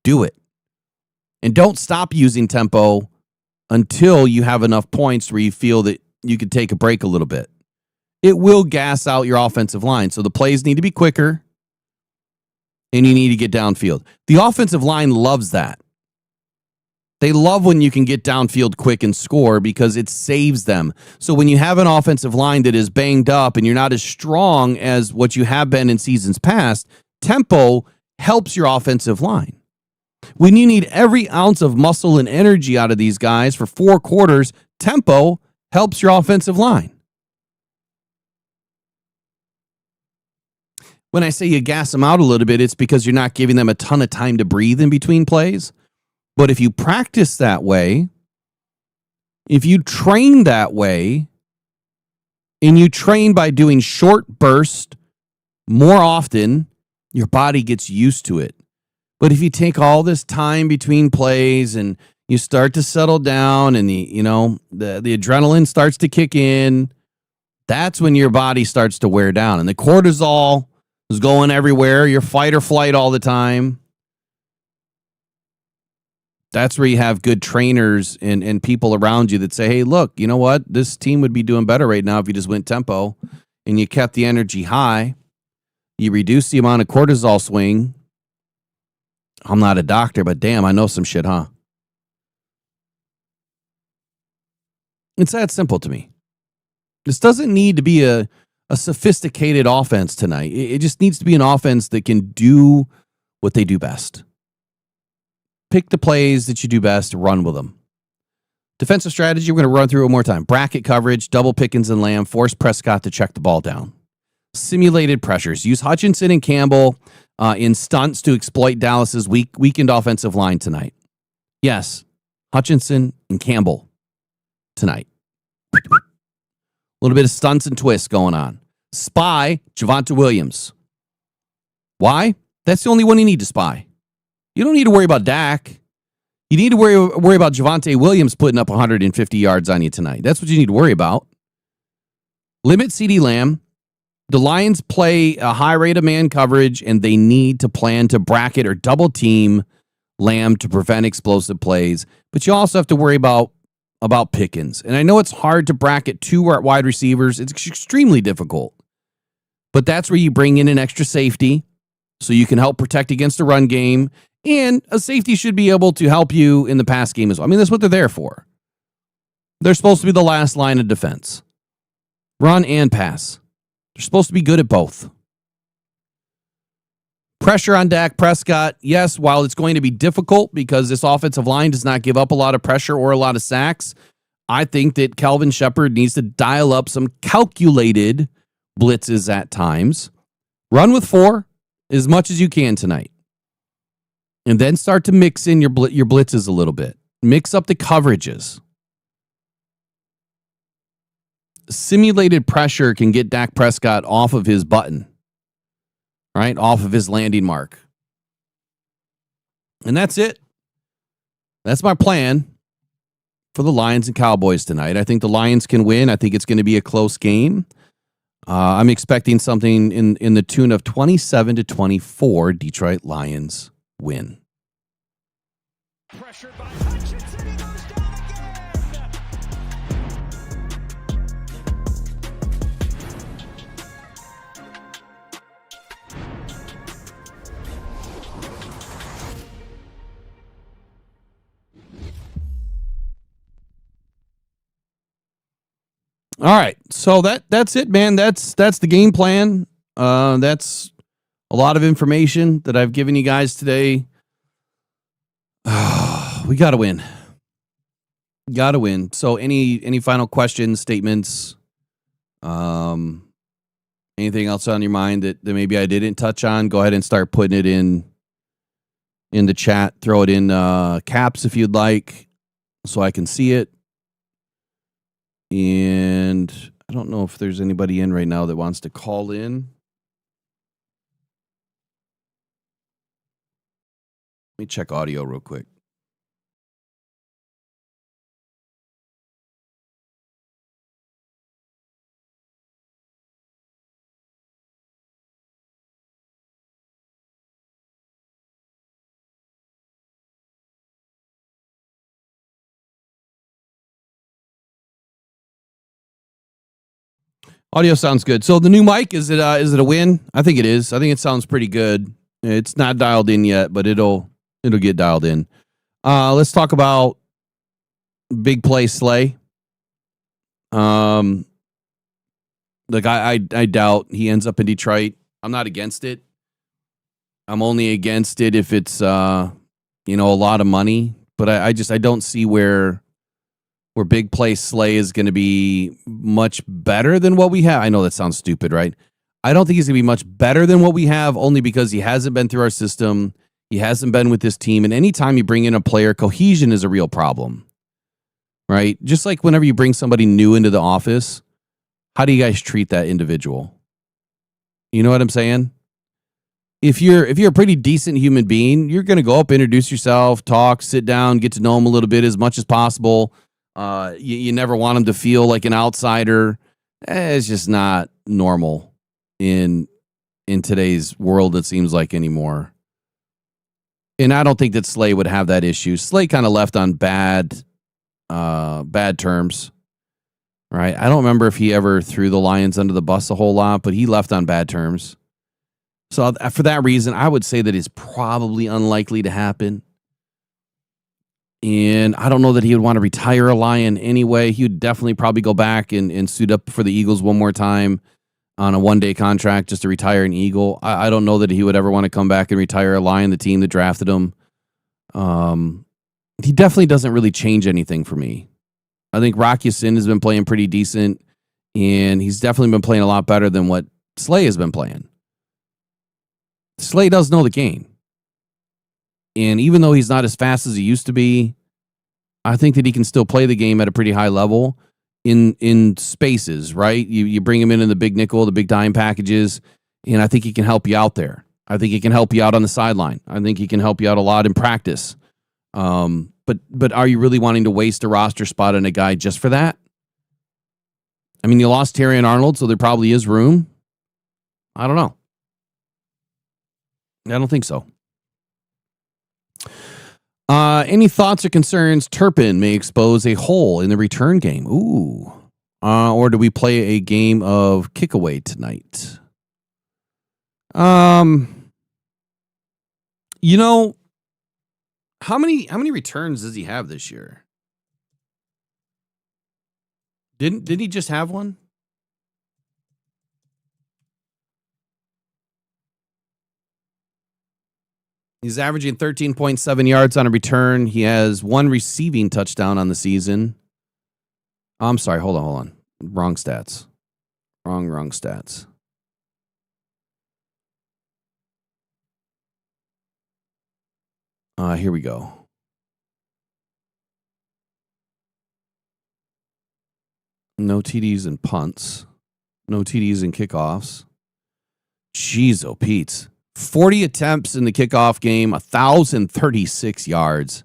Do it. And don't stop using tempo until you have enough points where you feel that you could take a break a little bit. It will gas out your offensive line. So the plays need to be quicker and you need to get downfield. The offensive line loves that. They love when you can get downfield quick and score because it saves them. So when you have an offensive line that is banged up and you're not as strong as what you have been in seasons past, tempo helps your offensive line. When you need every ounce of muscle and energy out of these guys for 4 quarters, tempo helps your offensive line. When I say you gas them out a little bit, it's because you're not giving them a ton of time to breathe in between plays. But if you practice that way, if you train that way, and you train by doing short bursts more often, your body gets used to it. But if you take all this time between plays and you start to settle down and the adrenaline starts to kick in, that's when your body starts to wear down. And the cortisol is going everywhere. You're fight or flight all the time. That's where you have good trainers and people around you that say, hey, look, you know what? This team would be doing better right now if you just went tempo and you kept the energy high. You reduce the amount of cortisol swing. I'm not a doctor, but damn, I know some shit, huh? It's that simple to me. This doesn't need to be a sophisticated offense tonight. It just needs to be an offense that can do what they do best. Pick the plays that you do best, run with them. Defensive strategy, we're going to run through it one more time. Bracket coverage, double Pickens and Lamb, force Prescott to check the ball down. Simulated pressures. Use Hutchinson and Campbell in stunts to exploit Dallas's weakened offensive line tonight. Yes, Hutchinson and Campbell tonight. A little bit of stunts and twists going on. Spy Javonte Williams. Why? That's the only one you need to spy. You don't need to worry about Dak. You need to worry about Javonte Williams putting up 150 yards on you tonight. That's what you need to worry about. Limit CeeDee Lamb. The Lions play a high rate of man coverage, and they need to plan to bracket or double team Lamb to prevent explosive plays. But you also have to worry about Pickens. And I know it's hard to bracket 2 wide receivers. It's extremely difficult. But that's where you bring in an extra safety so you can help protect against the run game. And a safety should be able to help you in the pass game as well. I mean, that's what they're there for. They're supposed to be the last line of defense. Run and pass. They're supposed to be good at both. Pressure on Dak Prescott. Yes, while it's going to be difficult because this offensive line does not give up a lot of pressure or a lot of sacks, I think that Kelvin Shepherd needs to dial up some calculated blitzes at times. Run with 4 as much as you can tonight. And then start to mix in your blitzes a little bit. Mix up the coverages. Simulated pressure can get Dak Prescott off of his button, right? Off of his landing mark. And that's it. That's my plan for the Lions and Cowboys tonight. I think the Lions can win. I think it's going to be a close game. I'm expecting something in the tune of 27-24. Detroit Lions win. Pressured by Hutchinson, he goes down again. All right, so that's it, man. That's the game plan. That's a lot of information that I've given you guys today. We got to win. Got to win. So any final questions, statements, anything else on your mind that maybe I didn't touch on? Go ahead and start putting it in the chat. Throw it in caps if you'd like, so I can see it. And I don't know if there's anybody in right now that wants to call in. Let me check audio real quick. Audio sounds good. So the new mic, is it a win? I think it is. I think it sounds pretty good. It's not dialed in yet, but it'll get dialed in. Let's talk about big play Slay. Like I doubt he ends up in Detroit. I'm not against it. I'm only against it if it's a lot of money. But I don't see where big play Slay is going to be much better than what we have. I know that sounds stupid, right? I don't think he's going to be much better than what we have, only because he hasn't been through our system. He hasn't been with this team. And anytime you bring in a player, cohesion is a real problem, right? Just like whenever you bring somebody new into the office, how do you guys treat that individual? You know what I'm saying? If you're a pretty decent human being, you're going to go up, introduce yourself, talk, sit down, get to know him a little bit as much as possible. You never want him to feel like an outsider. It's just not normal in today's world, it seems like, anymore. And I don't think that Slay would have that issue. Slay kind of left on bad terms, right? I don't remember if he ever threw the Lions under the bus a whole lot, but he left on bad terms. So for that reason, I would say that it's probably unlikely to happen. And I don't know that he would want to retire a Lion anyway. He would definitely probably go back and suit up for the Eagles one more time on a one-day contract just to retire an Eagle. I don't know that he would ever want to come back and retire a Lion, the team that drafted him. He definitely doesn't really change anything for me. I think Rock Ya-Sin has been playing pretty decent, and he's definitely been playing a lot better than what Slay has been playing. Slay does know the game. And even though he's not as fast as he used to be, I think that he can still play the game at a pretty high level in spaces, right? You bring him in the big nickel, the big dime packages, and I think he can help you out there. I think he can help you out on the sideline. I think he can help you out a lot in practice. But are you really wanting to waste a roster spot on a guy just for that? I mean, you lost Terry and Arnold, so there probably is room. I don't know. I don't think so. Any thoughts or concerns? Turpin may expose a hole in the return game. Ooh. Or do we play a game of kickaway tonight? How many returns does he have this year? Didn't he just have one? He's averaging 13.7 yards on a return. He has one receiving touchdown on the season. I'm sorry. Hold on. Wrong stats. Wrong stats. Here we go. No TDs and punts. No TDs and kickoffs. Jeez, oh, Pete. 40 attempts in the kickoff game, 1,036 yards.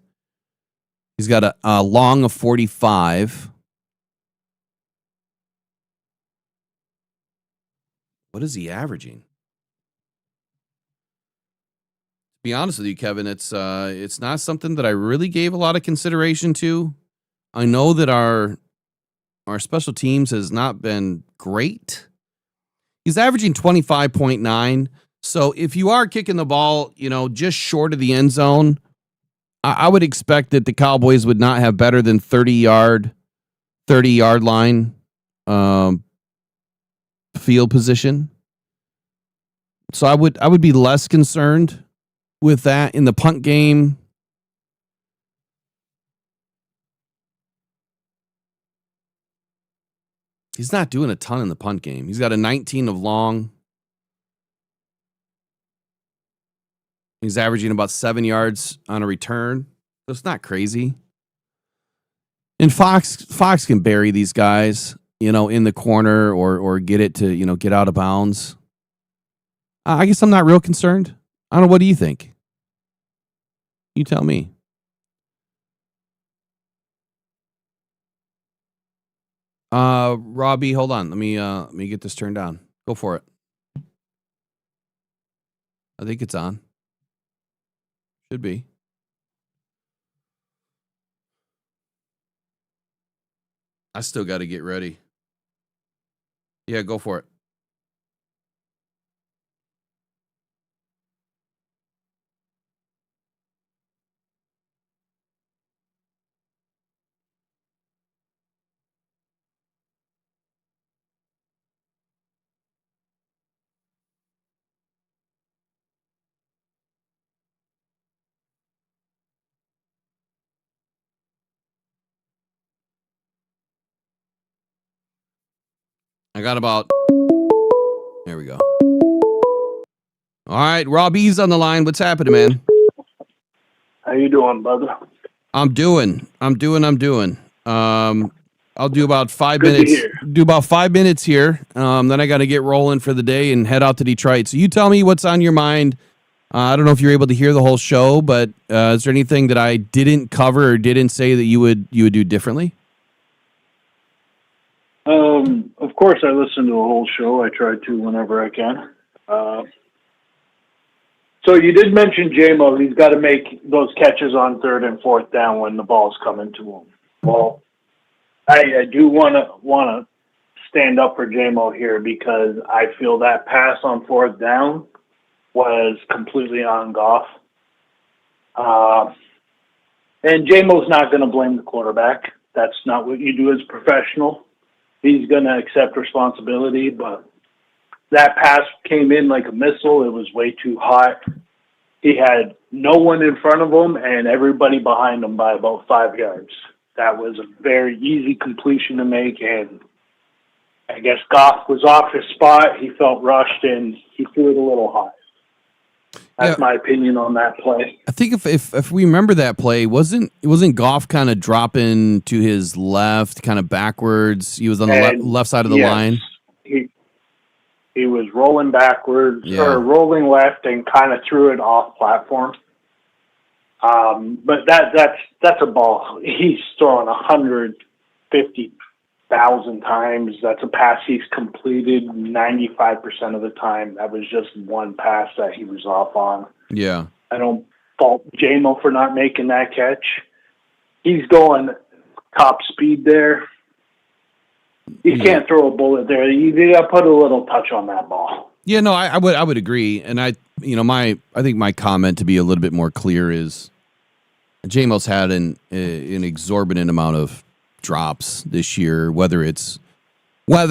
He's got a long of 45. What is he averaging? To be honest with you, Kevin, it's not something that I really gave a lot of consideration to. I know that our special teams has not been great. He's averaging 25.9. So if you are kicking the ball, just short of the end zone, I would expect that the Cowboys would not have better than 30-yard line field position. So I would be less concerned with that in the punt game. He's not doing a ton in the punt game. He's got a 19 of long. He's averaging about 7 yards on a return. So it's not crazy. And Fox can bury these guys, in the corner or get it to, get out of bounds. I guess I'm not real concerned. I don't know. What do you think? You tell me. Robbie, hold on. Let me get this turned on. Go for it. I think it's on. Should be. I still got to get ready. Yeah, go for it. I got about... There we go. All right, Robbie's on the line. What's happening, man? How you doing, brother? I'm doing. I'll do about 5 Good to minutes. hear. Do about 5 minutes here. Then I got to get rolling for the day and head out to Detroit. So you tell me what's on your mind. I don't know if you're able to hear the whole show, but is there anything that I didn't cover or didn't say that you would do differently? Of course, I listen to the whole show. I try to whenever I can. So you did mention J-Mo. He's got to make those catches on 3rd and 4th down when the ball's coming to him. Well, I do want to stand up for J-Mo here because I feel that pass on 4th down was completely on Goff. And J-Mo's not going to blame the quarterback. That's not what you do as a professional. He's going to accept responsibility, but that pass came in like a missile. It was way too hot. He had no one in front of him and everybody behind him by about 5 yards. That was a very easy completion to make, and I guess Goff was off his spot. He felt rushed, and he threw it a little high. That's my opinion on that play. I think if we remember that play, wasn't Goff kind of dropping to his left, kind of backwards? He was on the left side of the line. He was rolling backwards or rolling left and kind of threw it off platform. But that's a ball he's throwing 150,000 times. That's a pass he's completed 95% of the time. That was just one pass that he was off on. Yeah. I don't fault J-Mo for not making that catch. He's going top speed there. You can't throw a bullet there. You got to put a little touch on that ball. Yeah, no, I would agree. And I think my comment to be a little bit more clear is J-Mo's had an exorbitant amount of drops this year, whether it's if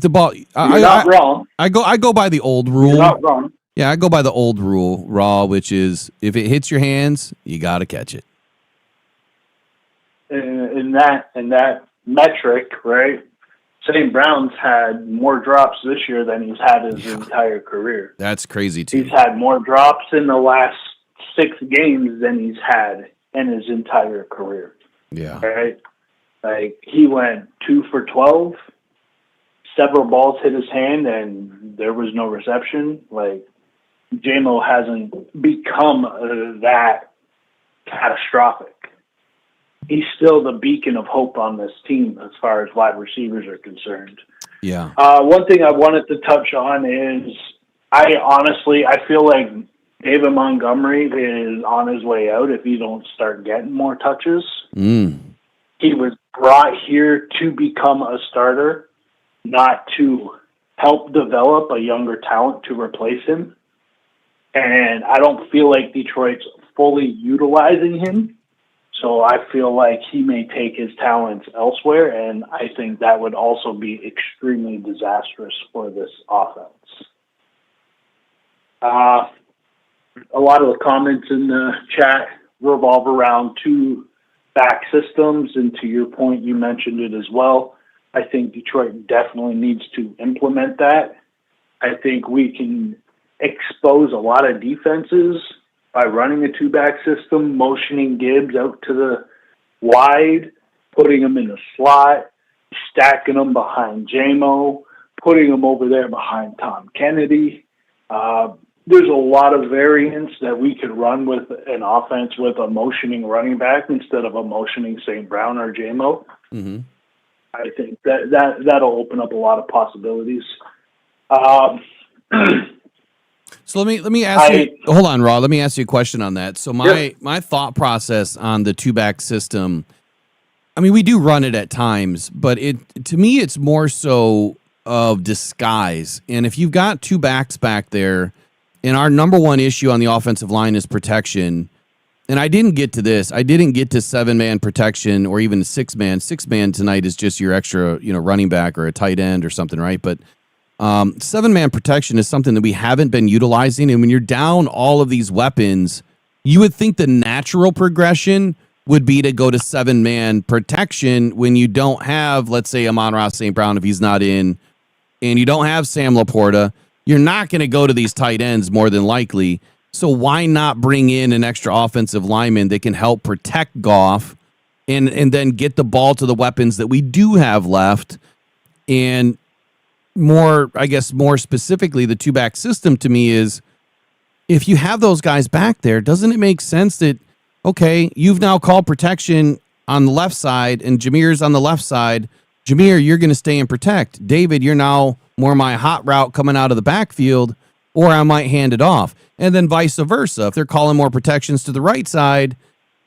the ball You're not wrong. I go by the old rule. You're not wrong. Yeah, I go by the old rule, Raw, which is if it hits your hands, you got to catch it. In that metric, right? St. Brown's had more drops this year than he's had his entire career. That's crazy too. He's had more drops in the last 6 games than he's had in his entire career. Yeah. Right? Like, he went 2 for 12. Several balls hit his hand, and there was no reception. Like, J-Mo hasn't become that catastrophic. He's still the beacon of hope on this team as far as wide receivers are concerned. Yeah. One thing I wanted to touch on is I feel like David Montgomery is on his way out if he don't start getting more touches. He was brought here to become a starter, not to help develop a younger talent to replace him. And I don't feel like Detroit's fully utilizing him. So I feel like he may take his talents elsewhere, and I think that would also be extremely disastrous for this offense. A lot of the comments in the chat revolve around two back systems, and to your point, you mentioned it as well. I think Detroit definitely needs to implement that. I think we can expose a lot of defenses by running a two-back system, motioning Gibbs out to the wide, putting him in the slot, stacking him behind J-Mo, putting him over there behind Tom Kennedy. There's a lot of variants that we could run with an offense with a motioning running back instead of a motioning St. Brown or J-Mo. Mm-hmm. I think that'll open up a lot of possibilities. So let me ask you. Hold on, Raw. Let me ask you a question on that. So my thought process on the two-back system. I mean, we do run it at times, but to me it's more so of disguise. And if you've got two backs back there, and our number one issue on the offensive line is protection. And I didn't get to this. I didn't get to 7-man protection or even 6-man. 6-man tonight is just your extra, running back or a tight end or something, right? But 7-man protection is something that we haven't been utilizing. And when you're down all of these weapons, you would think the natural progression would be to go to 7-man protection when you don't have, let's say, Amon-Ra St. Brown if he's not in, and you don't have Sam Laporta. You're not going to go to these tight ends more than likely. So why not bring in an extra offensive lineman that can help protect Goff and then get the ball to the weapons that we do have left? And more specifically, the two-back system to me is if you have those guys back there, doesn't it make sense that, okay, you've now called protection on the left side and Jameer's on the left side. Jameer, you're going to stay and protect. David, you're now more my hot route coming out of the backfield, or I might hand it off. And then vice versa. If they're calling more protections to the right side,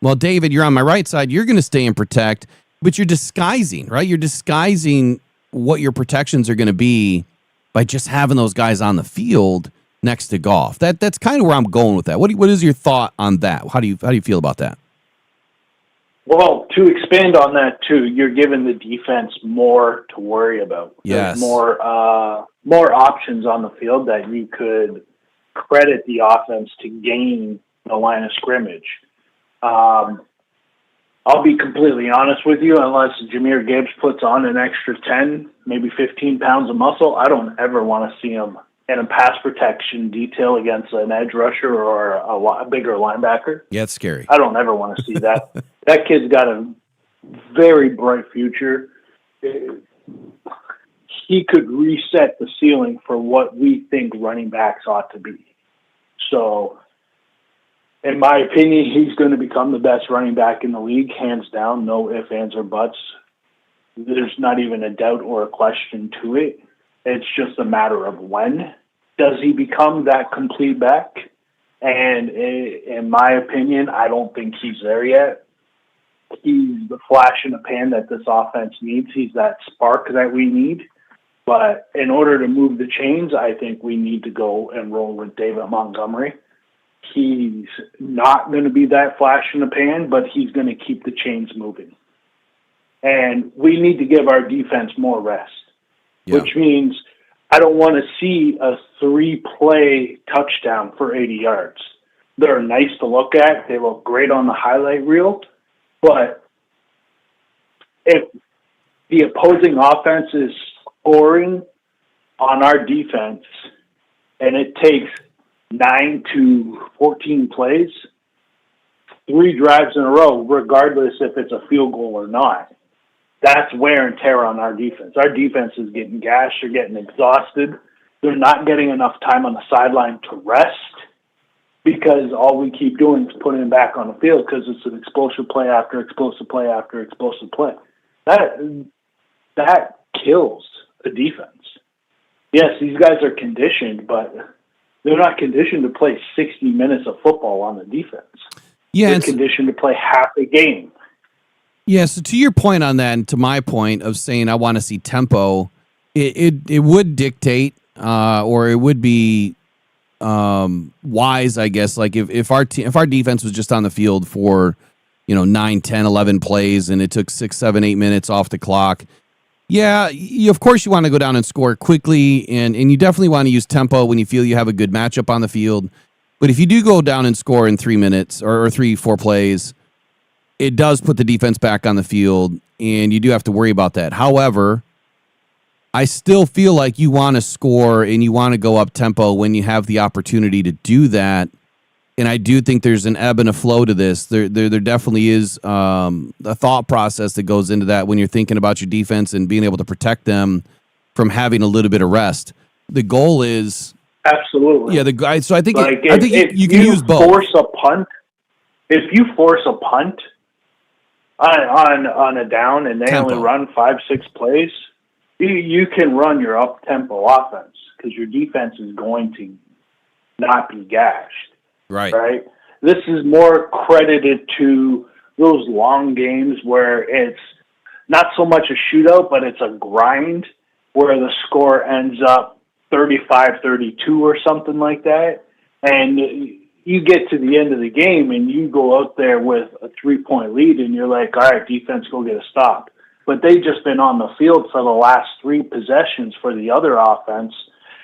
well, David, you're on my right side. You're going to stay and protect, but you're disguising, right? You're disguising what your protections are going to be by just having those guys on the field next to Goff. That's kind of where I'm going with that. What is your thought on that? How do you feel about that? Well, to expand on that too, you're giving the defense more to worry about. Yes. There's more options on the field that you could credit the offense to gain the line of scrimmage. I'll be completely honest with you, unless Jahmyr Gibbs puts on an extra 10, maybe 15 pounds of muscle, I don't ever want to see him in a pass protection detail against an edge rusher or a bigger linebacker. Yeah, it's scary. I don't ever want to see that. That kid's got a very bright future. He could reset the ceiling for what we think running backs ought to be. So, in my opinion, he's going to become the best running back in the league, hands down, no ifs, ands, or buts. There's not even a doubt or a question to it. It's just a matter of when. Does he become that complete back? And in my opinion, I don't think he's there yet. He's the flash in the pan that this offense needs. He's that spark that we need. But in order to move the chains, I think we need to go and roll with David Montgomery. He's not going to be that flash in the pan, but he's going to keep the chains moving. And we need to give our defense more rest, which means I don't want to see a 3-play touchdown for 80 yards. They're nice to look at. They look great on the highlight reel. But if the opposing offense is scoring on our defense and it takes 9 to 14 plays, 3 drives in a row, regardless if it's a field goal or not, that's wear and tear on our defense. Our defense is getting gashed. They're getting exhausted. They're not getting enough time on the sideline to rest. because all we keep doing is putting him back on the field because it's an explosive play after explosive play after explosive play. That kills a defense. Yes, these guys are conditioned, but they're not conditioned to play 60 minutes of football on the defense. Yeah, they're conditioned to play half a game. Yeah, so to your point on that, and to my point of saying I want to see tempo, it would dictate or it would be wise, I guess. Like if our defense was just on the field for 9, 10, 11 plays and it took 6, 7, 8 minutes off the clock. Yeah, of course you want to go down and score quickly, and you definitely want to use tempo when you feel you have a good matchup on the field. But if you do go down and score in 3 minutes or 3, 4 plays, it does put the defense back on the field, and you do have to worry about that. However, I still feel like you want to score and you want to go up tempo when you have the opportunity to do that. And I do think there's an ebb and a flow to this. There definitely is a thought process that goes into that when you're thinking about your defense and being able to protect them from having a little bit of rest. The goal is absolutely. Yeah, so I think like I think you can use both. If you force a punt on a down and they only run 5, 6 plays, you can run your up tempo offense because your defense is going to not be gashed. Right. This is more credited to those long games where it's not so much a shootout, but it's a grind where the score ends up 35-32 or something like that. And you get to the end of the game and you go out there with a 3-point lead and you're like, all right, defense, go get a stop. But they've just been on the field for the last 3 possessions for the other offense.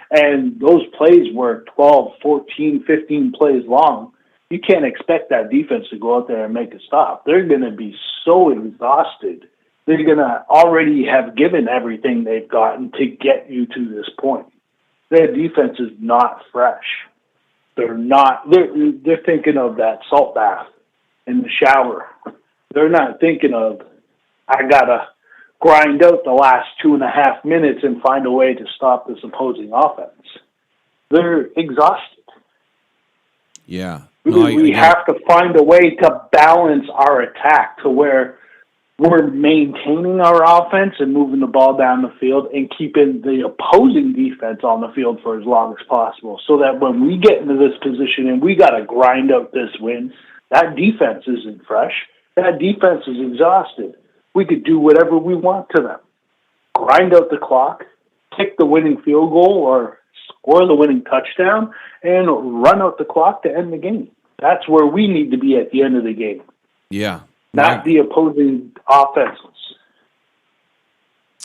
And those plays were 12, 14, 15 plays long. You can't expect that defense to go out there and make a stop. They're going to be so exhausted. They're going to already have given everything they've gotten to get you to this point. Their defense is not fresh. They're thinking of that salt bath in the shower. They're not thinking of, I got to grind out the last 2.5 minutes and find a way to stop this opposing offense. They're exhausted. Yeah. We have to find a way to balance our attack to where we're maintaining our offense and moving the ball down the field and keeping the opposing defense on the field for as long as possible so that when we get into this position and we got to grind out this win, that defense isn't fresh. That defense is exhausted. We could do whatever we want to them. Grind out the clock, kick the winning field goal or score the winning touchdown, and run out the clock to end the game. That's where we need to be at the end of the game. Yeah. Not the opposing offenses.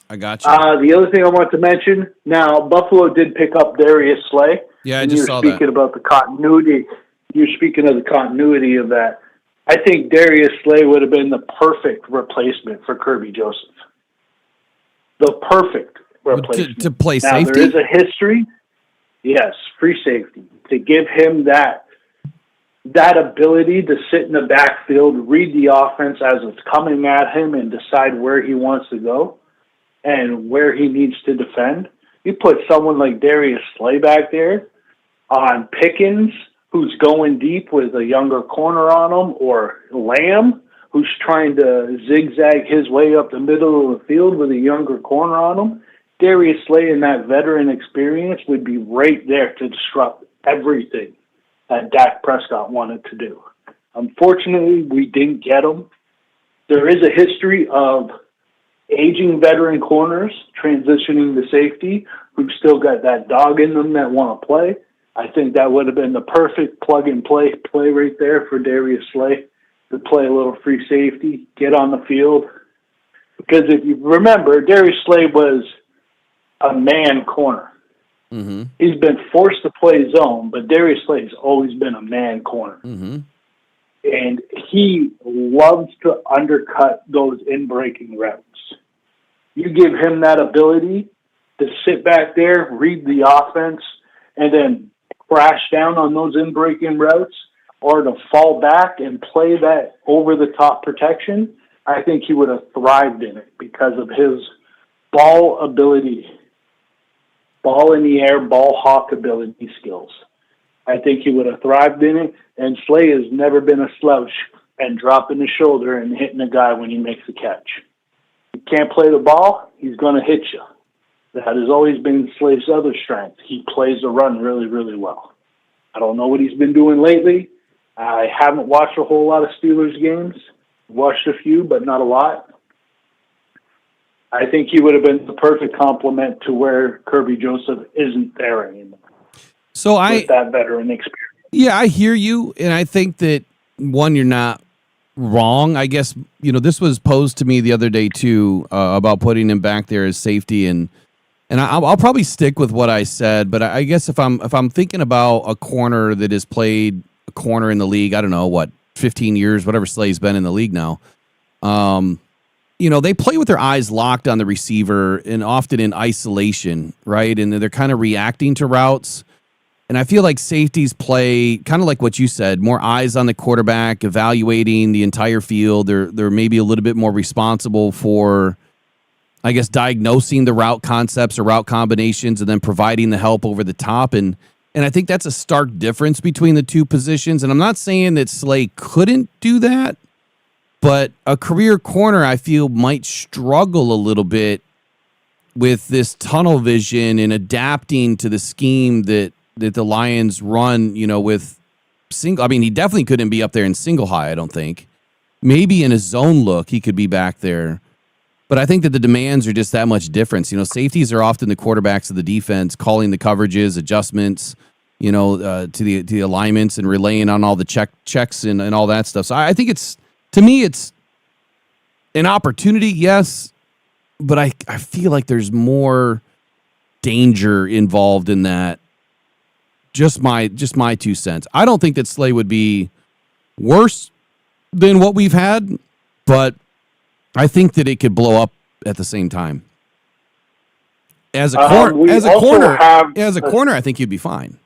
I got you. The other thing I want to mention, now Buffalo did pick up Darius Slay. Yeah, I just saw that. You're speaking about the continuity. You're speaking of the continuity of that. I think Darius Slay would have been the perfect replacement for Kirby Joseph. The perfect replacement. To play now, safety? There is a history. Yes, free safety. To give him that ability to sit in the backfield, read the offense as it's coming at him, and decide where he wants to go and where he needs to defend. You put someone like Darius Slay back there on Pickens, who's going deep with a younger corner on him, or Lamb, who's trying to zigzag his way up the middle of the field with a younger corner on him. Darius Slay and that veteran experience would be right there to disrupt everything that Dak Prescott wanted to do. Unfortunately, we didn't get him. There is a history of aging veteran corners transitioning to safety who've still got that dog in them that want to play. I think that would have been the perfect plug-and-play play right there for Darius Slay to play a little free safety, get on the field. Because if you remember, Darius Slay was a man corner. Mm-hmm. He's been forced to play zone, but Darius Slay's always been a man corner. Mm-hmm. And he loves to undercut those in-breaking routes. You give him that ability to sit back there, read the offense, and then crash down on those in-breaking routes, or to fall back and play that over-the-top protection, I think he would have thrived in it because of his ball ability. Ball in the air, ball hawk ability skills. I think he would have thrived in it. And Slay has never been a slouch and dropping the shoulder and hitting a guy when he makes a catch. He can't play the ball, he's going to hit you. That has always been Slay's other strength. He plays the run really, really well. I don't know what he's been doing lately. I haven't watched a whole lot of Steelers games. Watched a few, but not a lot. I think he would have been the perfect complement to where Kirby Joseph isn't there anymore. So with that veteran experience. Yeah, I hear you, and I think that one, you're not wrong. I guess this was posed to me the other day too about putting him back there as safety, and I'll probably stick with what I said. But I guess if I'm thinking about a corner that has played a corner in the league, I don't know what 15 years, whatever Slay's been in the league now. They play with their eyes locked on the receiver and often in isolation, right? And they're kind of reacting to routes. And I feel like safeties play kind of like what you said, more eyes on the quarterback, evaluating the entire field. They're maybe a little bit more responsible for, I guess, diagnosing the route concepts or route combinations and then providing the help over the top. And I think that's a stark difference between the two positions. And I'm not saying that Slay couldn't do that, but a career corner, I feel, might struggle a little bit with this tunnel vision and adapting to the scheme that the Lions run, with single. I mean, he definitely couldn't be up there in single high, I don't think. Maybe in a zone look, he could be back there. But I think that the demands are just that much difference. Safeties are often the quarterbacks of the defense, calling the coverages, adjustments, to the alignments and relaying on all the checks and all that stuff. So I think to me, it's an opportunity, yes, but I feel like there's more danger involved in that. Just my 2 cents. I don't think that Slay would be worse than what we've had, but I think that it could blow up at the same time. As a corner, I think you'd be fine.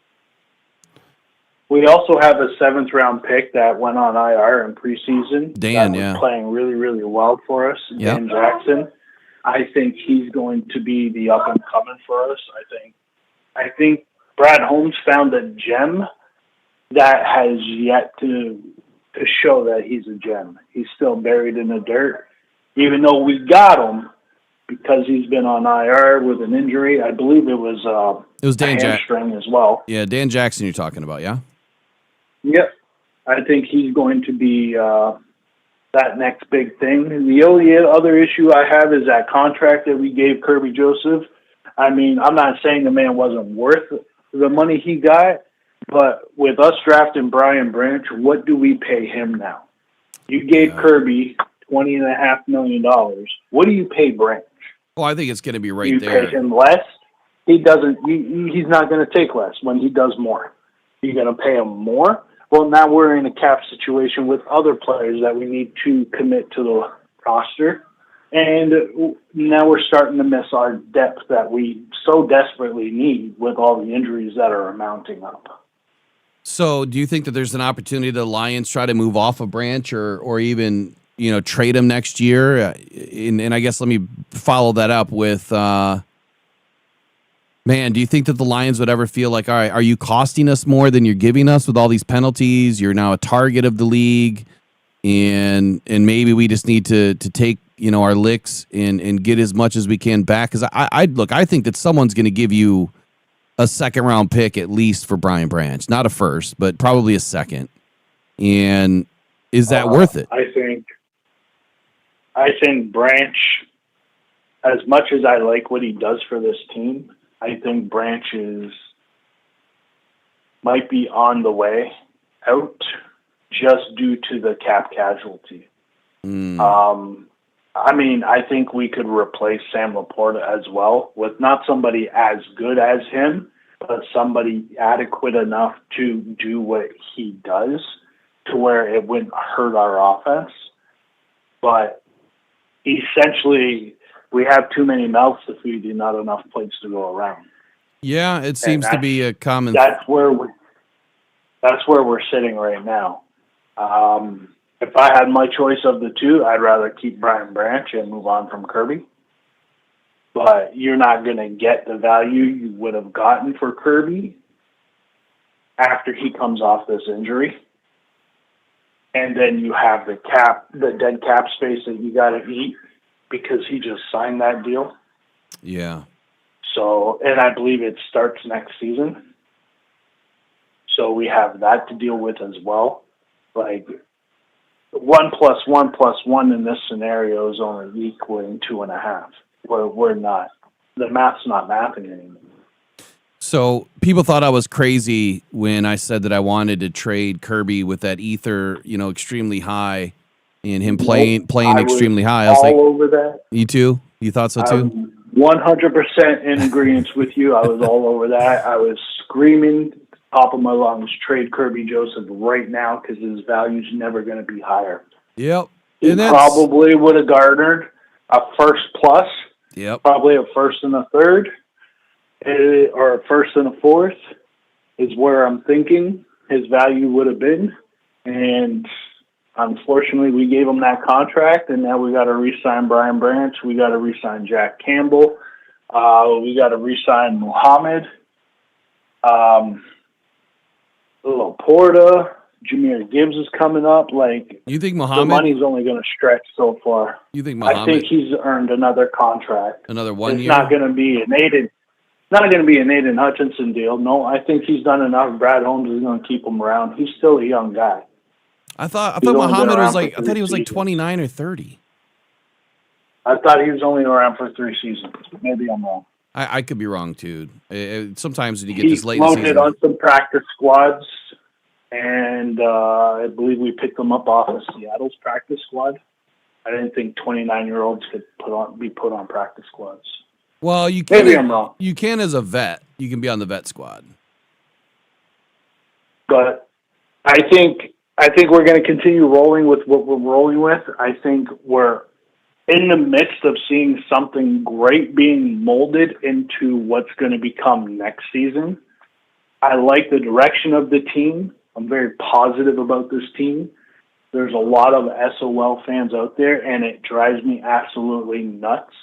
We also have a 7th-round pick that went on IR in preseason. Dan, that was playing really, really well for us. Yep. Dan Jackson. I think he's going to be the up and coming for us. I think Brad Holmes found a gem that has yet to show that he's a gem. He's still buried in the dirt, even though we got him because he's been on IR with an injury. I believe it was Dan hamstring as well. Yeah, Dan Jackson you're talking about, yeah? Yep. I think he's going to be that next big thing. And the only other issue I have is that contract that we gave Kirby Joseph. I mean, I'm not saying the man wasn't worth the money he got, but with us drafting Brian Branch, what do we pay him now? You gave Kirby $20.5 million. What do you pay Branch? Well, I think it's going to be right you there. You pay him less? He doesn't. He's not going to take less when he does more. You're going to pay him more? Well, now we're in a cap situation with other players that we need to commit to the roster. And now we're starting to miss our depth that we so desperately need with all the injuries that are mounting up. So do you think that there's an opportunity the Lions try to move off a Branch or even, trade him next year? And I guess let me follow that up with, do you think that the Lions would ever feel like, all right, are you costing us more than you're giving us with all these penalties? You're now a target of the league. And maybe we just need to take, our licks and get as much as we can back. Because I think that someone's going to give you a 2nd-round pick at least for Brian Branch, not a 1st, but probably a 2nd. And is that worth it? I think Branch, as much as I like what he does for this team, I think Branch might be on the way out just due to the cap casualty. I think we could replace Sam Laporta as well with not somebody as good as him, but somebody adequate enough to do what he does to where it wouldn't hurt our offense. But essentially, we have too many mouths to feed and not enough plates to go around. Yeah, it seems to be a common. That's where we're sitting right now. If I had my choice of the two, I'd rather keep Brian Branch and move on from Kirby. But you're not going to get the value you would have gotten for Kirby after he comes off this injury. And then you have the dead cap space that you got to eat because he just signed that deal. Yeah. So, and I believe it starts next season. So we have that to deal with as well. Like 1 + 1 + 1 in this scenario is only equaling 2.5. We're not. The math's not mathing anymore. So people thought I was crazy when I said that I wanted to trade Kirby with that ether, extremely high, and him playing extremely high. I was all over that. You too? You thought so too? I'm 100% in agreement with you. I was all over that. I was screaming top of my lungs, trade Kirby Joseph right now because his value's never going to be higher. Yep. He probably would have garnered a first plus. Yep. Probably a first and a third, or a first and a fourth is where I'm thinking his value would have been. And unfortunately, we gave him that contract, and now we got to re-sign Brian Branch. We got to re-sign Jack Campbell. We got to re-sign Muhammad. Laporta. Jahmyr Gibbs is coming up. Like, you think the Muhammad? money's only going to stretch so far. You think Muhammad? I think he's earned another contract. Another 1 year? It's not going to be an Aiden Hutchinson deal. No, I think he's done enough. Brad Holmes is going to keep him around. He's still a young guy. I thought only Muhammad been was around like, for I thought he was like 3 seasons. 29 or 30. I thought he was only around for 3 seasons. Maybe I'm wrong. I could be wrong too. Sometimes when you get He this late in the floated season, on some practice squads, and I believe we picked him up off of Seattle's practice squad. I didn't think 29-year-olds could be put on practice squads. well, you can. Maybe I'm wrong. You can as a vet. You can be on the vet squad. But I think we're going to continue rolling with what we're rolling with. I think we're in the midst of seeing something great being molded into what's going to become next season. I like the direction of the team. I'm very positive about this team. There's a lot of SOL fans out there, and it drives me absolutely nuts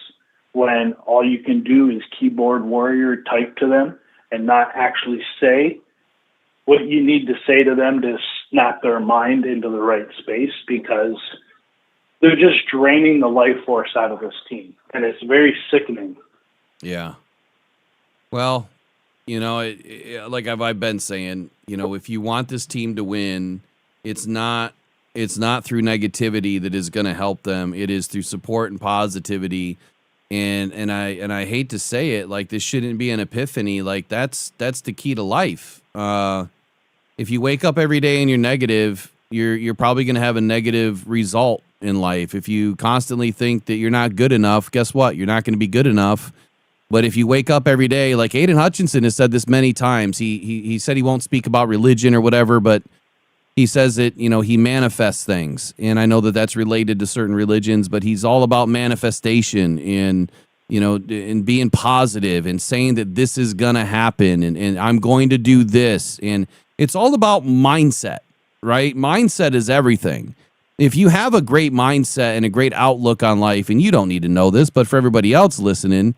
when all you can do is keyboard warrior type to them and not actually say what you need to say to them to snap their mind into the right space, because they're just draining the life force out of this team, and it's very sickening. Yeah. Well, like I've been saying, if you want this team to win, it's not through negativity that is going to help them. It is through support and positivity. And I hate to say it, like, this shouldn't be an epiphany. Like, that's the key to life. If you wake up every day and you're negative, you're probably going to have a negative result in life. If you constantly think that you're not good enough, guess what? You're not going to be good enough. But if you wake up every day, like Aiden Hutchinson has said this many times, he said he won't speak about religion or whatever, but he says that, he manifests things. And I know that that's related to certain religions, but he's all about manifestation and, and being positive and saying that this is going to happen and I'm going to do this. And it's all about mindset, right? Mindset is everything. If you have a great mindset and a great outlook on life, and you don't need to know this, but for everybody else listening,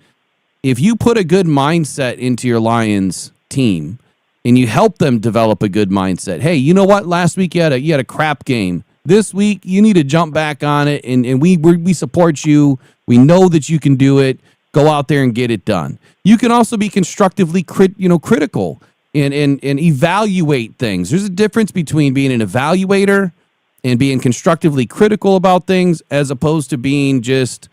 if you put a good mindset into your Lions team and you help them develop a good mindset, hey, you know what? Last week you had a crap game. This week you need to jump back on it, and we support you. We know that you can do it. Go out there and get it done. You can also be constructively critical and evaluate things. There's a difference between being an evaluator and being constructively critical about things as opposed to being just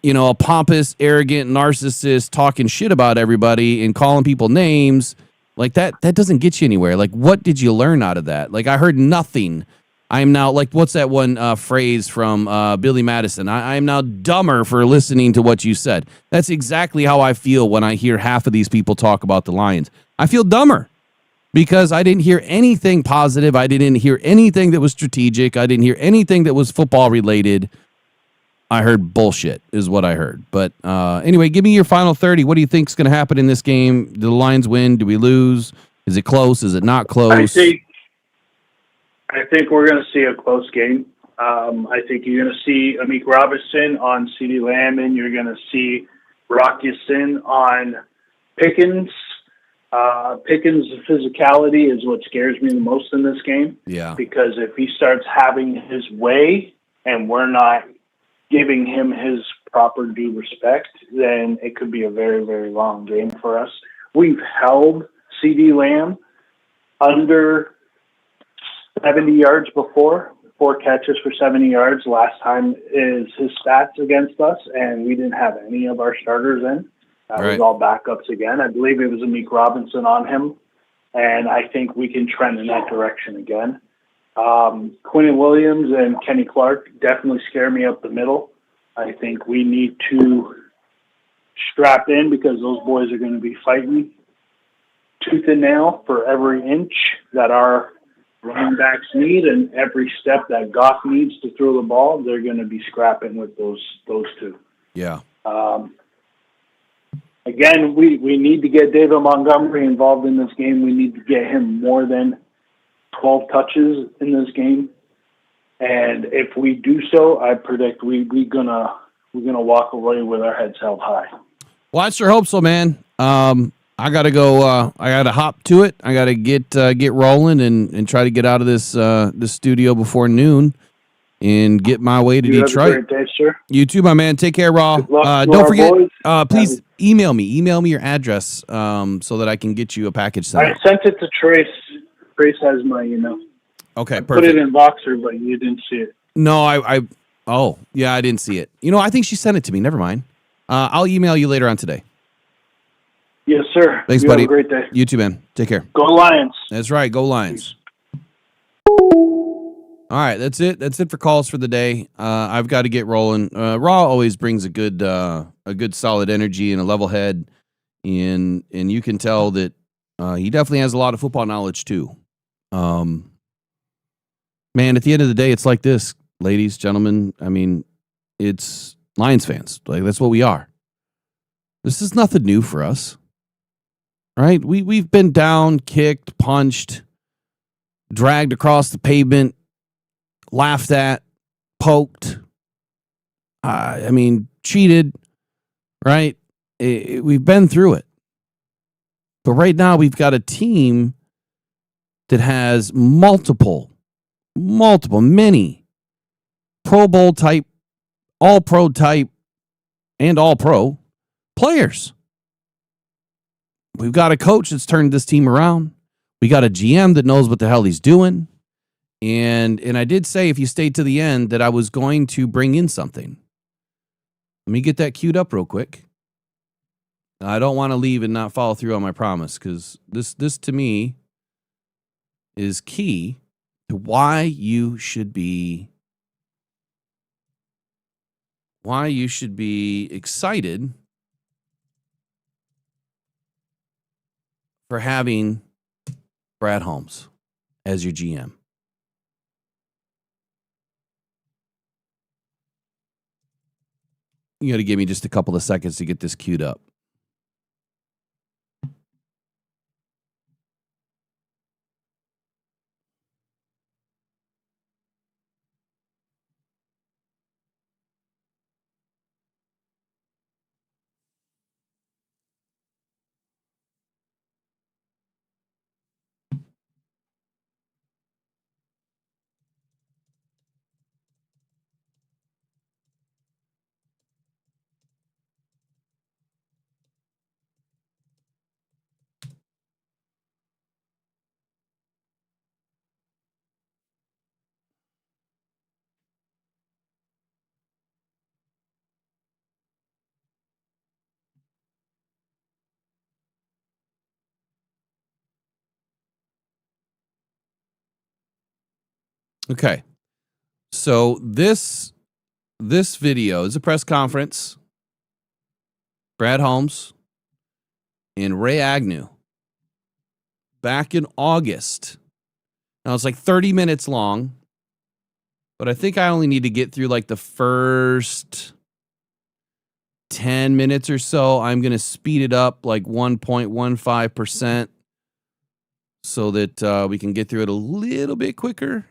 a pompous, arrogant narcissist talking shit about everybody and calling people names. Like that doesn't get you anywhere. Like, what did you learn out of that? Like, I heard nothing. I am now, like, what's that one phrase from Billy Madison? I am now dumber for listening to what you said. That's exactly how I feel when I hear half of these people talk about the Lions. I feel dumber because I didn't hear anything positive. I didn't hear anything that was strategic. I didn't hear anything that was football related. I heard bullshit is what I heard. But anyway, give me your final 30. What do you think is going to happen in this game? Do the Lions win? Do we lose? Is it close? Is it not close? I think we're going to see a close game. I think you're going to see Amik Robinson on CeeDee Lamb, and you're going to see Rock Ya-Sin on Pickens. Pickens' physicality is what scares me the most in this game. Yeah. Because if he starts having his way and we're not giving him his proper due respect, then it could be a very, very long game for us. We've held CD Lamb under 70 yards before, 4 catches for 70 yards. Last time is his stats against us, and we didn't have any of our starters in. That was all backups again. I believe it was Amik Robinson on him, and I think we can trend in that direction again. Quinn Williams and Kenny Clark definitely scare me up the middle. I think we need to strap in because those boys are going to be fighting tooth and nail for every inch that our running backs need, and every step that Goff needs to throw the ball, they're going to be scrapping with those two. Yeah. Again, we need to get David Montgomery involved in this game. We need to get him more than 12 touches in this game. And if we do so, I predict we're gonna walk away with our heads held high. Well, I sure hope so, man. I gotta go. I gotta hop to it. I gotta get rolling and try to get out of this studio before noon and get my way to Detroit. Have a great day, sir. You too, my man. Take care, Raw. Don't forget. Please email me. Email me your address so that I can get you a package sent. I sent it to Trace. Trace has my email. Okay, perfect. Put it in Voxer, but you didn't see it. No, I didn't see it. I think she sent it to me. Never mind. I'll email you later on today. Yes, sir. Thanks, you buddy. Have a great day. You too, man. Take care. Go Lions. That's right. Go Lions. All right, that's it. That's it for calls for the day. I've got to get rolling. Raw always brings a good solid energy and a level head, and you can tell that he definitely has a lot of football knowledge too. Man, at the end of the day, it's like this, ladies, gentlemen. I mean, it's Lions fans. Like, that's what we are. This is nothing new for us, right? We've been down, kicked, punched, dragged across the pavement, laughed at, poked. Cheated, right? We've been through it. But right now, we've got a team that has many Pro Bowl type, All Pro type, and All Pro players. We've got a coach that's turned this team around. We got a GM that knows what the hell he's doing. And I did say, if you stayed to the end, that I was going to bring in something. Let me get that queued up real quick. I don't want to leave and not follow through on my promise, because this to me is key to why you should be excited for having Brad Holmes as your GM. You got to give me just a couple of seconds to get this queued up. Okay. So this video is a press conference. Brad Holmes and Ray Agnew back in August. Now it's like 30 minutes long, but I think I only need to get through like the first 10 minutes or so. I'm going to speed it up like 1.15% so that we can get through it a little bit quicker.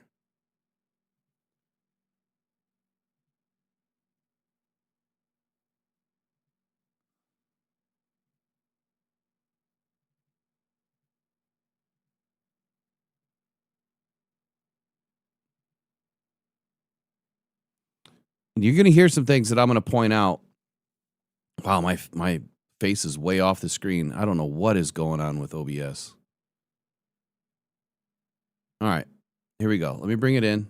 You're going to hear some things that I'm going to point out. Wow, my face is way off the screen. I don't know what is going on with OBS. All right, here we go. Let me bring it in.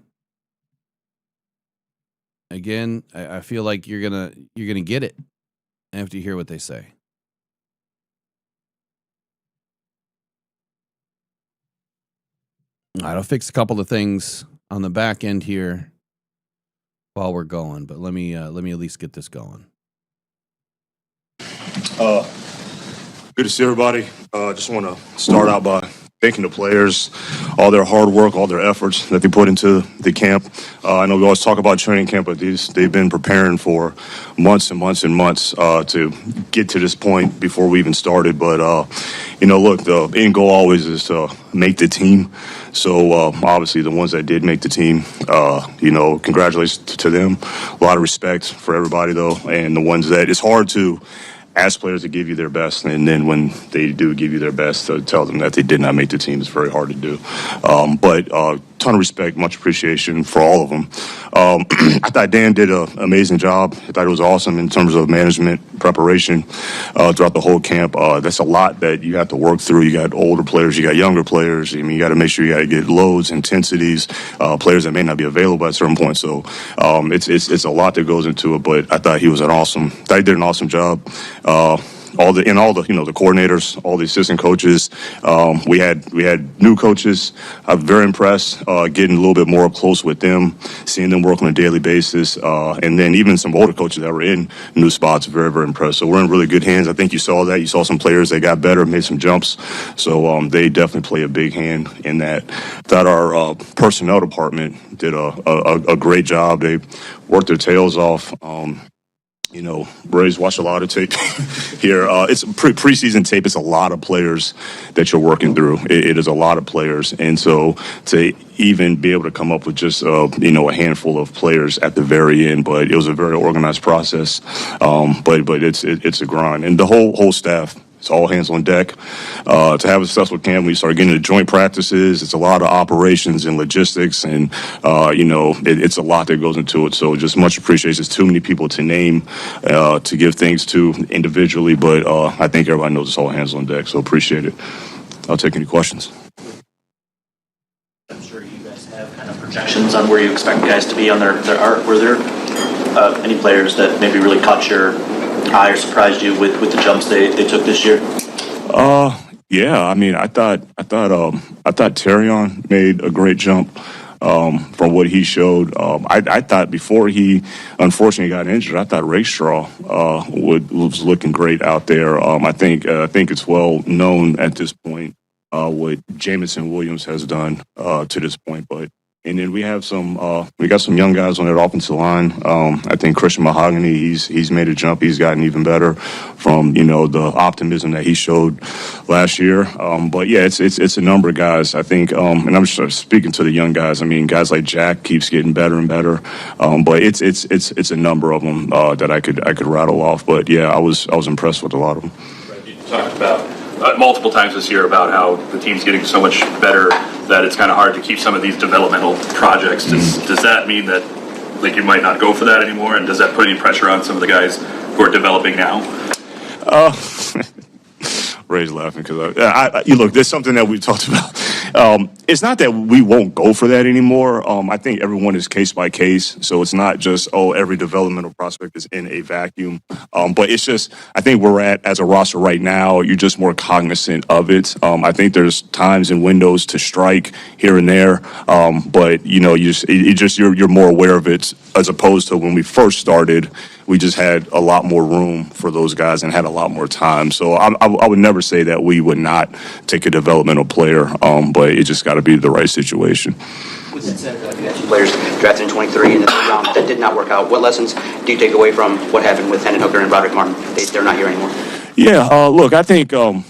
Again, I feel like you're gonna get it after you hear what they say. All right, I'll fix a couple of things on the back end here while we're going, but let me at least get this going. Good to see everybody. Just want to start out by thanking the players, all their hard work, all their efforts that they put into the camp. I know we always talk about training camp, but they've been preparing for months and months and months to get to this point before we even started. But, look, the end goal always is to make the team. So, obviously, the ones that did make the team, congratulations to them. A lot of respect for everybody, though, and the ones that it's hard to ask players to give you their best, and then when they do give you their best, to tell them that they did not make the team is very hard to do. But ton of respect, much appreciation for all of them. I thought Dan did an amazing job. I thought it was awesome in terms of management preparation throughout the whole camp. That's a lot that you have to work through. You got older players, you got younger players. I mean, you got to make sure you got to get loads, intensities, players that may not be available at certain points. So it's a lot that goes into it. But I thought he did an awesome job. All the coordinators, all the assistant coaches. We had new coaches. I'm very impressed getting a little bit more up close with them, seeing them work on a daily basis, and then even some older coaches that were in new spots. Very, very impressed. So we're in really good hands. I think you saw that. You saw some players that got better, made some jumps. So they definitely play a big hand in that. Thought our personnel department did a great job. They worked their tails off. Bray's watched a lot of tape here. It's preseason tape. It's a lot of players that you're working through. It is a lot of players. And so to even be able to come up with just, a handful of players at the very end, but it was a very organized process. But it's a grind. And the whole staff, it's all hands on deck. To have a successful camp, we start getting into joint practices. It's a lot of operations and logistics, and it's a lot that goes into it. So just much appreciation. There's too many people to name to give things to individually, but I think everybody knows it's all hands on deck. So appreciate it. I'll take any questions. I'm sure you guys have kind of projections on where you expect guys to be on their art. Were there any players that maybe really caught your eye or surprised you with the jumps they took this year? Yeah. I mean, I thought Terrion made a great jump from what he showed. I thought before he unfortunately got injured, I thought Rakestraw was looking great out there. I think it's well known at this point what Jamison Williams has done to this point, but. And then we got some young guys on that offensive line. I think Christian Mahogany, he's made a jump. He's gotten even better from, the optimism that he showed last year. But yeah, it's a number of guys, I think. And I'm just speaking to the young guys. I mean, guys like Jack keeps getting better and better. But it's a number of them that I could rattle off. But yeah, I was impressed with a lot of them. You talked about multiple times this year about how the team's getting so much better that it's kind of hard to keep some of these developmental projects. Does that mean that you might not go for that anymore? And does that put any pressure on some of the guys who are developing now? Ray's laughing because look, there's something that we've talked about. It's not that we won't go for that anymore. I think everyone is case by case, so it's not just every developmental prospect is in a vacuum. But it's just I think we're as a roster right now. You're just more cognizant of it. I think there's times and windows to strike here and there, but you're more aware of it as opposed to when we first started. We just had a lot more room for those guys and had a lot more time. So I would never say that we would not take a developmental player, but it just got to be the right situation. With that said, you got 2 players drafted in 23 in the third round that did not work out. What lessons do you take away from what happened with Hendon Hooker and Broderick Martin? They're not here anymore. Yeah, look, I think, all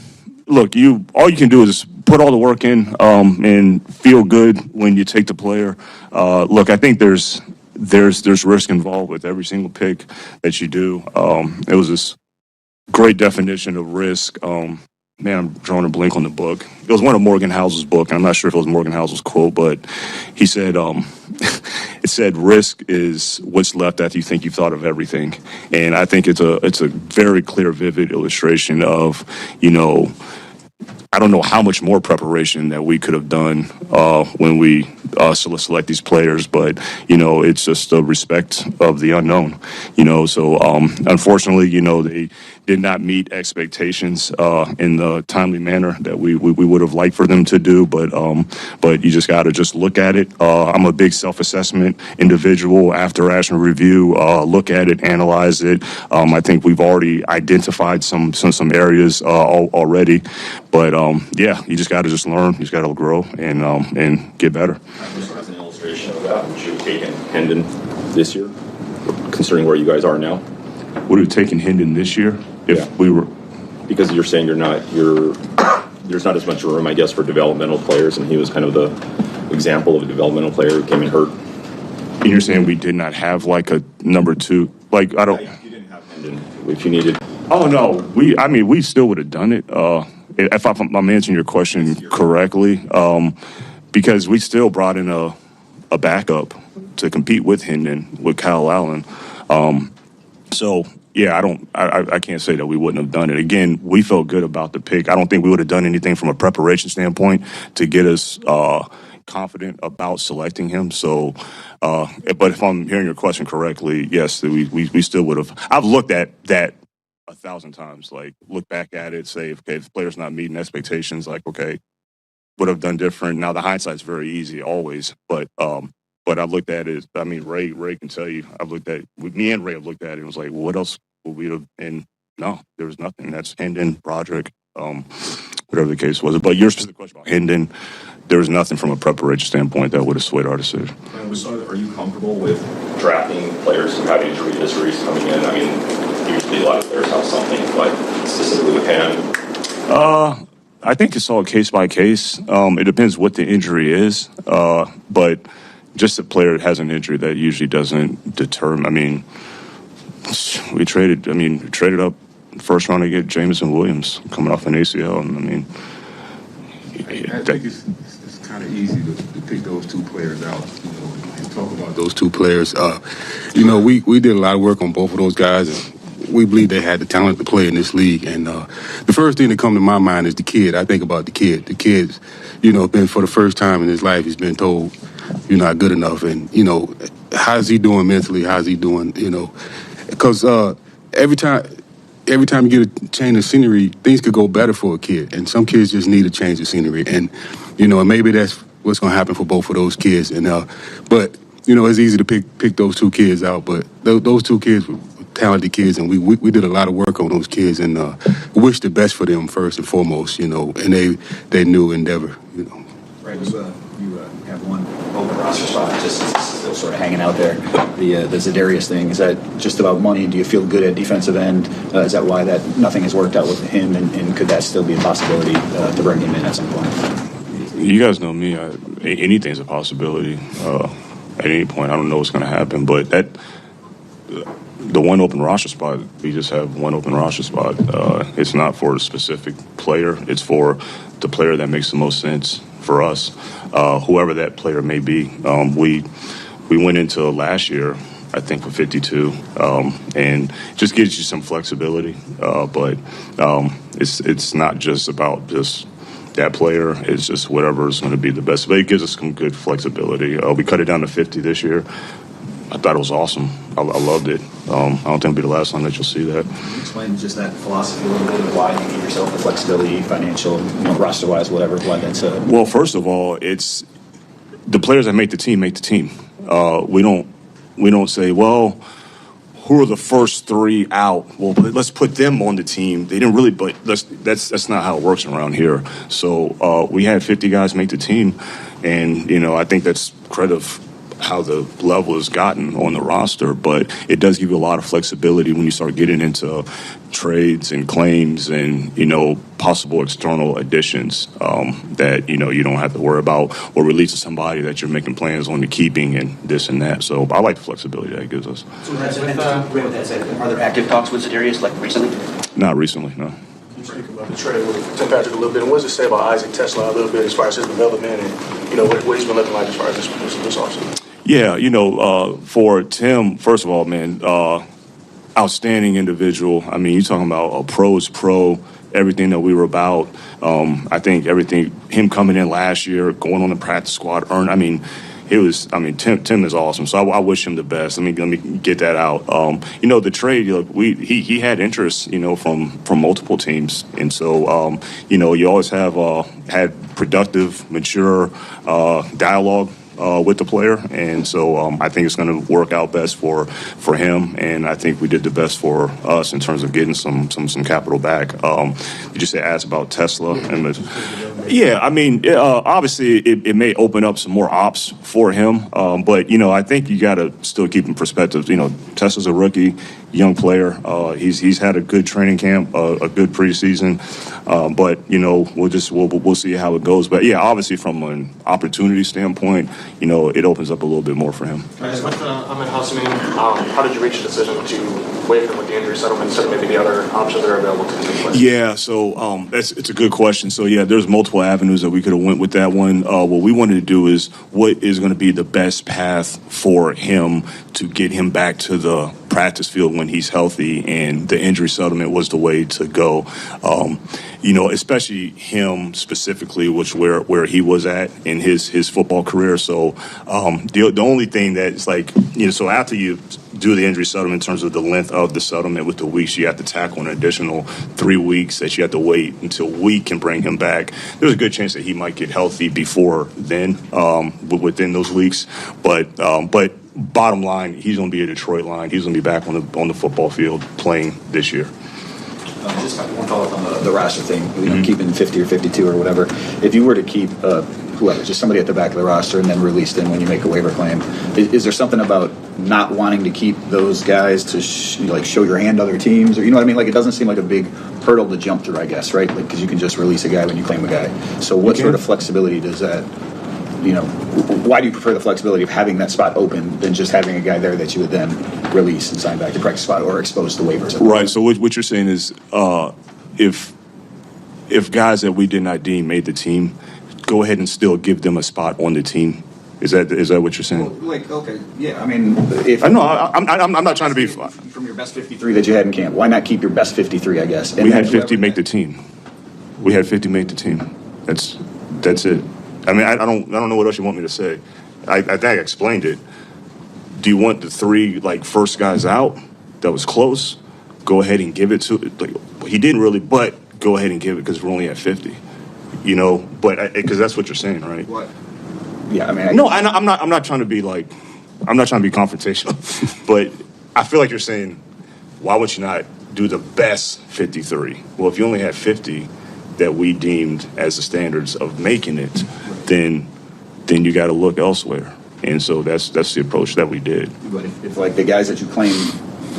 you can do is put all the work in and feel good when you take the player. Look, I think there's risk involved with every single pick that you do. It was this great definition of risk. I'm drawing a blank on the book. It was one of Morgan Housel's book. I'm not sure if it was Morgan Housel's quote, but he said, it's said risk is what's left after you think you've thought of everything. And I think it's a very clear, vivid illustration of, I don't know how much more preparation that we could have done when we select these players, but it's just the respect of the unknown. So unfortunately, they did not meet expectations in the timely manner that we would have liked for them to do. But you just got to just look at it. I'm a big self-assessment individual. After action review, look at it, analyze it. I think we've already identified some areas already. But you just got to just learn. You just got to grow and get better. Just as an illustration of that, would you have taken Hendon this year, considering where you guys are now? Would have taken Hendon this year if we were? Because you're saying there's not as much room, I guess, for developmental players, and he was kind of the example of a developmental player who came in hurt. And you're saying we did not have like a number two? Like I don't. You didn't have Hendon if you needed. Oh no, we still would have done it. If I'm answering your question correctly, because we still brought in a backup to compete with Hendon, with Kyle Allen. So yeah, I can't say that we wouldn't have done it. Again, we felt good about the pick. I don't think we would have done anything from a preparation standpoint to get us confident about selecting him. So, but if I'm hearing your question correctly, yes, we still would have. I've looked at that 1,000 times. Like, look back at it, say, okay, if the player's not meeting expectations, like, okay, would have done different. Now, the hindsight's very easy, always. But I've looked at it. I mean, Ray can tell you. Me and Ray have looked at it and was like, well, what else would we have? And no, there was nothing. That's Hendon, Broderick, whatever the case was. But your specific question about Hendon, there was nothing from a preparation standpoint that would have swayed our decision. Are you comfortable with drafting players who have injury histories coming in? I mean, usually a lot of players have something, but specifically with him? I think it's all case by case. It depends what the injury is. But just a player that has an injury, that usually doesn't determine. I mean, we traded up first round to get Jameson Williams coming off an ACL. And I mean, I think it's kind of easy to pick those two players out, and talk about those two players. We did a lot of work on both of those guys, and we believe they had the talent to play in this league. And the first thing that comes to my mind is the kid. I think about the kid. The kid's, been for the first time in his life, he's been told, you're not good enough. And, how's he doing mentally? How's he doing, Because every time you get a change of scenery, things could go better for a kid. And some kids just need a change of scenery. And, and maybe that's what's going to happen for both of those kids. And but, it's easy to pick those two kids out. But those two kids were talented kids, and we did a lot of work on those kids, and wish the best for them first and foremost, and they knew endeavor, Right, you have one open roster spot, just still sort of hanging out there. The Za'Darius thing, is that just about money? Do you feel good at defensive end? Is that why that nothing has worked out with him, and could that still be a possibility to bring him in at some point? You guys know me. Anything's a possibility at any point. I don't know what's going to happen, but the one open roster spot, we just have one open roster spot. It's not for a specific player. It's for the player that makes the most sense for us, whoever that player may be. We went into last year, I think, with 52, and just gives you some flexibility. But it's not just about just that player. It's just whatever is going to be the best. But it gives us some good flexibility. We cut it down to 50 this year. I thought it was awesome. I loved it. I don't think it'll be the last time that you'll see that. Can you explain just that philosophy a little bit of why you give yourself the flexibility, financial, roster-wise, whatever, why that's Well, first of all, it's the players that make the team make the team. We don't say, well, who are the first three out? Well, let's put them on the team. They didn't really, but that's not how it works around here. So we had 50 guys make the team, and I think that's credit of how the level has gotten on the roster, but it does give you a lot of flexibility when you start getting into trades and claims and, possible external additions that, you don't have to worry about, or releasing somebody that you're making plans on the keeping and this and that. So I like the flexibility that it gives us. So with that said, are there active talks with Za'Darius, like recently? Not recently, no. Can you speak about the trade with Tim Patrick a little bit, and what does it say about Isaac Tesla a little bit as far as his development and, what he's been looking like as far as this offseason? Yeah, for Tim, first of all, man, outstanding individual. I mean, you're talking about a pro's pro, everything that we were about. I think him coming in last year, going on the practice squad, Tim is awesome. So I wish him the best. Let me get that out. The trade, he had interest, from multiple teams. And so, you always have had productive, mature dialogue with the player, and so I think it's going to work out best for him, and I think we did the best for us in terms of getting some capital back. You just asked about Tesla, and obviously it may open up some more ops for him, but I think you got to still keep in perspective. Tesla's a rookie, young player. He's had a good training camp, a good preseason, but we'll see how it goes. But yeah, obviously from an opportunity standpoint, it opens up a little bit more for him. With Ahmed Hassanin, how did you reach a decision to waive him with the injury settlement instead of maybe the other options that are available to him? Yeah, so it's a good question. So yeah, there's multiple avenues that we could have went with that one. What we wanted to do is what is going to be the best path for him to get him back to the practice field when he's healthy, and the injury settlement was the way to go. Especially him specifically, where he was at in his football career. So the only thing that is so after you do the injury settlement in terms of the length of the settlement with the weeks, you have to tackle an additional 3 weeks that you have to wait until we can bring him back. There's a good chance that he might get healthy before then, within those weeks. But bottom line, he's going to be a Detroit Lion. He's going to be back on the football field playing this year. Just one follow-up on the roster thing, keeping 50 or 52 or whatever. If you were to keep whoever, just somebody at the back of the roster and then release them when you make a waiver claim, is there something about not wanting to keep those guys to show your hand to other teams? Or you know what I mean? It doesn't seem like a big hurdle to jump through, I guess, right? Because you can just release a guy when you claim a guy. So what sort of flexibility does that, why do you prefer the flexibility of having that spot open than just having a guy there that you would then release and sign back to practice spot or expose to waivers? Right. So what you're saying is if guys that we did not deem made the team, go ahead and still give them a spot on the team. Is that what you're saying? Well, okay, yeah. I mean, if I'm not trying to be from your best 53 that you had in camp. Why not keep your best 53? I guess. And we had 50 make the team. We had 50 make the team. That's it. I mean, I don't know what else you want me to say. I think I explained it. Do you want the 3 first guys out that was close? Go ahead and give it to. He didn't really, but go ahead and give it because we're only at 50. But because that's what you're saying, right? What? Yeah, I mean. I'm not trying to be I'm not trying to be confrontational, but I feel like you're saying, why would you not do the best 53? Well, if you only had 50 that we deemed as the standards of making it, then you got to look elsewhere. And so that's the approach that we did. But if the guys that you claimed,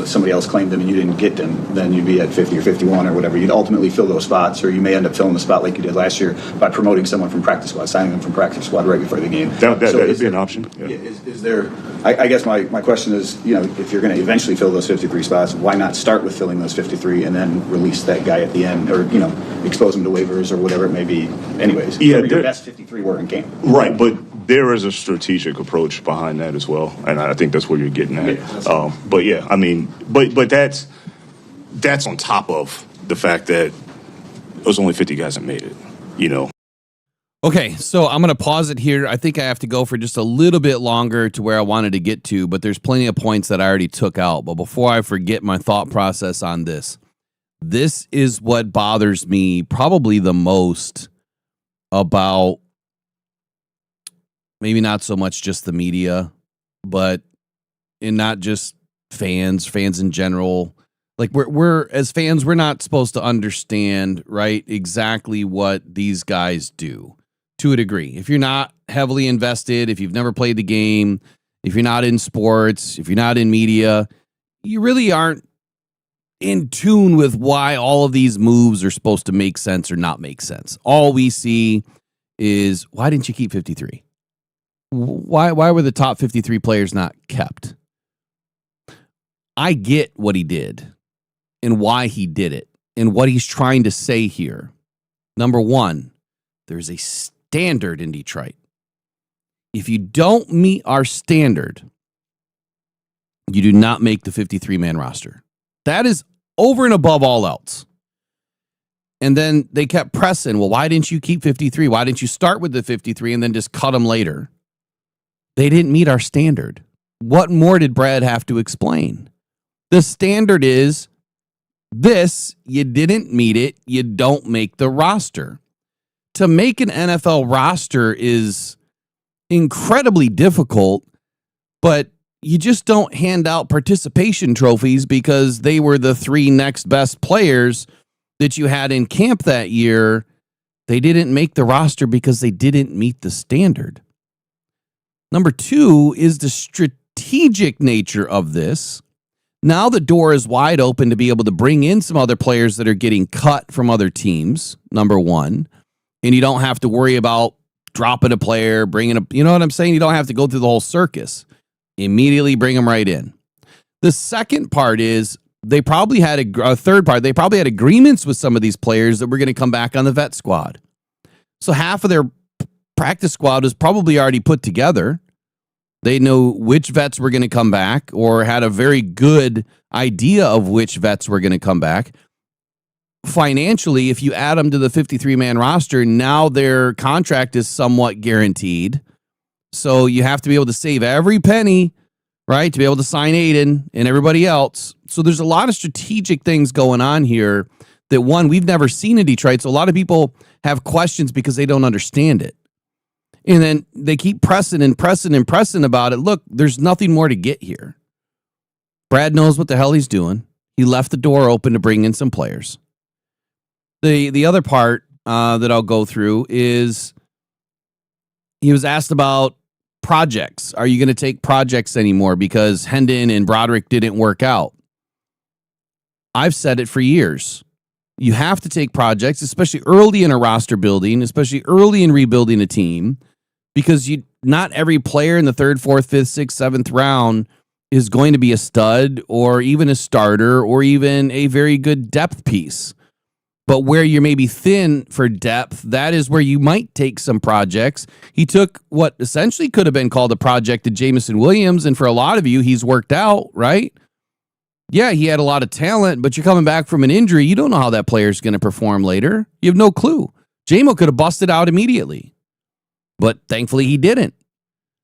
somebody else claimed them and you didn't get them, then you'd be at 50 or 51 or whatever. You'd ultimately fill those spots, or you may end up filling the spot like you did last year by promoting someone from practice squad, signing them from practice squad right before the game. That would be an option. Yeah. Is there? I guess my question is, if you're going to eventually fill those 53 spots, why not start with filling those 53 and then release that guy at the end, or expose him to waivers or whatever it may be? Anyways, your best 53 were in camp. Right, but there is a strategic approach behind that as well, and I think that's where you're getting at. Yeah, but yeah, I mean, but that's on top of the fact that there's only 50 guys that made it. Okay, so I'm going to pause it here. I think I have to go for just a little bit longer to where I wanted to get to, but there's plenty of points that I already took out. But before I forget my thought process on this is what bothers me probably the most about maybe not so much just the media, but in not just fans in general. We're as fans, we're not supposed to understand, right, exactly what these guys do to a degree. If you're not heavily invested, if you've never played the game, if you're not in sports, if you're not in media, you really aren't in tune with why all of these moves are supposed to make sense or not make sense. All we see is, why didn't you keep 53? Why were the top 53 players not kept? I get what he did and why he did it and what he's trying to say here. Number one, there's a standard in Detroit. if you don't meet our standard, you do not make the 53-man roster. That is over and above all else. And then they kept pressing, well, why didn't you keep 53? Why didn't you start with the 53 and then just cut them later? They didn't meet our standard. What more did Brad have to explain? The standard is this, you didn't meet it, you don't make the roster. To make an NFL roster is incredibly difficult, but you just don't hand out participation trophies because they were the 3 next best players that you had in camp that year. They didn't make the roster because they didn't meet the standard. Number 2 is the strategic nature of this. Now the door is wide open to be able to bring in some other players that are getting cut from other teams, number 1. And you don't have to worry about dropping a player, bringing a, you know what I'm saying? You don't have to go through the whole circus. Immediately bring them right in. The second part is they probably had a third part. They probably had agreements with some of these players that were going to come back on the vet squad. So half of their practice squad was probably already put together. They knew which vets were going to come back or had a very good idea of which vets were going to come back. Financially, if you add them to the 53-man roster, now their contract is somewhat guaranteed. So you have to be able to save every penny, right, to be able to sign Aiden and everybody else. So there's a lot of strategic things going on here that, one, we've never seen in Detroit. So a lot of people have questions because they don't understand it. And then they keep pressing and pressing and pressing about it. Look, there's nothing more to get here. Brad knows what the hell he's doing. He left the door open to bring in some players. The other part that I'll go through is he was asked about projects. Are you going to take projects anymore because Hendon and Broderick didn't work out? I've said it for years. You have to take projects, especially early in a roster building, especially early in rebuilding a team, because not every player in the 3rd, 4th, 5th, 6th, 7th round is going to be a stud or even a starter or even a very good depth piece. But where you're maybe thin for depth, that is where you might take some projects. He took what essentially could have been called a project to Jameson Williams, and for a lot of you, he's worked out, right? Yeah, he had a lot of talent, but you're coming back from an injury. You don't know how that player's going to perform later. You have no clue. Jamo could have busted out immediately, but thankfully he didn't.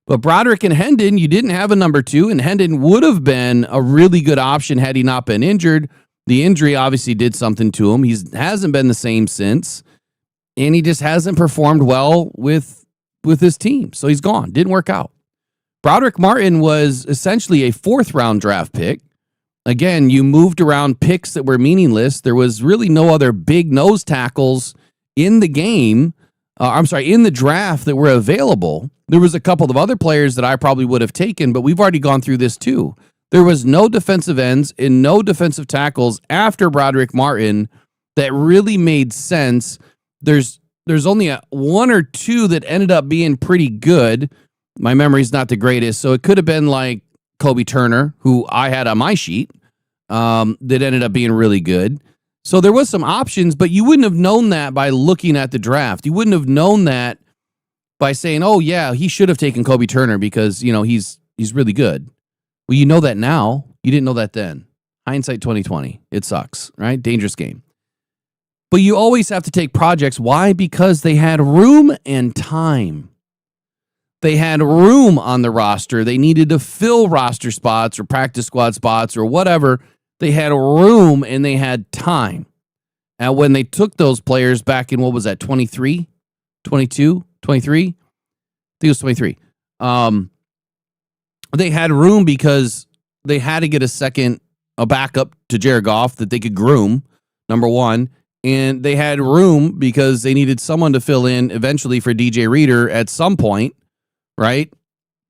But Broderick and Hendon, you didn't have a number 2, and Hendon would have been a really good option had he not been injured. The injury obviously did something to him. He hasn't been the same since, and he just hasn't performed well with his team. So he's gone. Didn't work out. Broderick Martin was essentially a 4th-round draft pick. Again, you moved around picks that were meaningless. There was really no other big nose tackles in the game. In the draft that were available. There was a couple of other players that I probably would have taken, but we've already gone through this too. There was no defensive ends and no defensive tackles after Broderick Martin that really made sense. There's only 1 or 2 that ended up being pretty good. My memory's not the greatest, so it could have been like Kobe Turner, who I had on my sheet, that ended up being really good. So there was some options, but you wouldn't have known that by looking at the draft. You wouldn't have known that by saying, oh, yeah, he should have taken Kobe Turner because, he's really good. Well, you know that now. You didn't know that then. Hindsight 2020. It sucks, right? Dangerous game. But you always have to take projects. Why? Because they had room and time. They had room on the roster. They needed to fill roster spots or practice squad spots or whatever. They had room and they had time. And when they took those players back in, what was that, 23, 22, 23? I think it was 23. They had room because they had to get a backup to Jared Goff that they could groom, number 1. And they had room because they needed someone to fill in eventually for DJ Reader at some point, right?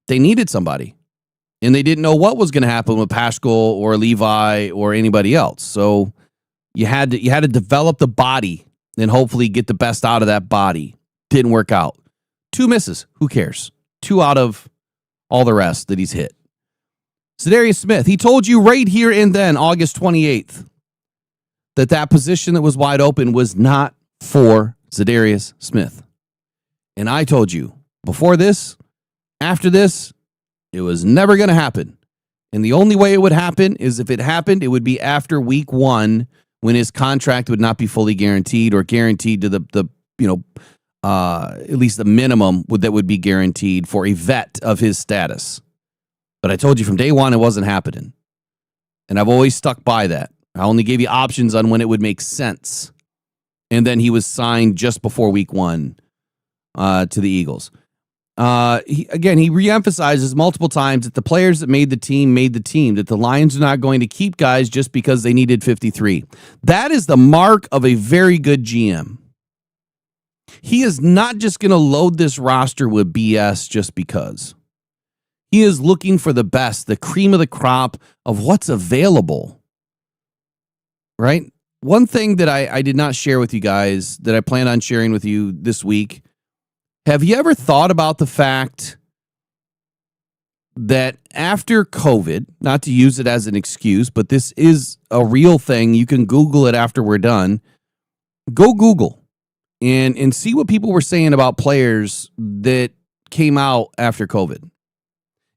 They needed somebody. And they didn't know what was going to happen with Paschal or Levi or anybody else. So you had to develop the body and hopefully get the best out of that body. Didn't work out. 2 misses. Who cares? 2 out of all the rest that he's hit. Za'Darius Smith, he told you right here and then, August 28th, that position that was wide open was not for Za'Darius Smith. And I told you, before this, After this, it was never going to happen. And the only way it would happen is if it happened, it would be after week 1 when his contract would not be fully guaranteed or guaranteed to the at least the minimum that would be guaranteed for a vet of his status. But I told you from day one, it wasn't happening. And I've always stuck by that. I only gave you options on when it would make sense. And then he was signed just before week 1 to the Eagles. He reemphasizes multiple times that the players that made the team, that the Lions are not going to keep guys just because they needed 53. That is the mark of a very good GM. He is not just going to load this roster with BS just because. He is looking for the best, the cream of the crop of what's available. Right? One thing that I did not share with you guys that I plan on sharing with you this week. Have you ever thought about the fact that after COVID, not to use it as an excuse, but this is a real thing. You can Google it after we're done. Go Google and see what people were saying about players that came out after COVID,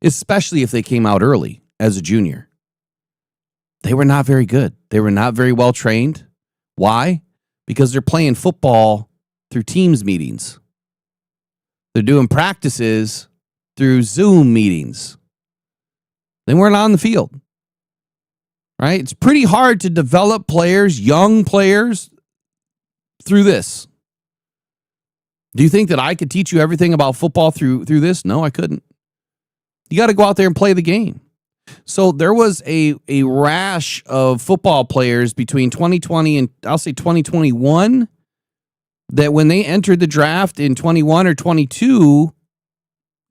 especially if they came out early as a junior. They were not very good. They were not very well trained. Why? Because they're playing football through Teams meetings. They're doing practices through Zoom meetings. They weren't on the field. Right? It's pretty hard to develop players, young players, through this. Do you think that I could teach you everything about football through this? No, I couldn't. You got to go out there and play the game. So there was a rash of football players between 2020 and I'll say 2021 that when they entered the draft in 21 or 22,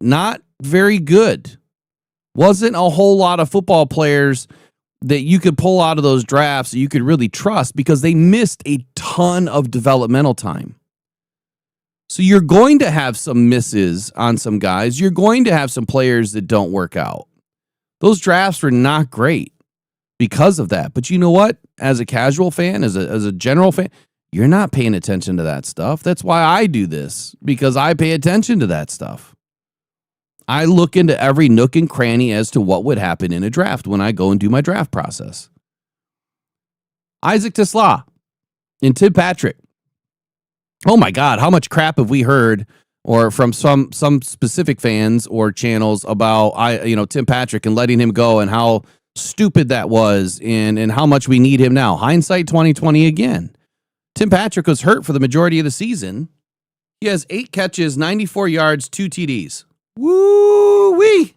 not very good. Wasn't a whole lot of football players that you could pull out of those drafts that you could really trust because they missed a ton of developmental time. So you're going to have some misses on some guys. You're going to have some players that don't work out. Those drafts were not great because of that. But you know what? As a casual fan, as a general fan, you're not paying attention to that stuff. That's why I do this, because I pay attention to that stuff. I look into every nook and cranny as to what would happen in a draft when I go and do my draft process. Isaac Tisla and Tim Patrick. Oh my God, how much crap have we heard or from some specific fans or channels about Tim Patrick and letting him go and how stupid that was and how much we need him now. Hindsight 2020 again. Tim Patrick was hurt for the majority of the season. He has 8 catches, 94 yards, 2 TDs. Woo-wee.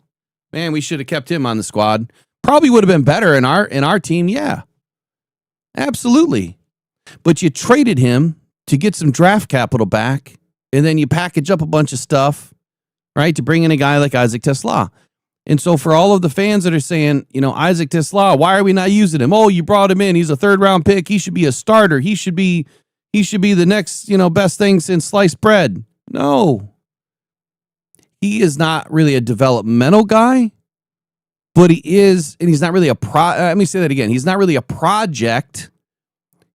Man, we should have kept him on the squad. Probably would have been better in our team, yeah. Absolutely. But you traded him to get some draft capital back, and then you package up a bunch of stuff, right, to bring in a guy like Isaac Tisla. And so for all of the fans that are saying, Isaac Tisla, why are we not using him? Oh, you brought him in. He's a 3rd-round pick. He should be a starter. He should be the next, best thing since sliced bread. No. He is not really a developmental guy, but he is, and he's not really let me say that again. He's not really a project.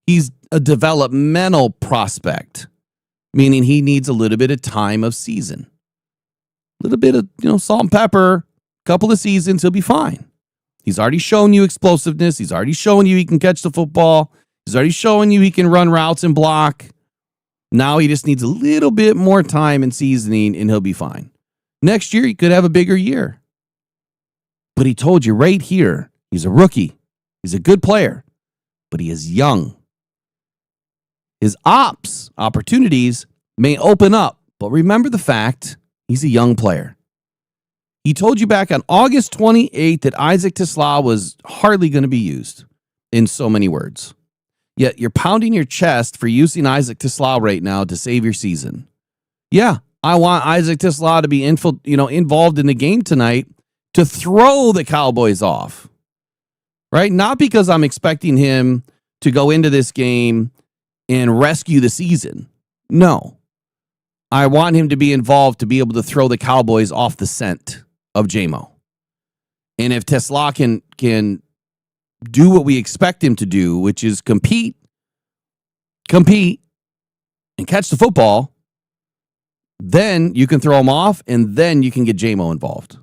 He's a developmental prospect, meaning he needs a little bit of time of season. A little bit of, salt and pepper, couple of seasons, he'll be fine. He's already shown you explosiveness. He's already shown you he can catch the football. He's already shown you he can run routes and block. Now he just needs a little bit more time and seasoning, and he'll be fine. Next year, he could have a bigger year. But he told you right here, he's a rookie. He's a good player, but he is young. His opportunities may open up, but remember the fact he's a young player. He told you back on August 28th that Isaac Tisla was hardly going to be used, in so many words. Yet you're pounding your chest for using Isaac Tisla right now to save your season. Yeah, I want Isaac Tisla to be involved in the game tonight to throw the Cowboys off, right? Not because I'm expecting him to go into this game and rescue the season. No. I want him to be involved to be able to throw the Cowboys off the scent of JMO. And if Tisla can do what we expect him to do, which is compete, and catch the football, Then you can throw him off, and then you can get J-Mo involved.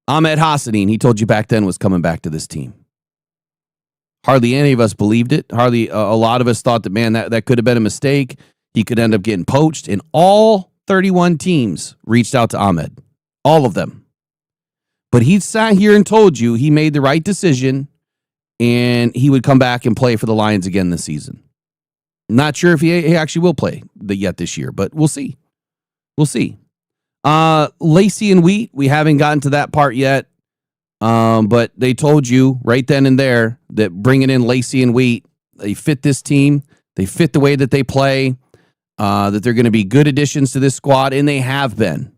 Ahmed Hassanin, he told you back then, was coming back to this team. Hardly any of us believed it. Hardly a lot of us thought that, man, that could have been a mistake. He could end up getting poached. And all 31 teams reached out to Ahmed. All of them. But he sat here and told you he made the right decision and he would come back and play for the Lions again this season. Not sure if he actually will play yet this year, but we'll see. We'll see. Lacey and Wheat, we haven't gotten to that part yet. But they told you right then and there that bringing in Lacey and Wheat, they fit this team. They fit the way that they play, that they're going to be good additions to this squad, and they have been.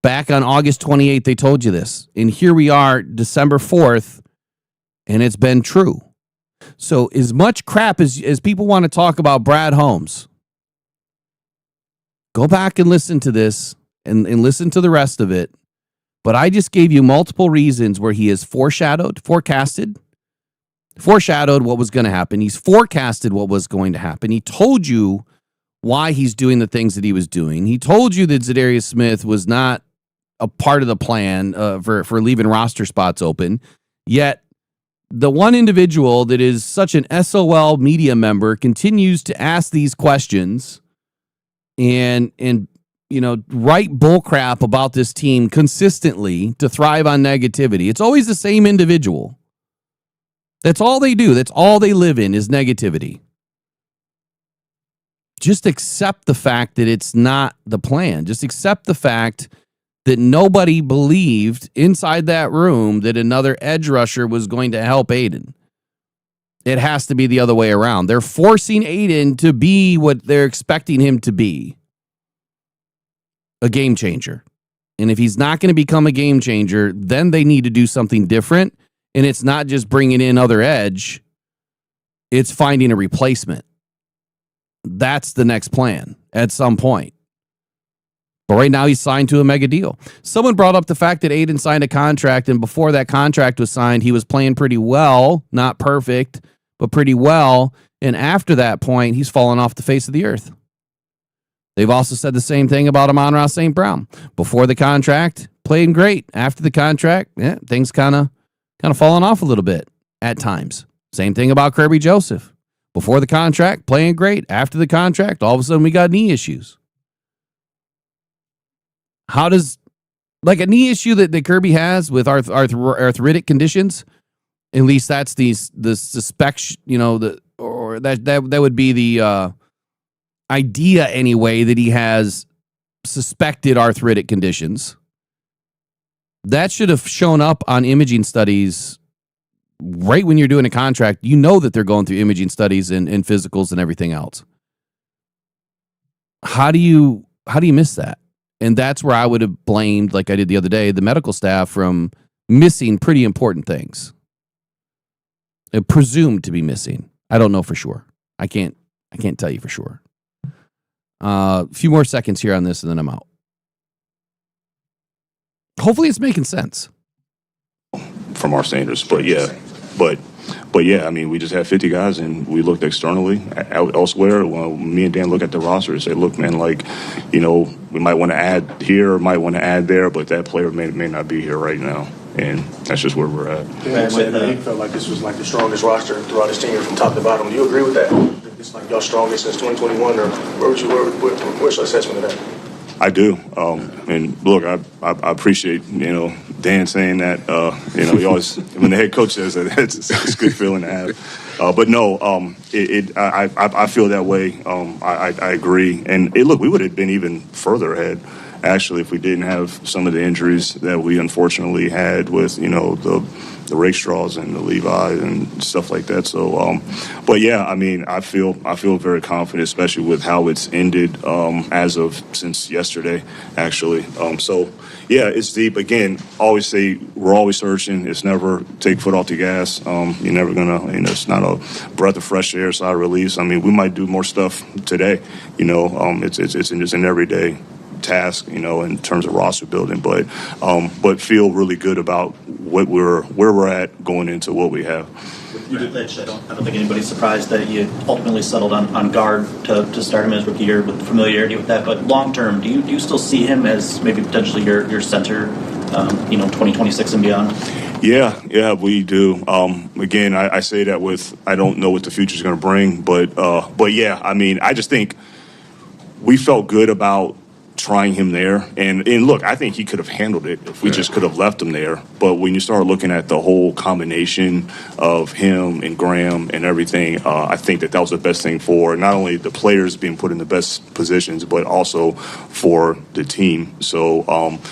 Back on August 28th, they told you this. And here we are, December 4th, and it's been true. So as much crap as people want to talk about Brad Holmes, go back and listen to this and listen to the rest of it. But I just gave you multiple reasons where he has forecasted what was going to happen. He's forecasted what was going to happen. He told you why he's doing the things that he was doing. He told you that Zadarius Smith was not a part of the plan for leaving roster spots open. Yet the one individual that is such an SOL media member continues to ask these questions and write bullcrap about this team consistently to thrive on negativity. It's always the same individual. That's all they do. That's all they live in is negativity. Just accept the fact that it's not the plan. Just accept the fact that nobody believed inside that room that another edge rusher was going to help Aiden. It has to be the other way around. They're forcing Aiden to be what they're expecting him to be. A game changer. And if he's not going to become a game changer, then they need to do something different. And it's not just bringing in other edge. It's finding a replacement. That's the next plan at some point. But right now he's signed to a mega deal. Someone brought up the fact that Aiden signed a contract, and before that contract was signed, he was playing pretty well. Not perfect, but pretty well. And after that point, he's fallen off the face of the earth. They've also said the same thing about Amon-Ra St. Brown. Before the contract, playing great. After the contract, things kind of falling off a little bit at times. Same thing about Kirby Joseph. Before the contract, playing great. After the contract, all of a sudden we got knee issues. How does, like a knee issue that Kirby has with arthritic conditions, at least that's the suspect, that would be the idea anyway, that he has suspected arthritic conditions. That should have shown up on imaging studies right when you're doing a contract. You know that they're going through imaging studies and physicals and everything else. How do you miss that? And that's where I would have blamed, like I did the other day, the medical staff from missing pretty important things. Presumed to be missing. I don't know for sure. I can't tell you for sure. A few more seconds here on this and then I'm out. Hopefully it's making sense. From our standards, but yeah, I mean, we just had 50 guys, and we looked externally elsewhere. Well, me and Dan look at the roster and say, look, man, we might want to add here, might want to add there, but that player may not be here right now, and that's just where we're at. Dan said that he felt like this was like the strongest roster throughout his tenure from top to bottom. Do you agree with that? It's like y'all strongest since 2021, or what's your assessment of that? I do, and look, I appreciate Dan saying that. He always, when the head coach says that, it's a good feeling to have. But no, I feel that way. I agree, and look, we would have been even further ahead actually if we didn't have some of the injuries that we unfortunately had with the Rakestraws and the Levi and stuff like that. So, but yeah, I mean, I feel very confident, especially with how it's ended since yesterday, actually. So, yeah, it's deep. Again, always say we're always searching. It's never take foot off the gas. You're never gonna, it's not a breath of fresh air, sigh of release. I mean, we might do more stuff today. It's an everyday task, in terms of roster building. But feel really good about where we're at going into what we have. I don't think anybody's surprised that you ultimately settled on guard to start him as rookie year with familiarity with that. But long term, do you still see him as maybe potentially your center, 2026 and beyond? Yeah, we do. Again, I say that I don't know what the future is going to bring, but yeah, I mean, I just think we felt good about trying him there. And look, I think he could have handled it if we just could have left him there. But when you start looking at the whole combination of him and Graham and everything, I think that was the best thing for not only the players being put in the best positions, but also for the team. So,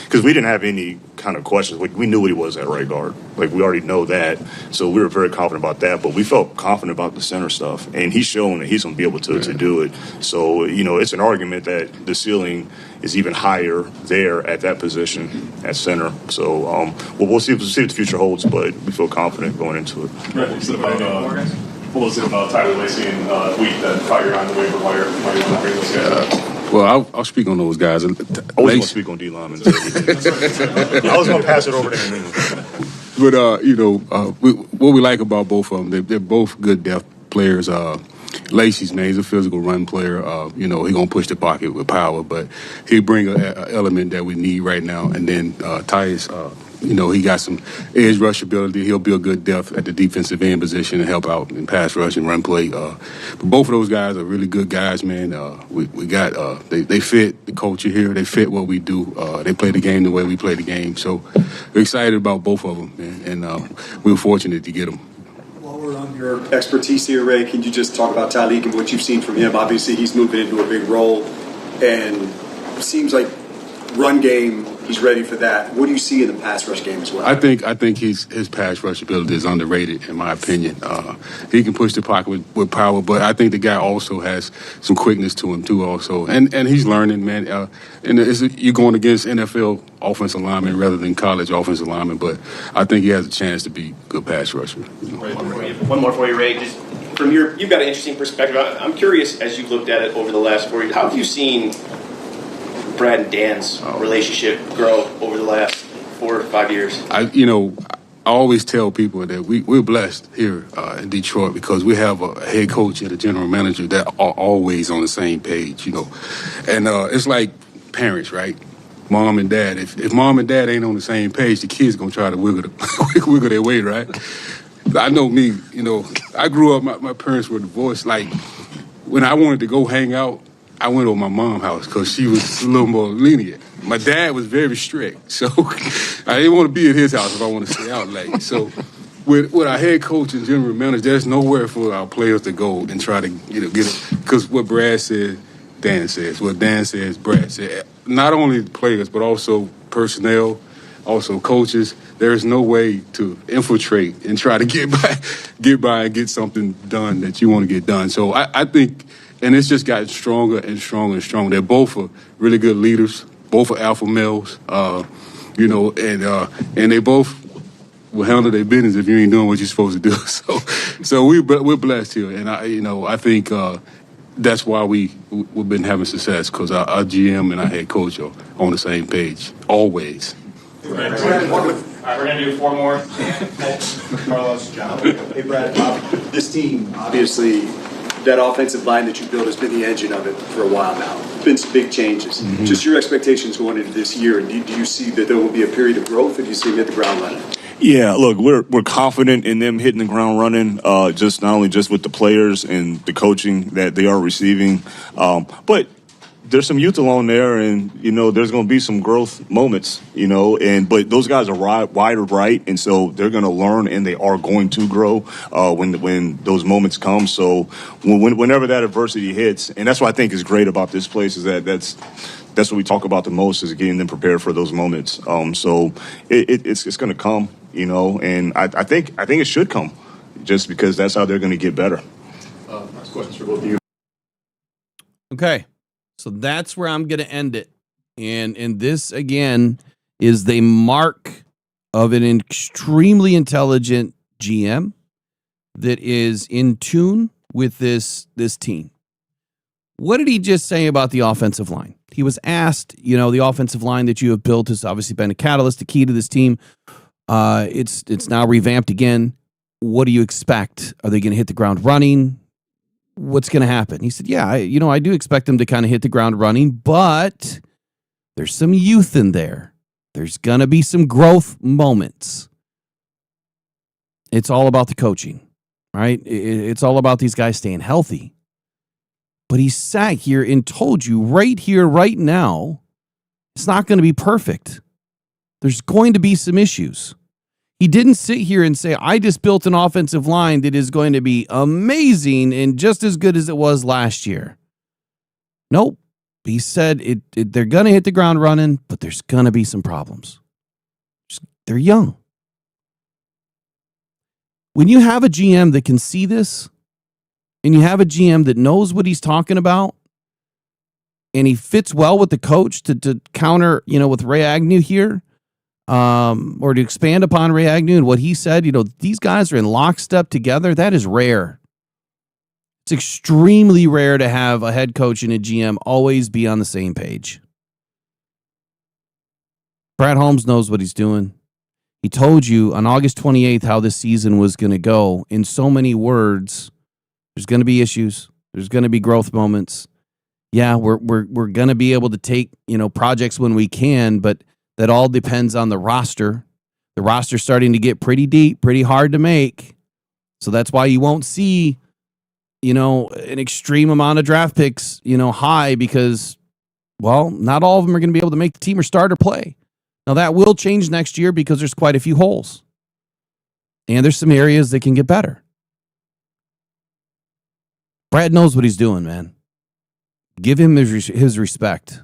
because we didn't have any kind of questions. We knew what he was at right guard. We already know that. So we were very confident about that. But we felt confident about the center stuff. And he's shown that he's going to be able to do it. So, it's an argument that the ceiling is even higher there at that position at center. So, we'll see what the future holds, but we feel confident going into it. What was it about Tyler Lacey and Wheat that caught your eye on the waiver wire? Why do you want to bring those guys up? Well, I'll speak on those guys. I was going to speak on D linemen. I was going to pass it over to him. But, what we like about both of them, they're both good depth players. Lacey's, man, he's a physical run player. He's going to push the pocket with power, but he bring an element that we need right now. And then Tyus, he got some edge rush ability. He'll be a good depth at the defensive end position and help out in pass rush and run play. But both of those guys are really good guys, man. We got they fit the culture here. They fit what we do. They play the game the way we play the game. So we're excited about both of them, man. And we were fortunate to get them. While we're on your expertise here, Ray, can you just talk about Tyleek and what you've seen from him? Obviously, he's moving into a big role, and it seems like run game, he's ready for that. What do you see in the pass rush game as well? I think his pass rush ability is underrated, in my opinion. He can push the pocket with power, but I think the guy also has some quickness to him too, also. And he's learning, man. You're going against NFL offensive linemen rather than college offensive linemen, but I think he has a chance to be a good pass rusher. One more for you, Ray. Just from you've got an interesting perspective. I'm curious, as you've looked at it over the last 4 years, how have you seen Brad and Dan's relationship grow over the last 4 or 5 years? I always tell people that we're blessed here in Detroit because we have a head coach and a general manager that are always on the same page, And it's like parents, right? Mom and dad. If mom and dad ain't on the same page, the kids going to try to wiggle their way, right? I know me, I grew up, my parents were divorced. Like, when I wanted to go hang out, I went over my mom's house because she was a little more lenient. My dad was very strict, so I didn't want to be at his house if I want to stay out late. So with our head coach and general manager, there's nowhere for our players to go and try to get it. Because what Brad said, Dan says. What Dan says, Brad said. Not only players, but also personnel, also coaches. There is no way to infiltrate and try to get by and get something done that you want to get done. So I think, and it's just gotten stronger and stronger and stronger. They're both are really good leaders. Both are alpha males, and they both will handle their business if you ain't doing what you're supposed to do. So we're blessed here, and I think that's why we've been having success because our GM and our head coach are on the same page always. All right, we're going to do 4 more. Carlos, John. Hey, Brad, this team, obviously, that offensive line that you built has been the engine of it for a while now. Been some big changes. Mm-hmm. Just your expectations going into this year. Do you see that there will be a period of growth, or do you see them hit the ground running? Yeah, look, we're confident in them hitting the ground running. Just not only just with the players and the coaching that they are receiving, but there's some youth along there, and there's going to be some growth moments, but those guys are wide or bright, and so they're going to learn, and they are going to grow when those moments come. So whenever that adversity hits, and that's what I think is great about this place is that's what we talk about the most is getting them prepared for those moments. So it's going to come, and I think it should come, just because that's how they're going to get better. Last question for both of you. Okay. So that's where I'm going to end it. And this, again, is the mark of an extremely intelligent GM that is in tune with this team. What did he just say about the offensive line? He was asked, the offensive line that you have built has obviously been a catalyst, a key to this team. It's now revamped again. What do you expect? Are they going to hit the ground running? What's going to happen? He said, yeah, I do expect them to kind of hit the ground running, but there's some youth in there. There's going to be some growth moments. It's all about the coaching, right? It's all about these guys staying healthy. But he sat here and told you right here, right now, it's not going to be perfect. There's going to be some issues. He didn't sit here and say, I just built an offensive line that is going to be amazing and just as good as it was last year. Nope. He said they're going to hit the ground running, but there's going to be some problems. They're young. When you have a GM that can see this, and you have a GM that knows what he's talking about, and he fits well with the coach to counter, with Ray Agnew here, or to expand upon Ray Agnew and what he said, these guys are in lockstep together. That is rare. It's extremely rare to have a head coach and a GM always be on the same page. Brad Holmes knows what he's doing. He told you on August 28th how this season was going to go. In so many words, there's going to be issues. There's going to be growth moments. Yeah, we're going to be able to take, projects when we can, but that all depends on the roster. The roster's starting to get pretty deep, pretty hard to make. So that's why you won't see, an extreme amount of draft picks, high because, well, not all of them are going to be able to make the team or start or play. Now that will change next year because there's quite a few holes. And there's some areas that can get better. Brad knows what he's doing, man. Give him his respect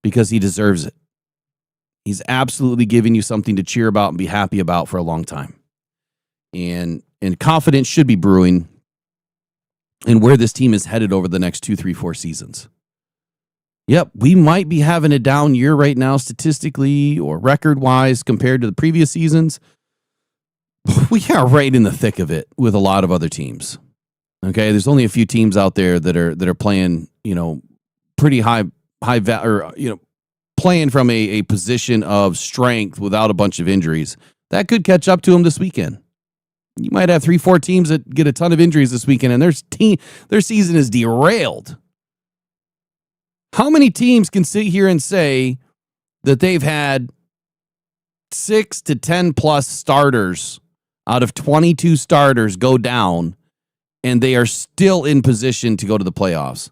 because he deserves it. He's absolutely giving you something to cheer about and be happy about for a long time. And confidence should be brewing in where this team is headed over the next 2, 3, 4 seasons. Yep, we might be having a down year right now statistically or record-wise compared to the previous seasons. We are right in the thick of it with a lot of other teams. Okay, there's only a few teams out there that are playing, pretty high or playing from a position of strength without a bunch of injuries. That could catch up to them this weekend. You might have 3, 4 teams that get a ton of injuries this weekend, and their season is derailed. How many teams can sit here and say that they've had 6 to 10 plus starters out of 22 starters go down, and they are still in position to go to the playoffs?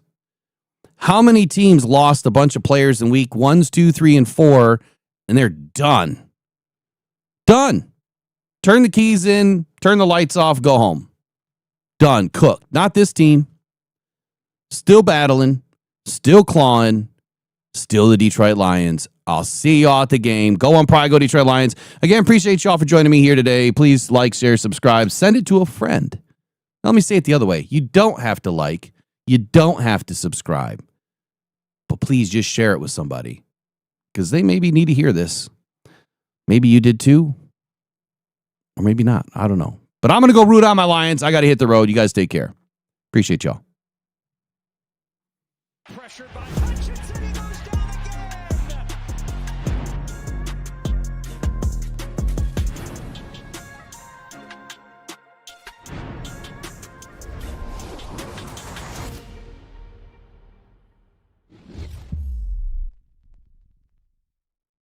How many teams lost a bunch of players in week 1, 2, 3, and 4, and they're done? Done. Turn the keys in, turn the lights off, go home. Done. Cooked. Not this team. Still battling, still clawing, still the Detroit Lions. I'll see y'all at the game. Go on Pride, go Detroit Lions. Again, appreciate y'all for joining me here today. Please like, share, subscribe, send it to a friend. Now, let me say it the other way. You don't have to like, you don't have to subscribe, but please just share it with somebody because they maybe need to hear this. Maybe you did too, or maybe not. I don't know. But I'm going to go root on my Lions. I got to hit the road. You guys take care. Appreciate y'all. Pressured by